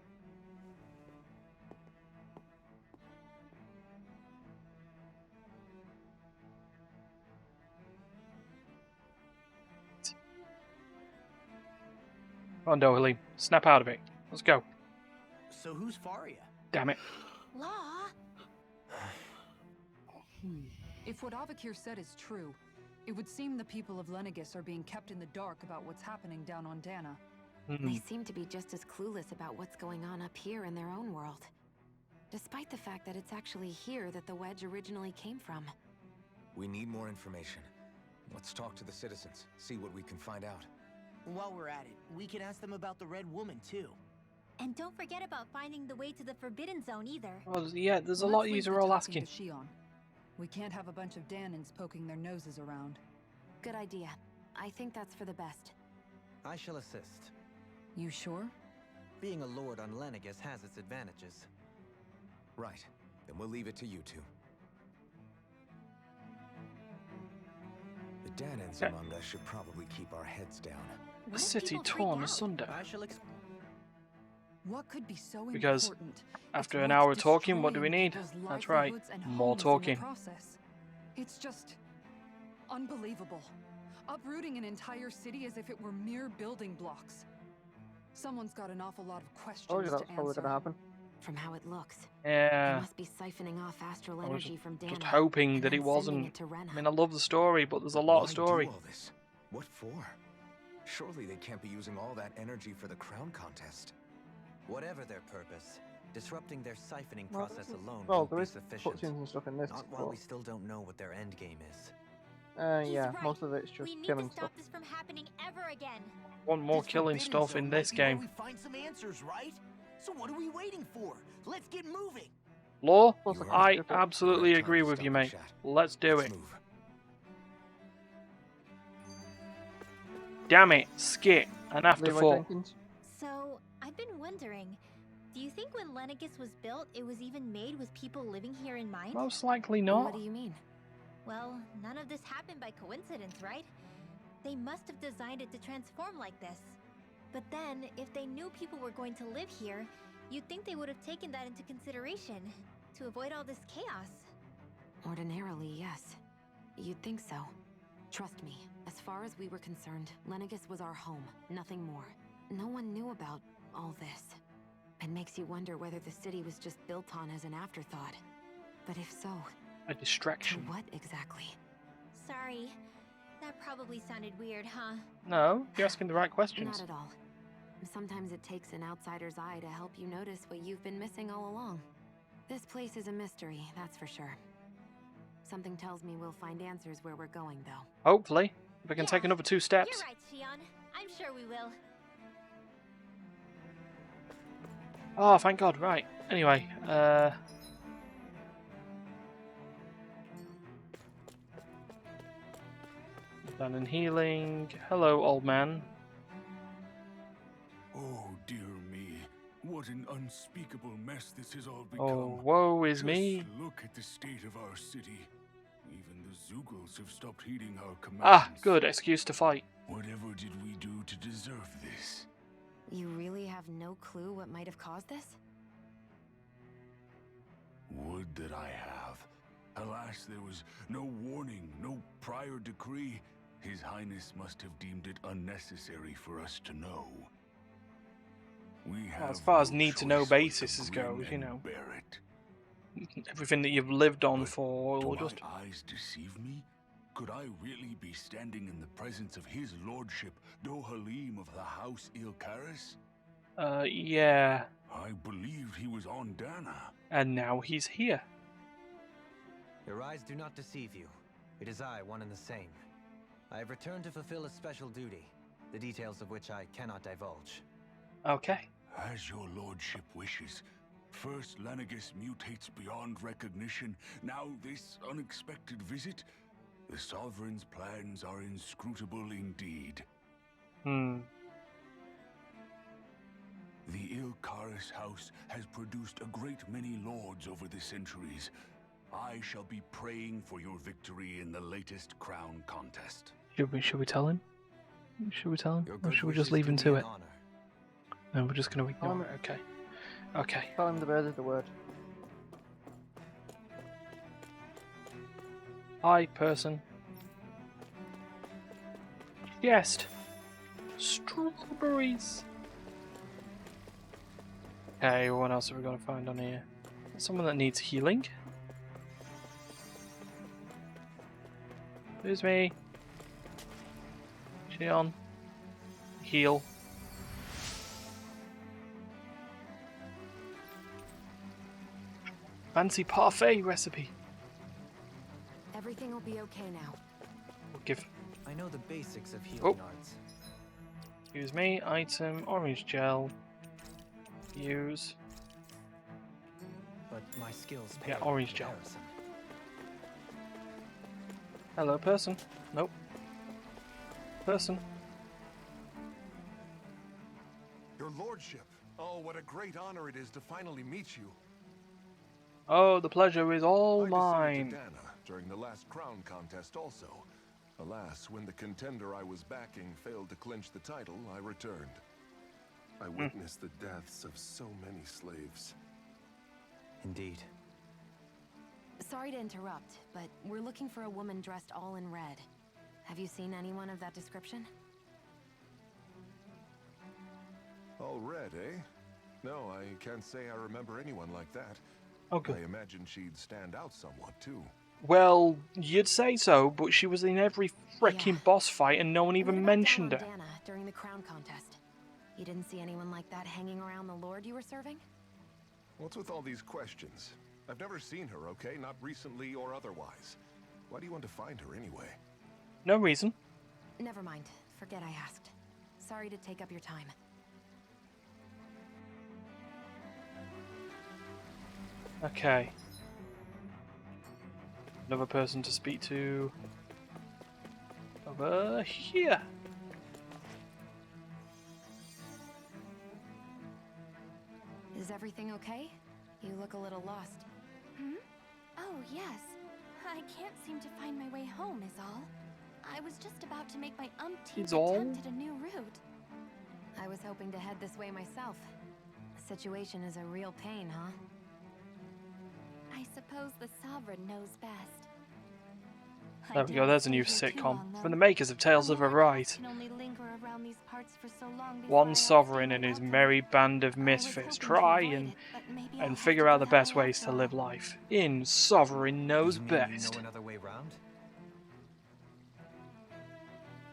Come on, Doe, snap out of it. Let's go. So who's Faria? Damn it. Law? If what Avakir said is true, it would seem the people of Lenegis are being kept in the dark about what's happening down on Dana. They seem to be just as clueless about what's going on up here in their own world. Despite the fact that it's actually here that the wedge originally came from. We need more information. Let's talk to the citizens, see what we can find out. While we're at it, we can ask them about the Red Woman, too. And don't forget about finding the way to the Forbidden Zone either. Well, yeah, there's a Let's lot leave you're the all talking asking. to Shion. We can't have a bunch of Danans poking their noses around. Good idea. I think that's for the best. I shall assist. You sure? Being a lord on Lenegis has its advantages. Right. Then we'll leave it to you two. The Danans among us should probably keep our heads down. The city torn asunder. I shall What could be so Because important? after It's an what's hour talking, what do we destroying need? people's That's right, livelihoods and more homes in the talking. process. It's just unbelievable. Uprooting an entire city as if it were mere building blocks. Someone's got an awful lot of questions Oh, yeah, that's to probably answer. gonna happen. From how it looks. Yeah. They must be siphoning off astral I was energy from Dana. just hoping and that then it sending wasn't. it to Rena. I mean, I love the story, but there's a lot of Why story. do all this? What for? Surely they can't be using all that energy for the crown contest. Whatever their purpose, disrupting their siphoning Well, process alone Well, won't there be is sufficient. cutscenes and stuff in this. Not while we still don't know what their end game is. He's Yeah, right. most of it's just We need killing to stop stuff. this from happening ever again. Want more This killing Forbidden stuff Zone in might this be where game. we find some answers, right? So what are we waiting for? Let's get moving. Law, Plus, You I are- absolutely you are agree trying to with stop you, the mate. chat. Let's do Let's it. move. Damn it, skip. And after Leroy four. Jenkins. So, I've been wondering, do you think when Lenegis was built, it was even made with people living here in mind? Most likely What not. do you mean? Well, none of this happened by coincidence, right? They must have designed it to transform like this. But then, if they knew people were going to live here, you'd think they would have taken that into consideration to avoid all this chaos. Ordinarily, yes. You'd think so. Trust me, as far as we were concerned, Lenegis was our home, nothing more. No one knew about all this. It makes you wonder whether the city was just built on as an afterthought. But if so, A to distraction. what exactly? Sorry, that probably sounded weird, huh? No, you're asking the right questions. Not at all. Sometimes it takes an outsider's eye to help you notice what you've been missing all along. This place is a mystery, that's for sure. Something tells me we'll find answers where we're going, though. Hopefully, if we can take Yeah, another 2 You're steps. right, Shion. I'm sure we will. Oh, thank God, right. Anyway, done in healing. Hello, old man. Oh, dear me. What what an unspeakable mess this has all become. Oh, woe is Just me. look at the state of our city. Even the Zugals have stopped heeding our commands. Ah, good. Excuse to fight. Whatever did we do to deserve this? You really have no clue what might have caused this? Would that I have. Alas, there was no warning, no prior decree. His Highness must have deemed it unnecessary for us to know. We have As far as no need-to-know choice but to basis grin goes, you and know. bear it. Everything that you've lived on But for, do or just... my eyes deceive me? Could I really be standing in the presence of his lordship, Dohalim of the House Ilkaris? Yeah. I believed he was on Dana. And now he's here. Your eyes do not deceive you. It is I, one and the same. I have returned to fulfill a special duty, the details of which I cannot divulge. Okay. As your lordship wishes. First, Lenegis mutates beyond recognition. Now this unexpected visit. The Sovereign's plans are inscrutable indeed. Hmm. The Ilkaris house has produced a great many lords over the centuries. I shall be praying for your victory in the latest crown contest. Should we tell him? Should we tell him? Your Or good should we just wishes leave do him me to an it? honor. No, we're just going to ignore it. Okay. Okay. Tell him the bird is the word. Hi, person. Yes. Strawberries. Okay, what else have we got to find on here? Someone that needs healing. Here's me. Shion. Heal. Fancy parfait recipe. Everything will be okay now. We'll give. I know the basics of healing arts. Excuse me. Item. Orange gel. Use. But my skills Yeah, pale in orange gel. comparison. Hello, person. Nope. Person. Your lordship. Oh, what a great honor it is to finally meet you. Oh, the pleasure is all I mine. descended to Dana during the last crown contest also. Alas, when the contender I was backing failed to clinch the title, I returned. I witnessed the deaths of so many slaves. Indeed. Sorry to interrupt, but we're looking for a woman dressed all in red. Have you seen anyone of that description? All red, eh? No, I can't say I remember anyone like that. Oh, good. I imagine she'd stand out somewhat, too. Well, you'd say so, but she was in every freaking Yeah. boss fight and no one What even about mentioned down her. on Dana during the crown contest? You didn't see anyone like that hanging around the lord you were serving? What's with all these questions? I've never seen her, okay? Not recently or otherwise. Why do you want to find her anyway? No reason. Never mind. Forget I asked. Sorry to take up your time. Okay. Another person to speak to. Over here. Is everything okay? You look a little lost. Hmm? Oh, yes. I can't seem to find my way home, is all. I was just about to make my umpteenth Is all? attempt at a new route. I was hoping to head this way myself. The situation is a real pain, huh? I suppose the Sovereign knows best. I There we go, daren't there's a stay new here too sitcom long, from though. the makers of Tales A of warlock Arise. can only linger around these parts for so long before I One outstay sovereign my and his welcome. merry band of I was misfits hoping to try avoid and it, but maybe I'll have figure to out go the that best way ways to after live all. life. In Sovereign Knows You mean Best. you know another way round?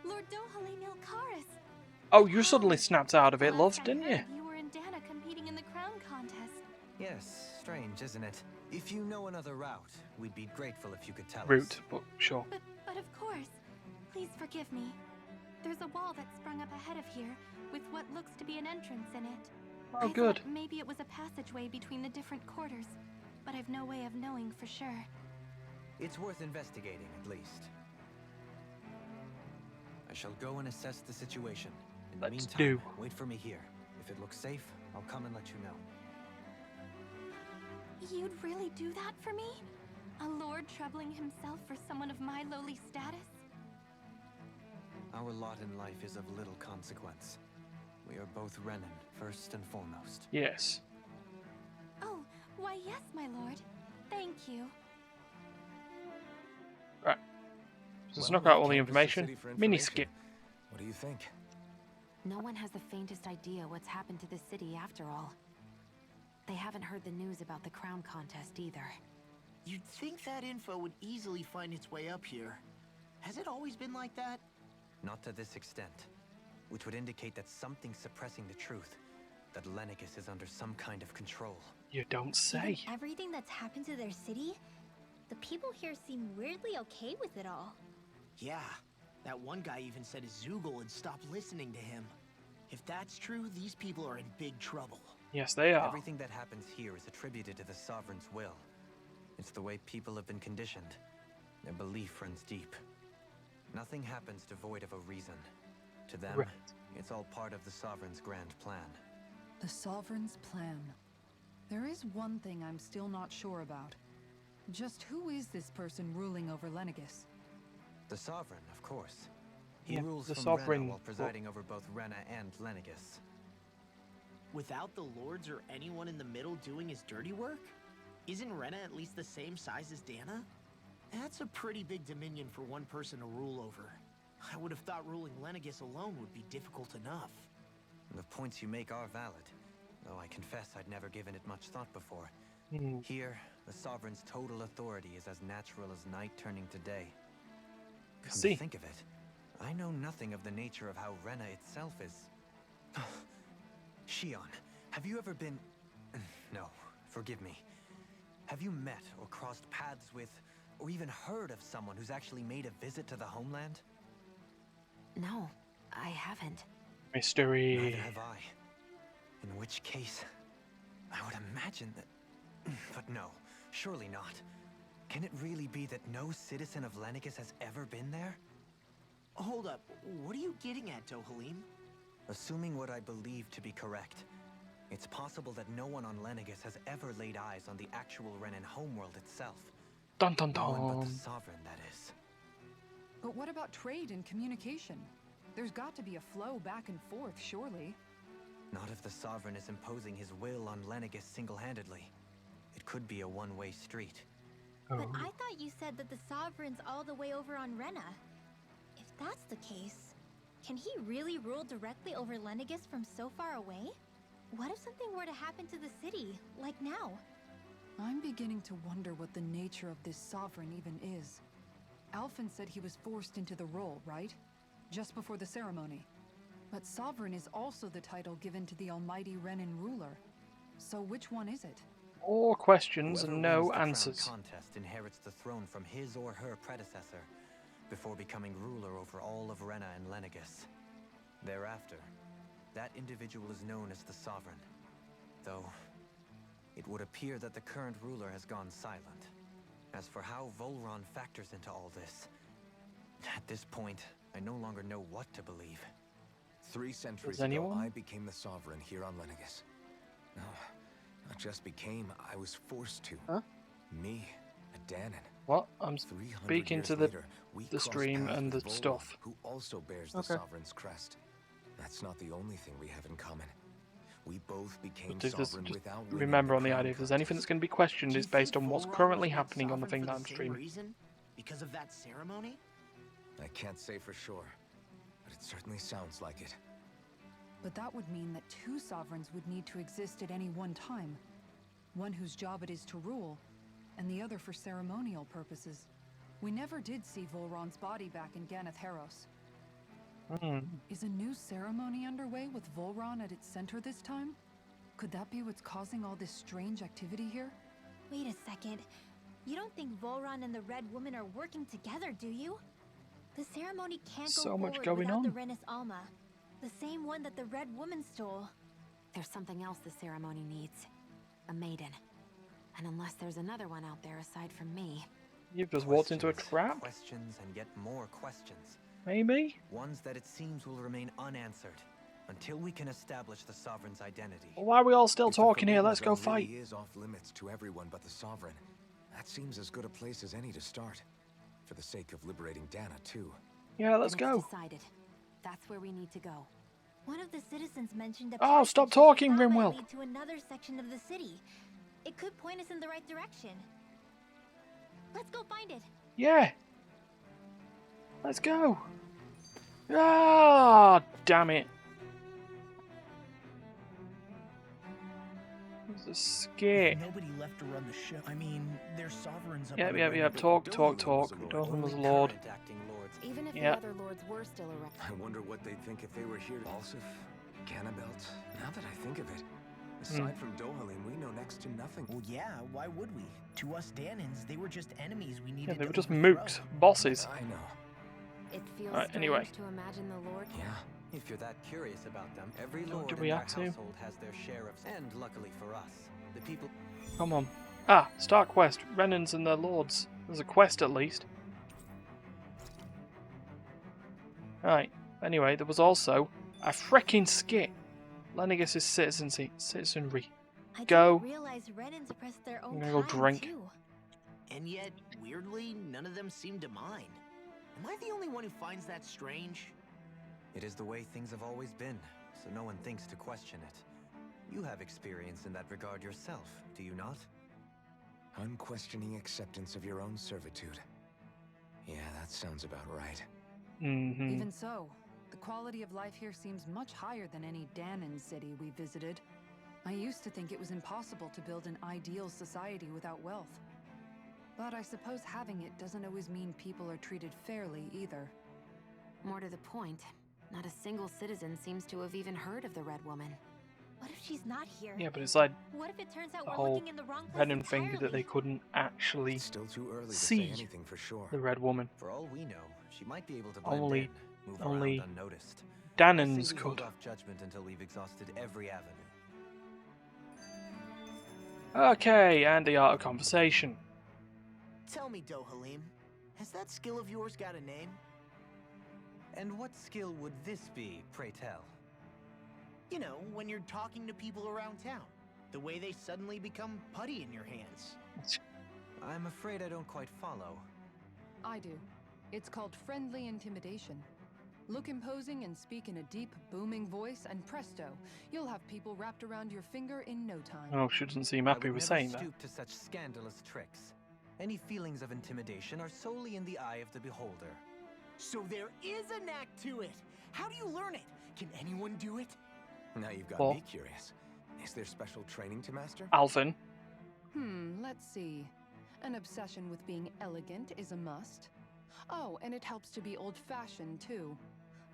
Lord Dohalim Ilkaris! Oh, you suddenly snapped out of it, Last love, I didn't you? heard, you were in Dana competing in the crown contest. Yes, strange, isn't it? If you know another route, we'd be grateful if you could tell us. Route, but sure. But of course. Please forgive me. There's a wall that sprung up ahead of here, with what looks to be an entrance in it. Oh, I good. thought maybe it was a passageway between the different quarters, but I've no way of knowing for sure. It's worth investigating, at least. I shall go and assess the situation. In the Let's meantime, do. wait for me here. If it looks safe, I'll come and let you know. You'd really do that for me? A lord troubling himself for someone of my lowly status? Our lot in life is of little consequence. We are both Renan, first and foremost. Yes. Oh, why yes, my lord. Thank you. Right. So Well, snuck we've out all the canvassed information. city for Mini information. skip. What do you think? No one has the faintest idea what's happened to the city after all. They haven't heard the news about the crown contest either. You'd think that info would easily find its way up here. Has it always been like that? Not to this extent, which would indicate that something's suppressing the truth, that Lennicus is under some kind of control. You don't say. Given everything that's happened to their city, the people here seem weirdly okay with it all. Yeah, that one guy even said Zoogle would stop listening to him. If that's true, these people are in big trouble. Yes, they are. Everything that happens here is attributed to the Sovereign's will. It's the way people have been conditioned. Their belief runs deep. Nothing happens devoid of a reason. To them, Right. it's all part of the Sovereign's grand plan. The Sovereign's plan. There is one thing I'm still not sure about. Just who is this person ruling over Lennicus? The Sovereign, of course. He Yeah, rules the from Sovereign, Rena while presiding over both Rena and Lennicus. Without the lords or anyone in the middle doing his dirty work? Isn't Rena at least the same size as Dana? That's a pretty big dominion for one person to rule over. I would have thought ruling Lennicus alone would be difficult enough. The points you make are valid, though I confess I'd never given it much thought before. Here, the Sovereign's total authority is as natural as night turning to day. Come to think of it, I know nothing of the nature of how Rena itself is. Shion, have you ever been... No, forgive me. Have you met or crossed paths with, or even heard of someone who's actually made a visit to the homeland? No, I haven't. Mystery. Neither have I. In which case, I would imagine that... But no, surely not. Can it really be that no citizen of Lennicus has ever been there? Hold up, what are you getting at, Dohalim? Assuming what I believe to be correct, it's possible that no one on Lennicus has ever laid eyes on the actual Renan homeworld itself. Dun dun dun. No one but the Sovereign, that is. But what about trade and communication? There's got to be a flow back and forth, surely. Not if the Sovereign is imposing his will on Lennicus single-handedly. It could be a one-way street. But I thought you said that the Sovereign's all the way over on Rena. If that's the case, can he really rule directly over Lennicus from so far away? What if something were to happen to the city, like now? I'm beginning to wonder what the nature of this Sovereign even is. Alphen said he was forced into the role, right? Just before the ceremony. But Sovereign is also the title given to the almighty Renan ruler. So which one is it? All questions Whoever and no wins the answers. crown contest inherits the throne from his or her predecessor, before becoming ruler over all of Rena and Lennicus. Thereafter, that individual is known as the Sovereign. Though, it would appear that the current ruler has gone silent. As for how Volron factors into all this, at this point, I no longer know what to believe. 3 centuries Does ago, anyone? I became the Sovereign here on Lennicus. No, not just became, I was forced to. Huh? Me, a Danon. What? I'm 300 speaking years to later, we the crossed stream paths and the with Volron, stuff. who also bears the Okay. Sovereign's crest. That's not the only thing we have in common. We both became Just sovereign without winning remember on the crown idea, if there's anything that's contest. going to be questioned, Do you is based think on what's Volron currently was made happening on the sovereign thing for that I'm the same streaming. reason? Because of that ceremony? I can't say for sure, but it certainly sounds like it. But that would mean that 2 sovereigns would need to exist at any one time. One whose job it is to rule, and the other for ceremonial purposes. We never did see Volron's body back in Ganeth Haros. Is a new ceremony underway with Volron at its center this time? Could that be what's causing all this strange activity here? Wait a second. You don't think Volron and the Red Woman are working together, do you? The ceremony can't go So much forward going without on. the Renis Alma, the same one that the Red Woman stole. There's something else the ceremony needs. A maiden. And unless there's another one out there aside from me... You've just walked into a Questions, trap? Questions and yet more questions. Maybe? Ones that it seems will remain unanswered. until we can establish the Sovereign's identity. Well, why are we all still If the talking here? Forbidden Let's go Zone really fight. is off limits to everyone but the Sovereign. That seems as good a place as any to start. For the sake of liberating Dana, too. Yeah, let's Then it's go. decided. That's where we need to go. One of the citizens mentioned a Oh, passage stop that talking, they thought might Rimwell. lead to another section of the city. It could point us in the right direction. Let's go find it. Yeah. Let's go. Ah, damn it. There's a skate. Nobody left to run the show. I mean, there's sovereigns up Yep, on the yep, ring, yep. but Talk. Dolan Dolan was Only Lord. current acting lords. Even if Yeah. the other lords were still around. I wonder what they'd think if they were here. Balsif, Cannabelt. Now that I think of it, aside from Dohalim, we know next to nothing. Well, yeah, why would we? To us Danans, they were just enemies we needed Yeah, they were to just overthrow. mooks, bosses. I know. It feels Alright, strange anyway. to imagine the Lord. Yeah. If you're that curious about them, every Don't lord in we their have to? household has their share of... And luckily for us, the people... Come on. Ah, start quest. Renans and their lords. There's a quest at least. Right. Anyway, there was also a freaking skit. Lenegis' citizenry. I Go. didn't realize Renans oppressed their own I'm gonna go kind, drink. too. And yet, weirdly, none of them seem to mind. Am I the only one who finds that strange? It is the way things have always been, so no one thinks to question it. You have experience in that regard yourself, do you not? Unquestioning acceptance of your own servitude. Yeah, that sounds about right. Mm-hmm. Even so, the quality of life here seems much higher than any Danon city we visited. I used to think it was impossible to build an ideal society without wealth. But I suppose having it doesn't always mean people are treated fairly either. More to the point, not a single citizen seems to have even heard of the Red Woman. What if she's not here? Yeah, but it's like What if it turns out the we're whole looking in the wrong place Renan thing that entirely? they couldn't actually It's still too early to see say anything for sure. the Red Woman. For all we know, she might be able to blend Only- in, move only around unnoticed. Danans I say we hold could. off judgment until we've exhausted every avenue. Okay, and the art of conversation. Tell me, Dohalim, has that skill of yours got a name? And what skill would this be, pray tell? You know, when you're talking to people around town. The way they suddenly become putty in your hands. I'm afraid I don't quite follow. I do. It's called friendly intimidation. Look imposing and speak in a deep, booming voice, and presto, you'll have people wrapped around your finger in no time. Oh, she doesn't seem I happy would with never saying that. stoop to such scandalous tricks. Any feelings of intimidation are solely in the eye of the beholder. So there is a knack to it. How do you learn it? Can anyone do it? Now you've got Well- me curious. Is there special training to master? Alvin. Let's see. An obsession with being elegant is a must. Oh, and it helps to be old-fashioned, too.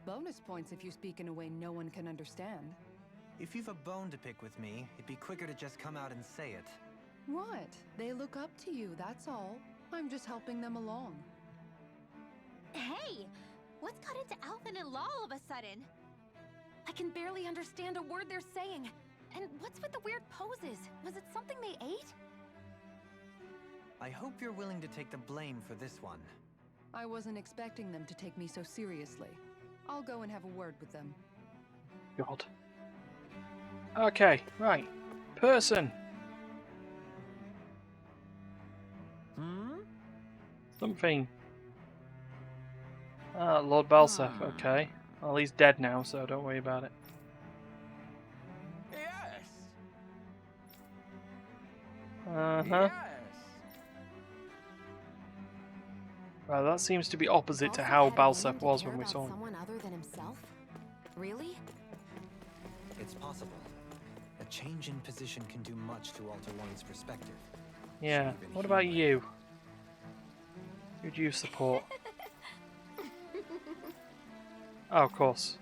Bonus points if you speak in a way no one can understand. If you've a bone to pick with me, it'd be quicker to just come out and say it. What? They look up to you, that's all. I'm just helping them along. Hey! What's got into Alvin and Law all of a sudden? I can barely understand a word they're saying. And what's with the weird poses? Was it something they ate? I hope you're willing to take the blame for this one. I wasn't expecting them to take me so seriously. I'll go and have a word with them. God. Okay, right. Person. Something. Ah, Lord Balsef, okay. Well, he's dead now, so don't worry about it. Yes. Uh-huh. Well, that seems to be opposite to how Balsef was when we saw him. Someone other than himself? Really? It's possible. A change in position can do much to alter one's perspective. Yeah, what about you? Who do you support? Oh, of course.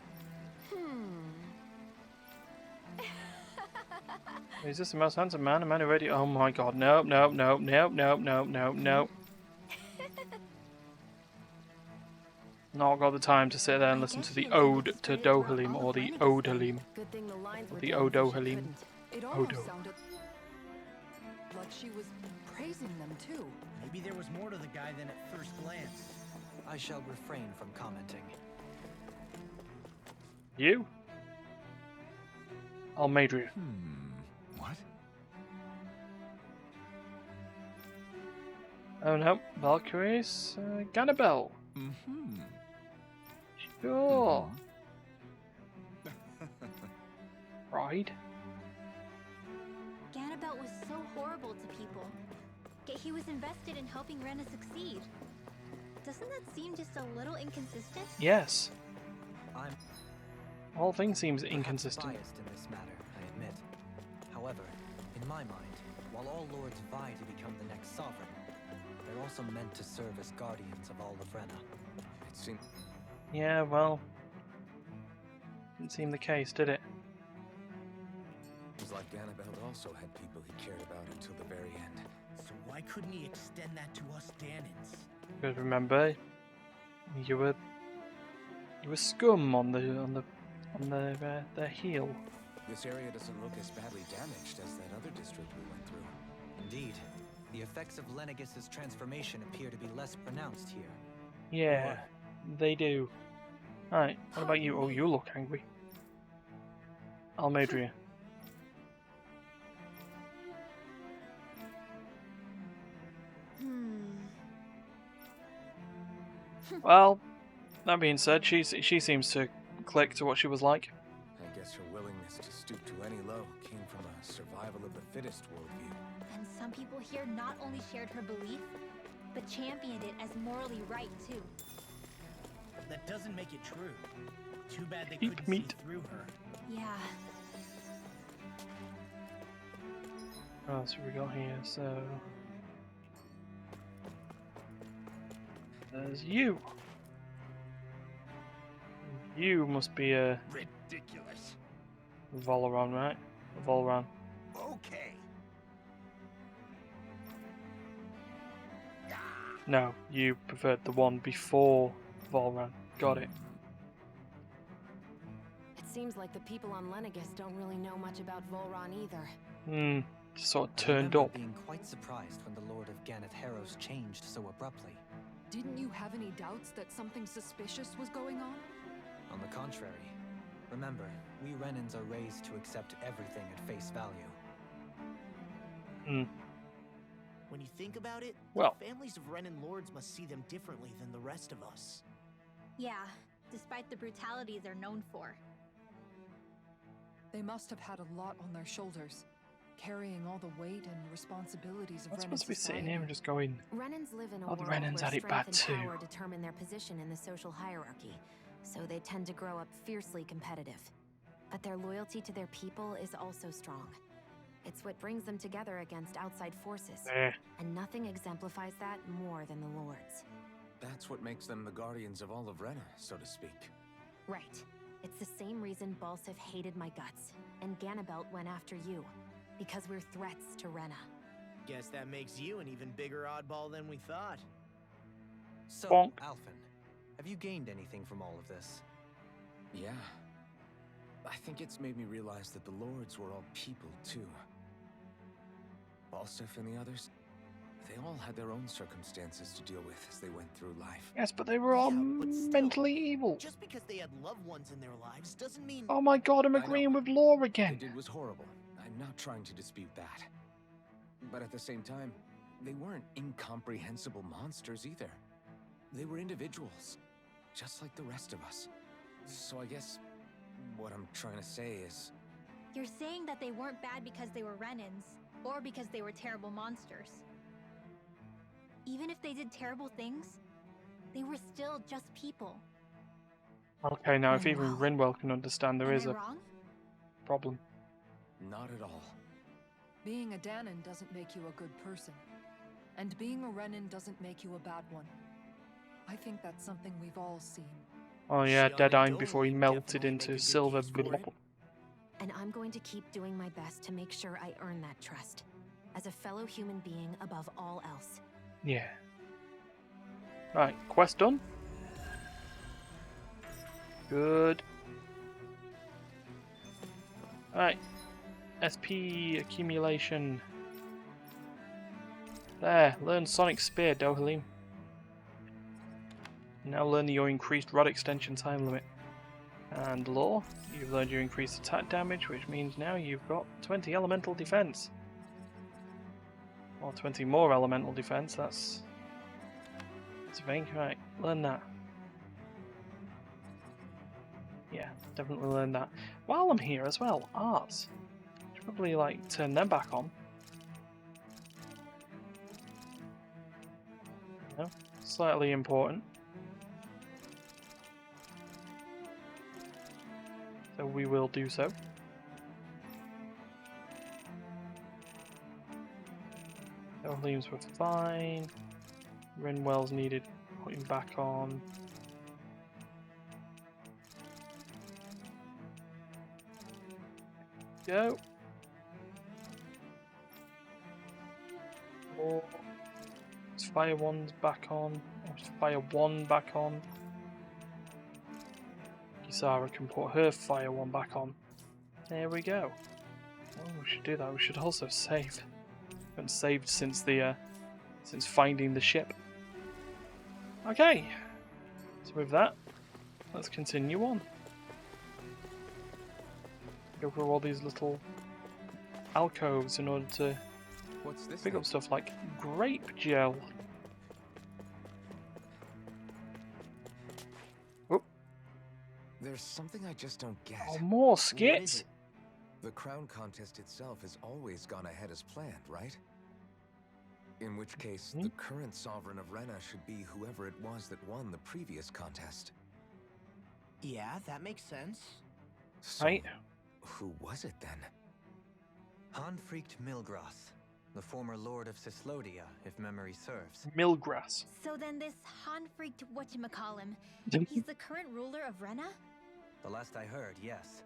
Is this the most handsome man? A man already? Oh my god, nope, nope, nope, nope, nope, nope, nope, nope. Not got the time to sit there and listen to the Ode to Dohalim or the Odalim. Good thing the lines Or were the down so she Odohalim. couldn't. It almost Odo. sounded like she was praising them, too. Maybe there was more to the guy than at first glance. I shall refrain from commenting. You? Almadria. What? Oh no, Valkyries, Ganabel. Sure. Right. Ganabelt was so horrible to people. Yet he was invested in helping Rena succeed. Doesn't that seem just a little inconsistent? Yes. I'm The whole thing seems inconsistent. biased in this matter, I admit. However, in my mind, while all lords vie to become the next sovereign, they're also meant to serve as guardians of all of Rena. It seems. Yeah, well, didn't seem the case, did it? It was like Annabelle also had people he cared about until the very end. So why couldn't he extend that to us Danans? Because remember, you were scum on their heel. This area doesn't look as badly damaged as that other district we went through. Indeed, the effects of Lenegus's transformation appear to be less pronounced here. Yeah, they do. Alright, what about you? Oh, you look angry. Almadria. Well, that being said, she seems to click to what she was like. I guess her willingness to stoop to any low came from a survival of the fittest worldview. And some people here not only shared her belief, but championed it as morally right too. That doesn't make it true. Too bad they Eat couldn't meat. see through her. Yeah. Oh, so we got here, so... There's you! You must be a... Ridiculous. Valoran, right? Valoran. Okay. No, you preferred the one before Valoran. Got it. It seems like the people on Lenegus don't really know much about Volron either. Just sort of I turned remember up. being quite surprised when the Lord of Ganath Harrows changed so abruptly. Didn't you have any doubts that something suspicious was going on? On the contrary, remember, we Renans are raised to accept everything at face value. When you think about it, Well. the families of Renan lords must see them differently than the rest of us. Yeah, despite the brutality they're known for. They must have had a lot on their shoulders, carrying all the weight and responsibilities of I'm Renan supposed to be sitting society. here and just going, Renans live in a oh, the world Renans where had it bad strength and too. power determine their position in the social hierarchy, so they tend to grow up fiercely competitive. But their loyalty to their people is also strong. It's what brings them together against outside forces, and nothing exemplifies that more than the Lords. That's what makes them the guardians of all of Rena, so to speak. Right. It's the same reason Balsif hated my guts, and Ganabelt went after you. Because we're threats to Rena. Guess that makes you an even bigger oddball than we thought. So, Bonk. Alphen, have you gained anything from all of this? Yeah. I think it's made me realize that the lords were all people, too. Balsif and the others, they all had their own circumstances to deal with as they went through life. Yes, but they were all Yeah, but still, mentally evil. Just because they had loved ones in their lives doesn't mean... Oh my god, I'm I know. agreeing with Law What again. they did was horrible. I'm not trying to dispute that. But at the same time, they weren't incomprehensible monsters either. They were individuals, just like the rest of us. So I guess what I'm trying to say is... You're saying that they weren't bad because they were Renans, or because they were terrible monsters. Even if they did terrible things, they were still just people. Okay, now if even Rinwell. Rinwell can understand, there Am is I a wrong? problem. Not at all. Being a Danon doesn't make you a good person. And being a Renan doesn't make you a bad one. I think that's something we've all seen. Oh yeah, Shion Deadeye and before he Dolan melted definitely make a into good silver. case for it. And I'm going to keep doing my best to make sure I earn that trust. As a fellow human being above all else. Yeah. Right, quest done. Good. Right. SP accumulation. There, learn Sonic Spear, Dohalim. Now learn your increased rod extension time limit. And lore, you've learned your increased attack damage, which means now you've got 20 elemental defense. Or 20 more elemental defense, that's a thing. Right, learn that. Yeah, definitely learn that. While I'm here as well, arts. Should probably like turn them back on. You know, slightly important. So we will do so. Leaves were fine. Rinwell's needed putting back on. Go. Oh, is Fire 1's back on? Or is Fire 1 back on? Kisara can put her Fire 1 back on. There we go. Oh, we should do that. We should also save. We haven't saved since the since finding the ship. Okay. So with that, let's continue on. Go through all these little alcoves in order to pick up stuff like grape gel. Oh. There's something I just don't get. Oh, more skits? The crown contest itself has always gone ahead as planned, right? In which case, the current sovereign of Rena should be whoever it was that won the previous contest. Yeah, that makes sense. So, right. Who was it then? Hanfried Milgrass, the former lord of Cislodia, if memory serves. Milgrass. So then this Hanfried whatchamacallem, he's the current ruler of Rena? The last I heard, yes.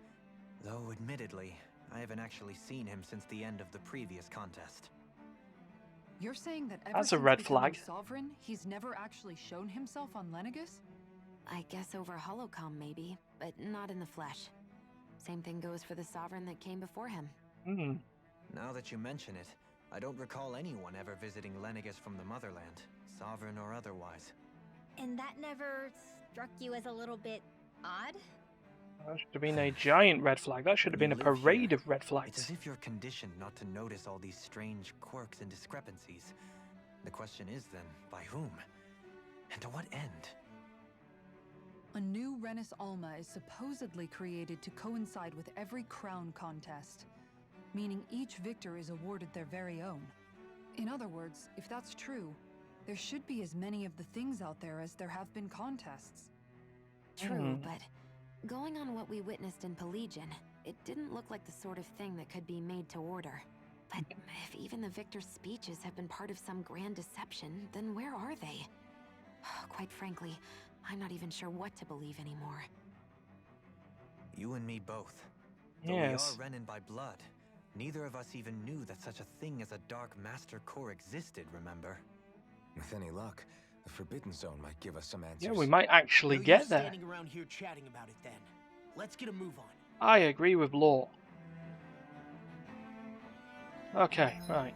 Though, admittedly, I haven't actually seen him since the end of the previous contest. You're saying that ever That's a since red becoming flag. sovereign, he's never actually shown himself on Lenegus? I guess over holocom maybe, but not in the flesh. Same thing goes for the sovereign that came before him. Now that you mention it, I don't recall anyone ever visiting Lenegus from the motherland, sovereign or otherwise. And that never struck you as a little bit odd? That should have been a giant red flag. That should have been a parade of red flags. It's as if you're conditioned not to notice all these strange quirks and discrepancies. The question is then, by whom? And to what end? A new Renis Alma is supposedly created to coincide with every crown contest, meaning each victor is awarded their very own. In other words, if that's true, there should be as many of the things out there as there have been contests. True, but going on what we witnessed in Pelagian, it didn't look like the sort of thing that could be made to order. But if even the victor's speeches have been part of some grand deception, then where are they? Quite frankly, I'm not even sure what to believe anymore. You and me both. Yes. Though we are Renin by blood, neither of us even knew that such a thing as a Dark Master Core existed, remember? With any luck, the Forbidden Zone might give us some answers. Yeah, we might actually get there. Standing around here chatting about it then. Let's get a move on. I agree with Law. Okay, right.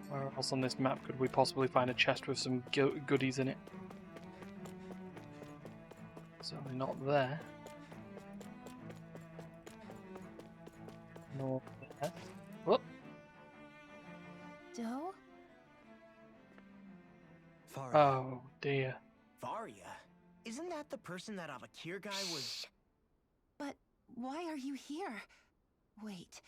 Where else on this map could we possibly find a chest with some goodies in it? Certainly not there. Nor there. Whoop. Doe? Faria. Oh dear. Faria? Isn't that the person that Avakir guy was... But why are you here? Wait,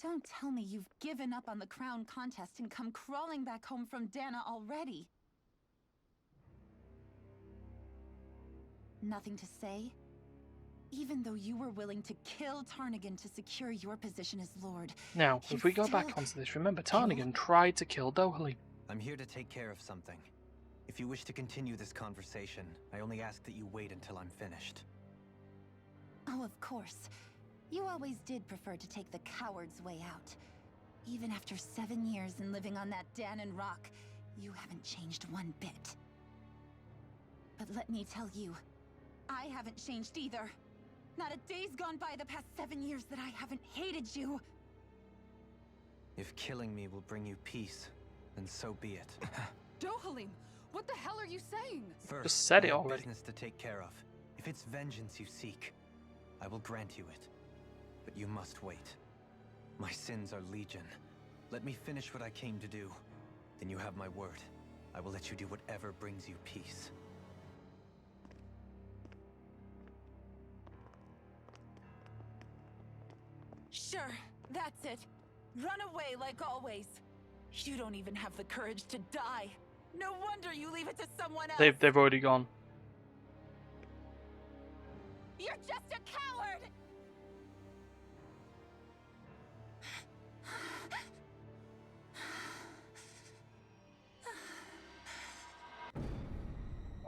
don't tell me you've given up on the crown contest and come crawling back home from Dana already. Nothing to say? Even though you were willing to kill Tarnigan to secure your position as Lord. Now, if we go back onto this, remember Tarnigan tried to kill Dohalim. I'm here to take care of something. If you wish to continue this conversation, I only ask that you wait until I'm finished. Oh, of course. You always did prefer to take the coward's way out. Even after 7 years and living on that Danon rock, you haven't changed one bit. But let me tell you, I haven't changed either. Not a day's gone by the past 7 years that I haven't hated you. If killing me will bring you peace, then so be it. Dohalim, what the hell are you saying? First, Just said I it have already. business to take care of. If it's vengeance you seek, I will grant you it. But you must wait. My sins are legion. Let me finish what I came to do. Then you have my word. I will let you do whatever brings you peace. Sure, that's it. Run away like always. You don't even have the courage to die. No wonder you leave it to someone else. They've already gone. You're just a coward!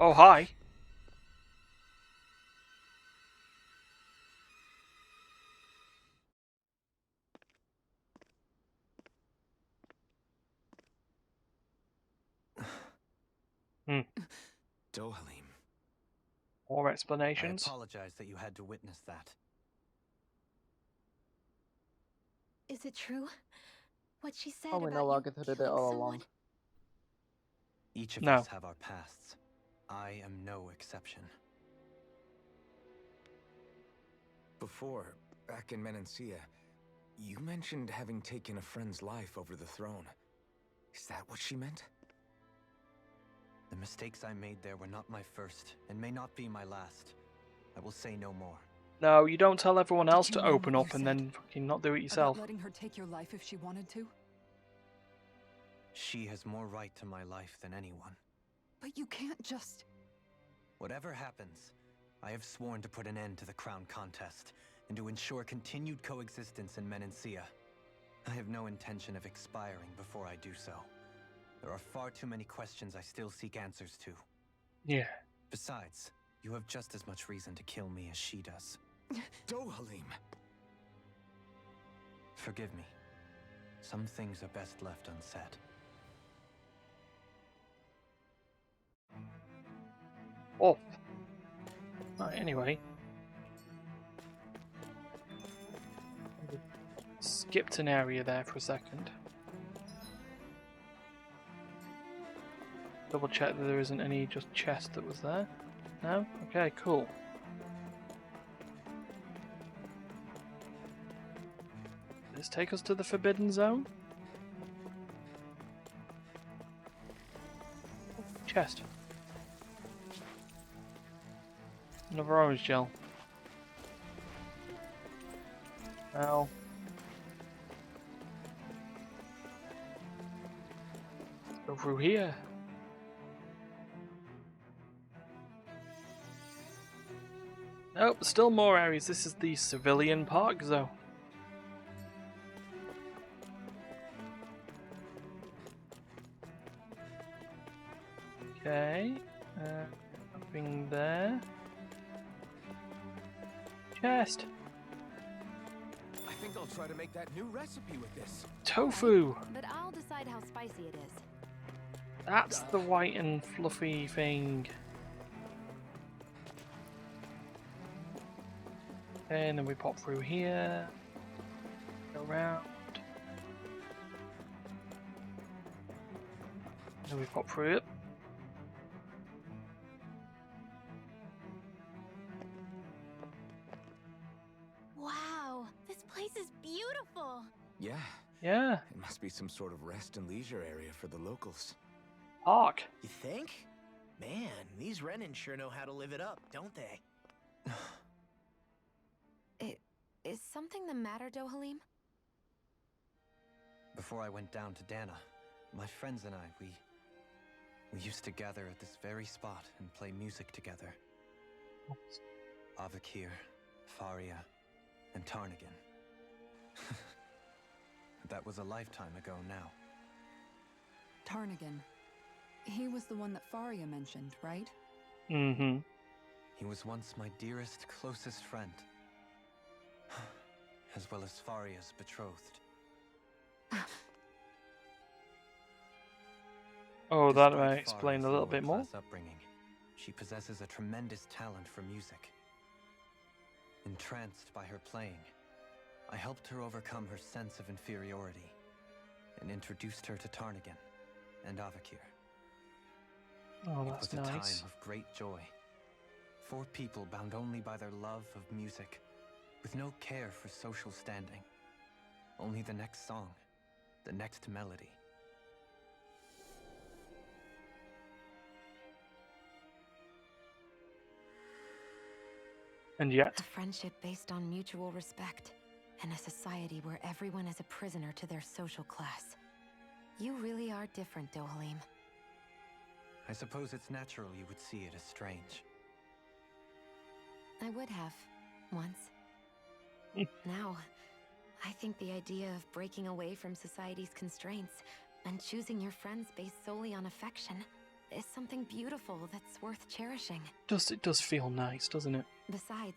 Oh, hi. Dohalim. More explanations. I apologize that you had to witness that. Is it true? What she said Oh, we about know you Agatha did it killing all someone? along. Each of No. us have our pasts. I am no exception. Before, back in Menancia, you mentioned having taken a friend's life over the throne. Is that what she meant? The mistakes I made there were not my first, and may not be my last. I will say no more. No, you don't tell everyone else Did to you mean open what up you and said then fucking not do it yourself. About letting her take your life if she wanted to? She has more right to my life than anyone. But you can't just... Whatever happens, I have sworn to put an end to the crown contest, and to ensure continued coexistence in Menancia. I have no intention of expiring before I do so. There are far too many questions I still seek answers to. Yeah. Besides, you have just as much reason to kill me as she does. Dohalim! Forgive me. Some things are best left unsaid. Oh. Right, anyway. Skipped an area there for a second. Double check that there isn't any just chest that was there. No? Okay, cool. Let's take us to the Forbidden Zone. Chest. Another orange gel. Now. Let's go through here. Nope, still more areas. This is the civilian park zone. Okay, nothing there. Chest. I think I'll try to make that new recipe with this. Tofu. But I'll decide how spicy it is. That's the white and fluffy thing. And then we pop through here. Go around. Then we pop through it. Wow, this place is beautiful. Yeah. Yeah. It must be some sort of rest and leisure area for the locals. Park. You think? Man, these Renin sure know how to live it up, don't they? Is something the matter, Dohalim? Before I went down to Dana, my friends and I, we used to gather at this very spot and play music together. Avakir, Faria, and Tarnigan. That was a lifetime ago now. Tarnigan. He was the one that Faria mentioned, right? Mm-hmm. He was once my dearest, closest friend. As well as Faria's betrothed. Oh, that Despite might explain Faria's a little bit more. lower-class upbringing, she possesses a tremendous talent for music. Entranced by her playing, I helped her overcome her sense of inferiority and introduced her to Tarnigan and Avakir. Oh, It that's was a nice. time of great joy. 4 people bound only by their love of music, with no care for social standing. Only the next song, the next melody. And yet, a friendship based on mutual respect, and a society where everyone is a prisoner to their social class. You really are different, Dohalim. I suppose it's natural you would see it as strange. I would have, once. Now, I think the idea of breaking away from society's constraints and choosing your friends based solely on affection is something beautiful that's worth cherishing. It does feel nice, doesn't it? Besides,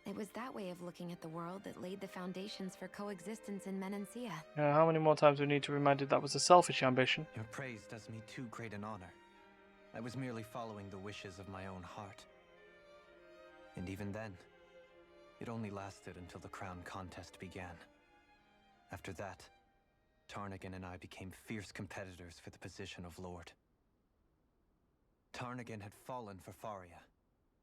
it was that way of looking at the world that laid the foundations for coexistence in Menancia. How many more times do we need to remind you that was a selfish ambition? Your praise does me too great an honor. I was merely following the wishes of my own heart. And even then, it only lasted until the crown contest began. After that, Tarnagan and I became fierce competitors for the position of Lord. Tarnagan had fallen for Faria.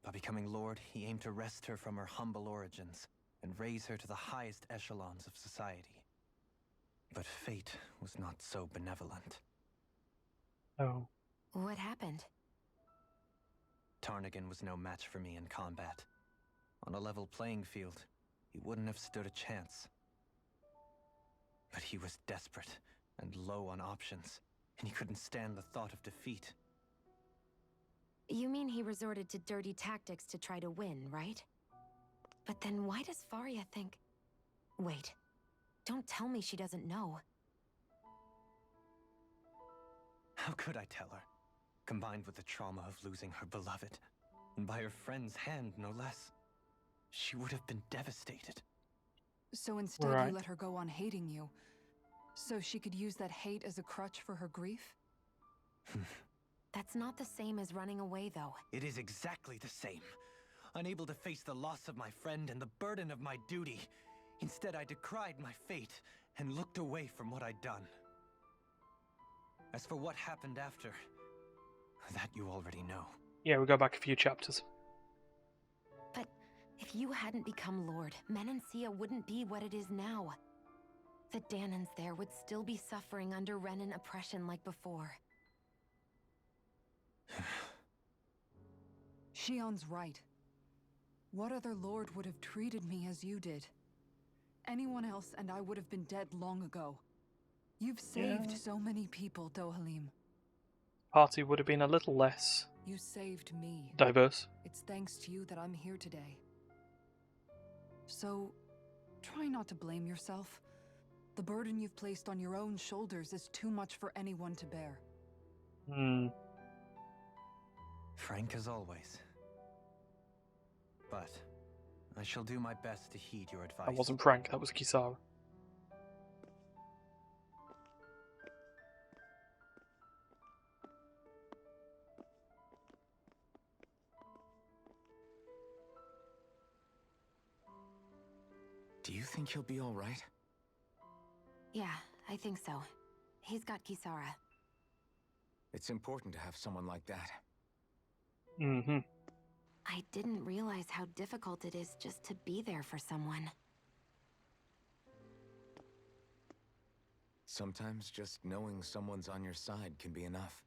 By becoming Lord, he aimed to wrest her from her humble origins and raise her to the highest echelons of society. But fate was not so benevolent. Oh. What happened? Tarnagan was no match for me in combat. On a level playing field, he wouldn't have stood a chance. But he was desperate and low on options, and he couldn't stand the thought of defeat. You mean he resorted to dirty tactics to try to win, right? But then why does Faria think... Wait, don't tell me she doesn't know. How could I tell her? Combined with the trauma of losing her beloved, and by her friend's hand, no less. She would have been devastated. So instead you let her go on hating you, so she could use that hate as a crutch for her grief? That's not the same as running away, though. It is exactly the same. Unable to face the loss of my friend and the burden of my duty. Instead, I decried my fate and looked away from what I'd done. As for what happened after, that you already know. Yeah, we go back a few chapters. But if you hadn't become Lord, Menancia wouldn't be what it is now. The Danans there would still be suffering under Renan oppression like before. Shion's right. What other lord would have treated me as you did? Anyone else and I would have been dead long ago. You've saved so many people, Dohalim. Party would have been a little less... You saved me. diverse. It's thanks to you that I'm here today. So, try not to blame yourself. The burden you've placed on your own shoulders is too much for anyone to bear. Frank as always. But I shall do my best to heed your advice. That wasn't Frank, that was Kisara. Do you think he'll be all right? Yeah, I think so. He's got Kisara. It's important to have someone like that. Mm-hmm. I didn't realize how difficult it is just to be there for someone. Sometimes just knowing someone's on your side can be enough.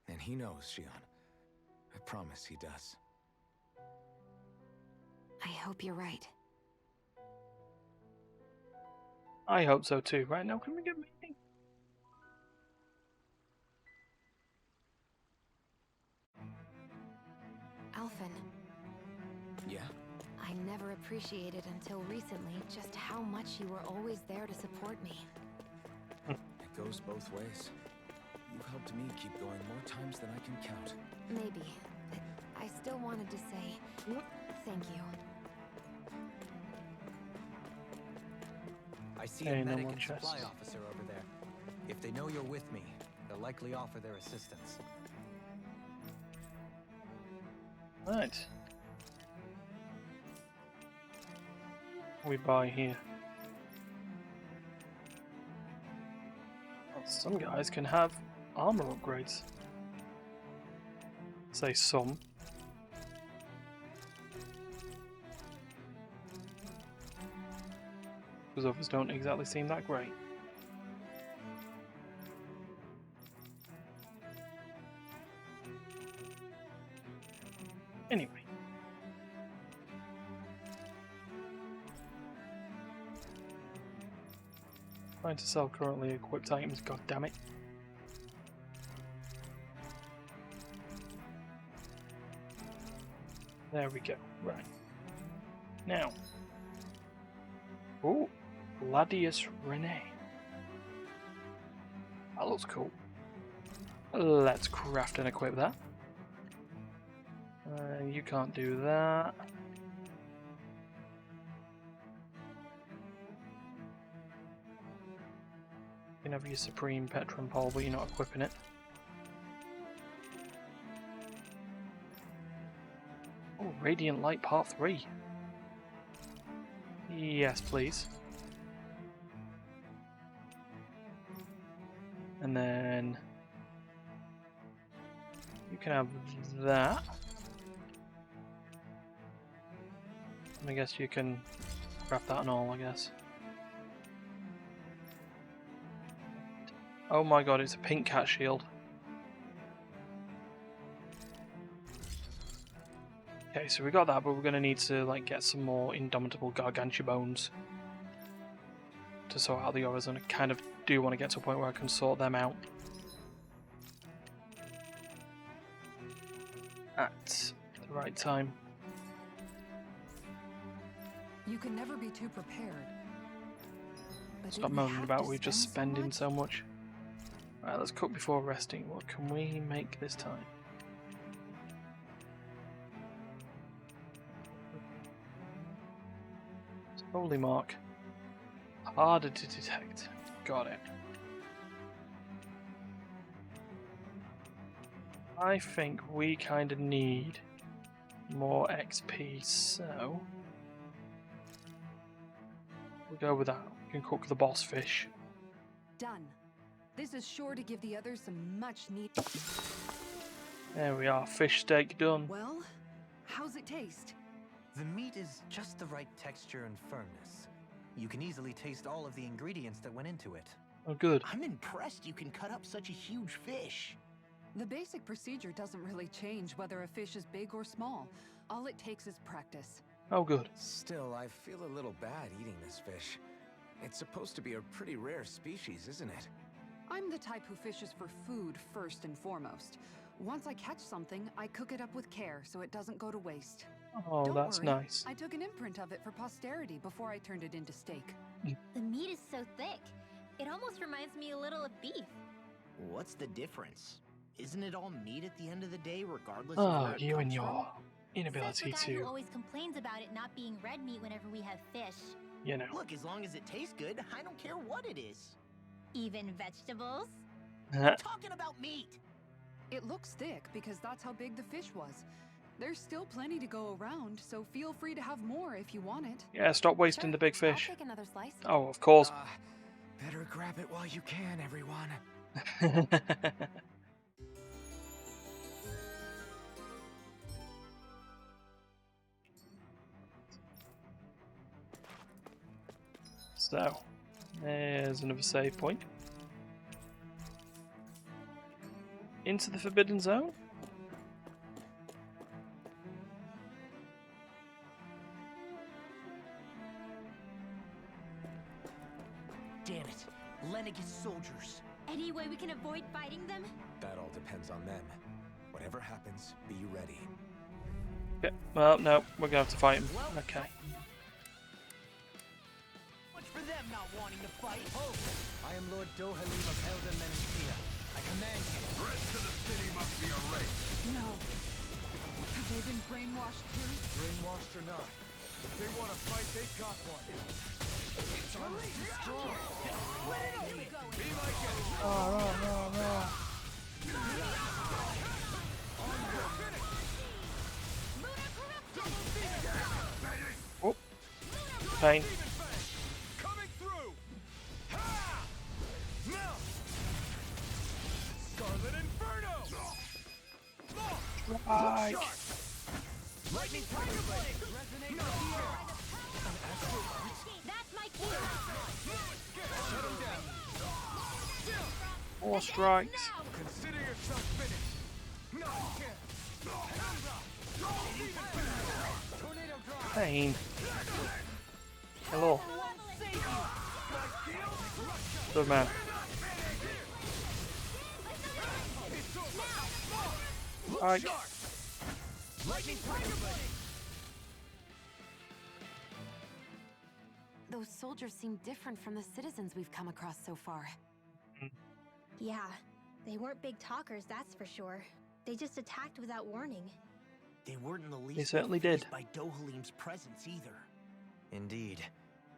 And he knows, Shion. I promise he does. I hope you're right. I hope so too. Right now, can we get meeting? Alphen. Yeah? I never appreciated until recently just how much you were always there to support me. It goes both ways. You helped me keep going more times than I can count. Maybe, but I still wanted to say thank you. I see a medic and supply officer over there. If they know you're with me, they'll likely offer their assistance. Right. We buy here. Well, some guys can have armor upgrades. Say some. because others don't exactly seem that great. Anyway. Trying to sell currently equipped items, god damn it. There we go. Right. Now. Ooh. Gladius Rene. That looks cool. Let's craft and equip that. You can't do that. You can have your Supreme Petron Pole, but you're not equipping it. Oh, Radiant Light Part 3. Yes, please. And then you can have that. And I guess you can craft that and all, I guess. Oh my god, it's a pink cat shield. Okay, so we got that, but we're gonna need to like get some more indomitable gargantua bones to sort out the others, and I kind of do want to get to a point where I can sort them out at the right time. You can never be too prepared. But Stop moaning about we're just spending so much. Alright, let's cook before resting. What can we make this time? Holy mark. Harder to detect. Got it. I think we kind of need more XP, so we'll go with that. We can cook the boss fish. Done. This is sure to give the others some much needed. There we are, fish steak done. Well, how's it taste? The meat is just the right texture and firmness. You can easily taste all of the ingredients that went into it. Oh, good. I'm impressed you can cut up such a huge fish. The basic procedure doesn't really change whether a fish is big or small. All it takes is practice. Oh, good. Still, I feel a little bad eating this fish. It's supposed to be a pretty rare species, isn't it? I'm the type who fishes for food first and foremost. Once I catch something, I cook it up with care so it doesn't go to waste. Oh, Don't that's worry, nice. I took an imprint of it for posterity before I turned it into steak. The meat is so thick. It almost reminds me a little of beef. What's the difference? Isn't it all meat at the end of the day, regardless Oh, of where it you comes and your from? inability Says the guy to, who always complains about it not being red meat whenever we have fish. you know. Look, as long as it tastes good, I don't care what it is. Even vegetables? I'm talking about meat. It looks thick because that's how big the fish was. There's still plenty to go around, so feel free to have more if you want it. Yeah, stop wasting the big I'll fish. take another slice. Oh, of course. Better grab it while you can, everyone. So, there's another save point. Into the Forbidden Zone? Damn it. Lennigus soldiers. Any way we can avoid fighting them? That all depends on them. Whatever happens, be ready. Okay, well, no, we're gonna have to fight him. Okay. Much for them not wanting to fight. Oh, I am Lord Dohalim of Elden Menancia. I command you. The rest of the city must be erased. No. Have they been brainwashed too? Brainwashed or not, if they want to fight, they got one. It's honestly strong. Be my guest. Oh, pain. Coming through. Ha! Melt. Scarlet Inferno. Right. Lightning Tiger Blade. Resonate with the air. Four strikes. Consider yourself finished. Pain. Hello. Good man. Alright. Those soldiers seem different from the citizens we've come across so far. Yeah, they weren't big talkers, that's for sure. They just attacked without warning. They weren't in the least They certainly bit did. fazed by Dohalim's presence either. Indeed.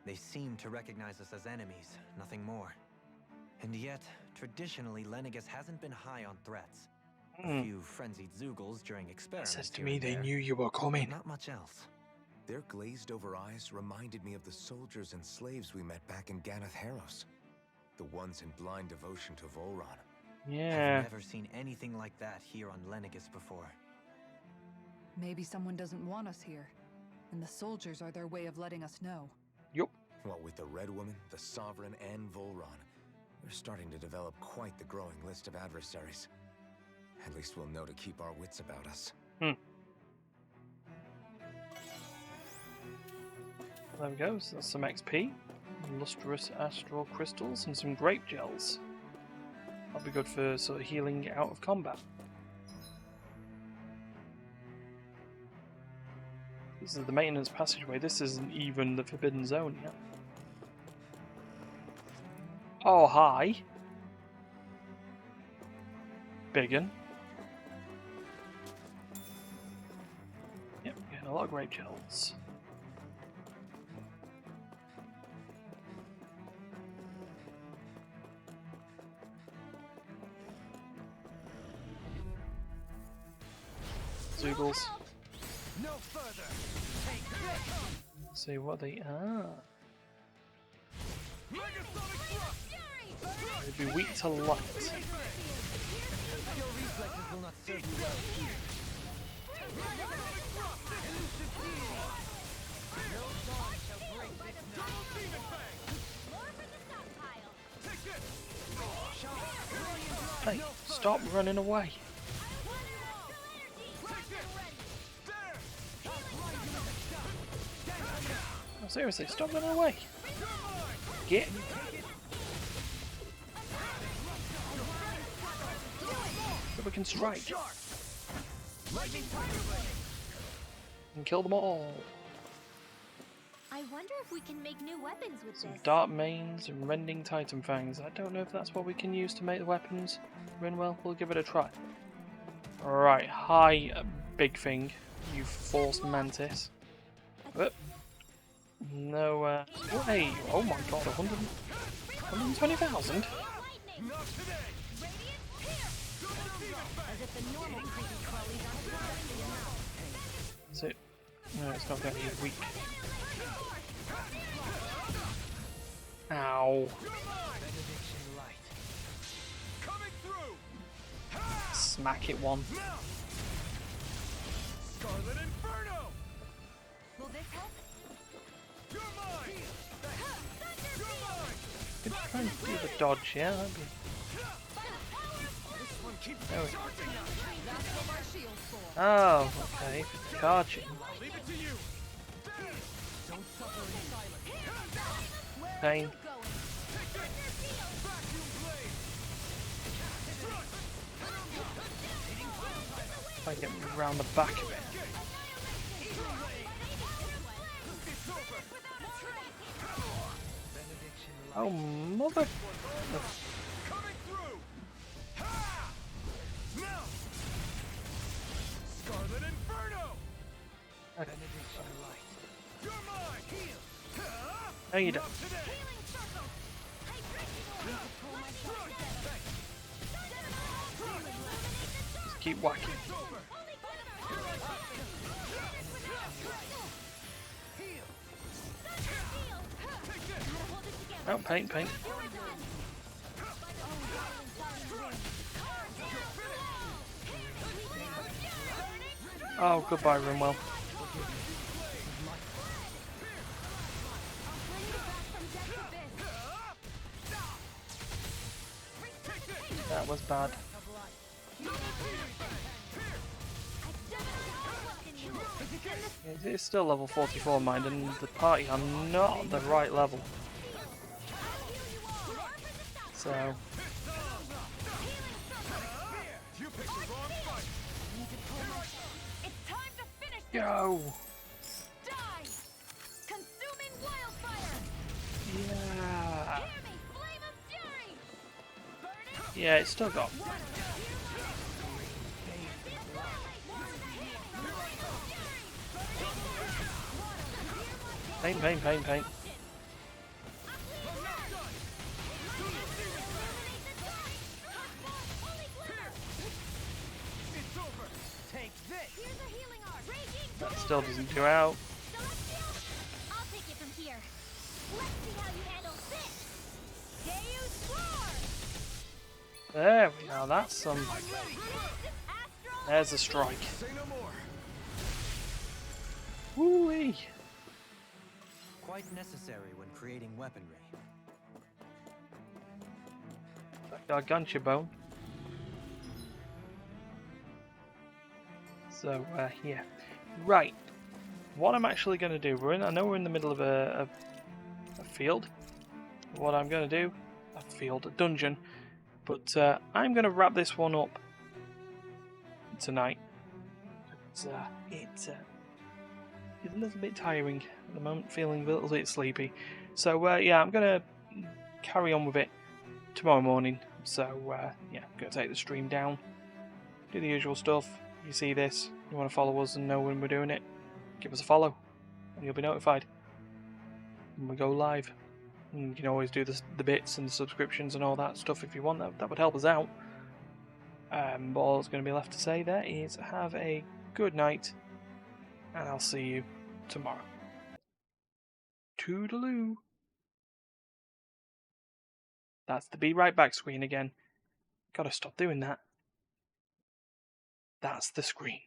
They seem to recognize us as enemies, nothing more. And yet, traditionally, Lenegis hasn't been high on threats. A few frenzied Zoogles during experiments. Says to here me and they there, knew you were coming. but not much else. Their glazed-over eyes reminded me of the soldiers and slaves we met back in Ganath Haros. The ones in blind devotion to Volron. Yeah. I've never seen anything like that here on Lenegis before. Maybe someone doesn't want us here, and the soldiers are their way of letting us know. Yup. What with the Red Woman, the Sovereign, and Volron, we're starting to develop quite the growing list of adversaries. At least we'll know to keep our wits about us. There we go. So that's some XP, lustrous astral crystals, and some grape gels. That'll be good for sort of healing out of combat. This is the maintenance passageway. This isn't even the Forbidden Zone yet. Oh, hi. Biggin. Yep, getting a lot of grape gels. Zoogles. No further. See what they are. They'd be weak to light. Your reflexes will not serve you well here. No dawn shall break this night. Hey, stop running away. Oh, seriously, stop running away. Get. So we can strike. And kill them all. I wonder if we can make new weapons with Some this. dark manes and rending titan fangs. I don't know if that's what we can use to make the weapons. Rinwell, we'll give it a try. Alright, hi, big thing, you false mantis. No, hey, oh my god, 120,000? Is it? No, it's not going to be weak. Ow. Smack it one. Could try and do the dodge, yeah, that'd be... There we go. Oh, okay, charging. Pain. If I get around the back of it. Oh, mother... Okay. No, you don't. Just keep whacking. Oh, paint. Oh, goodbye, Rimwell. That was bad. It is still level 44, mind, and the party are not at the right level. So... Go! Yeah! Yeah, it's still got... Paint, paint, paint, paint. That still doesn't do out. I'll take it from here. Let's see how you handle this. There we are, that's some... There's a strike. Woo-wee! Quite necessary when creating weaponry. Gargantua bone. So, yeah. Right. What I'm actually going to do, I know we're in the middle of a field. What I'm going to do, a dungeon. But I'm going to wrap this one up tonight. It's a little bit tiring at the moment, feeling a little bit sleepy. So, yeah, I'm going to carry on with it tomorrow morning. So, yeah, I'm going to take the stream down, do the usual stuff. You see this, you want to follow us and know when we're doing it, give us a follow, and you'll be notified when we go live. And you can always do the bits and the subscriptions and all that stuff if you want. That would help us out. But all that's going to be left to say there is have a good night, and I'll see you tomorrow. Toodaloo. That's the be right back screen again. Gotta stop doing that. That's the screen.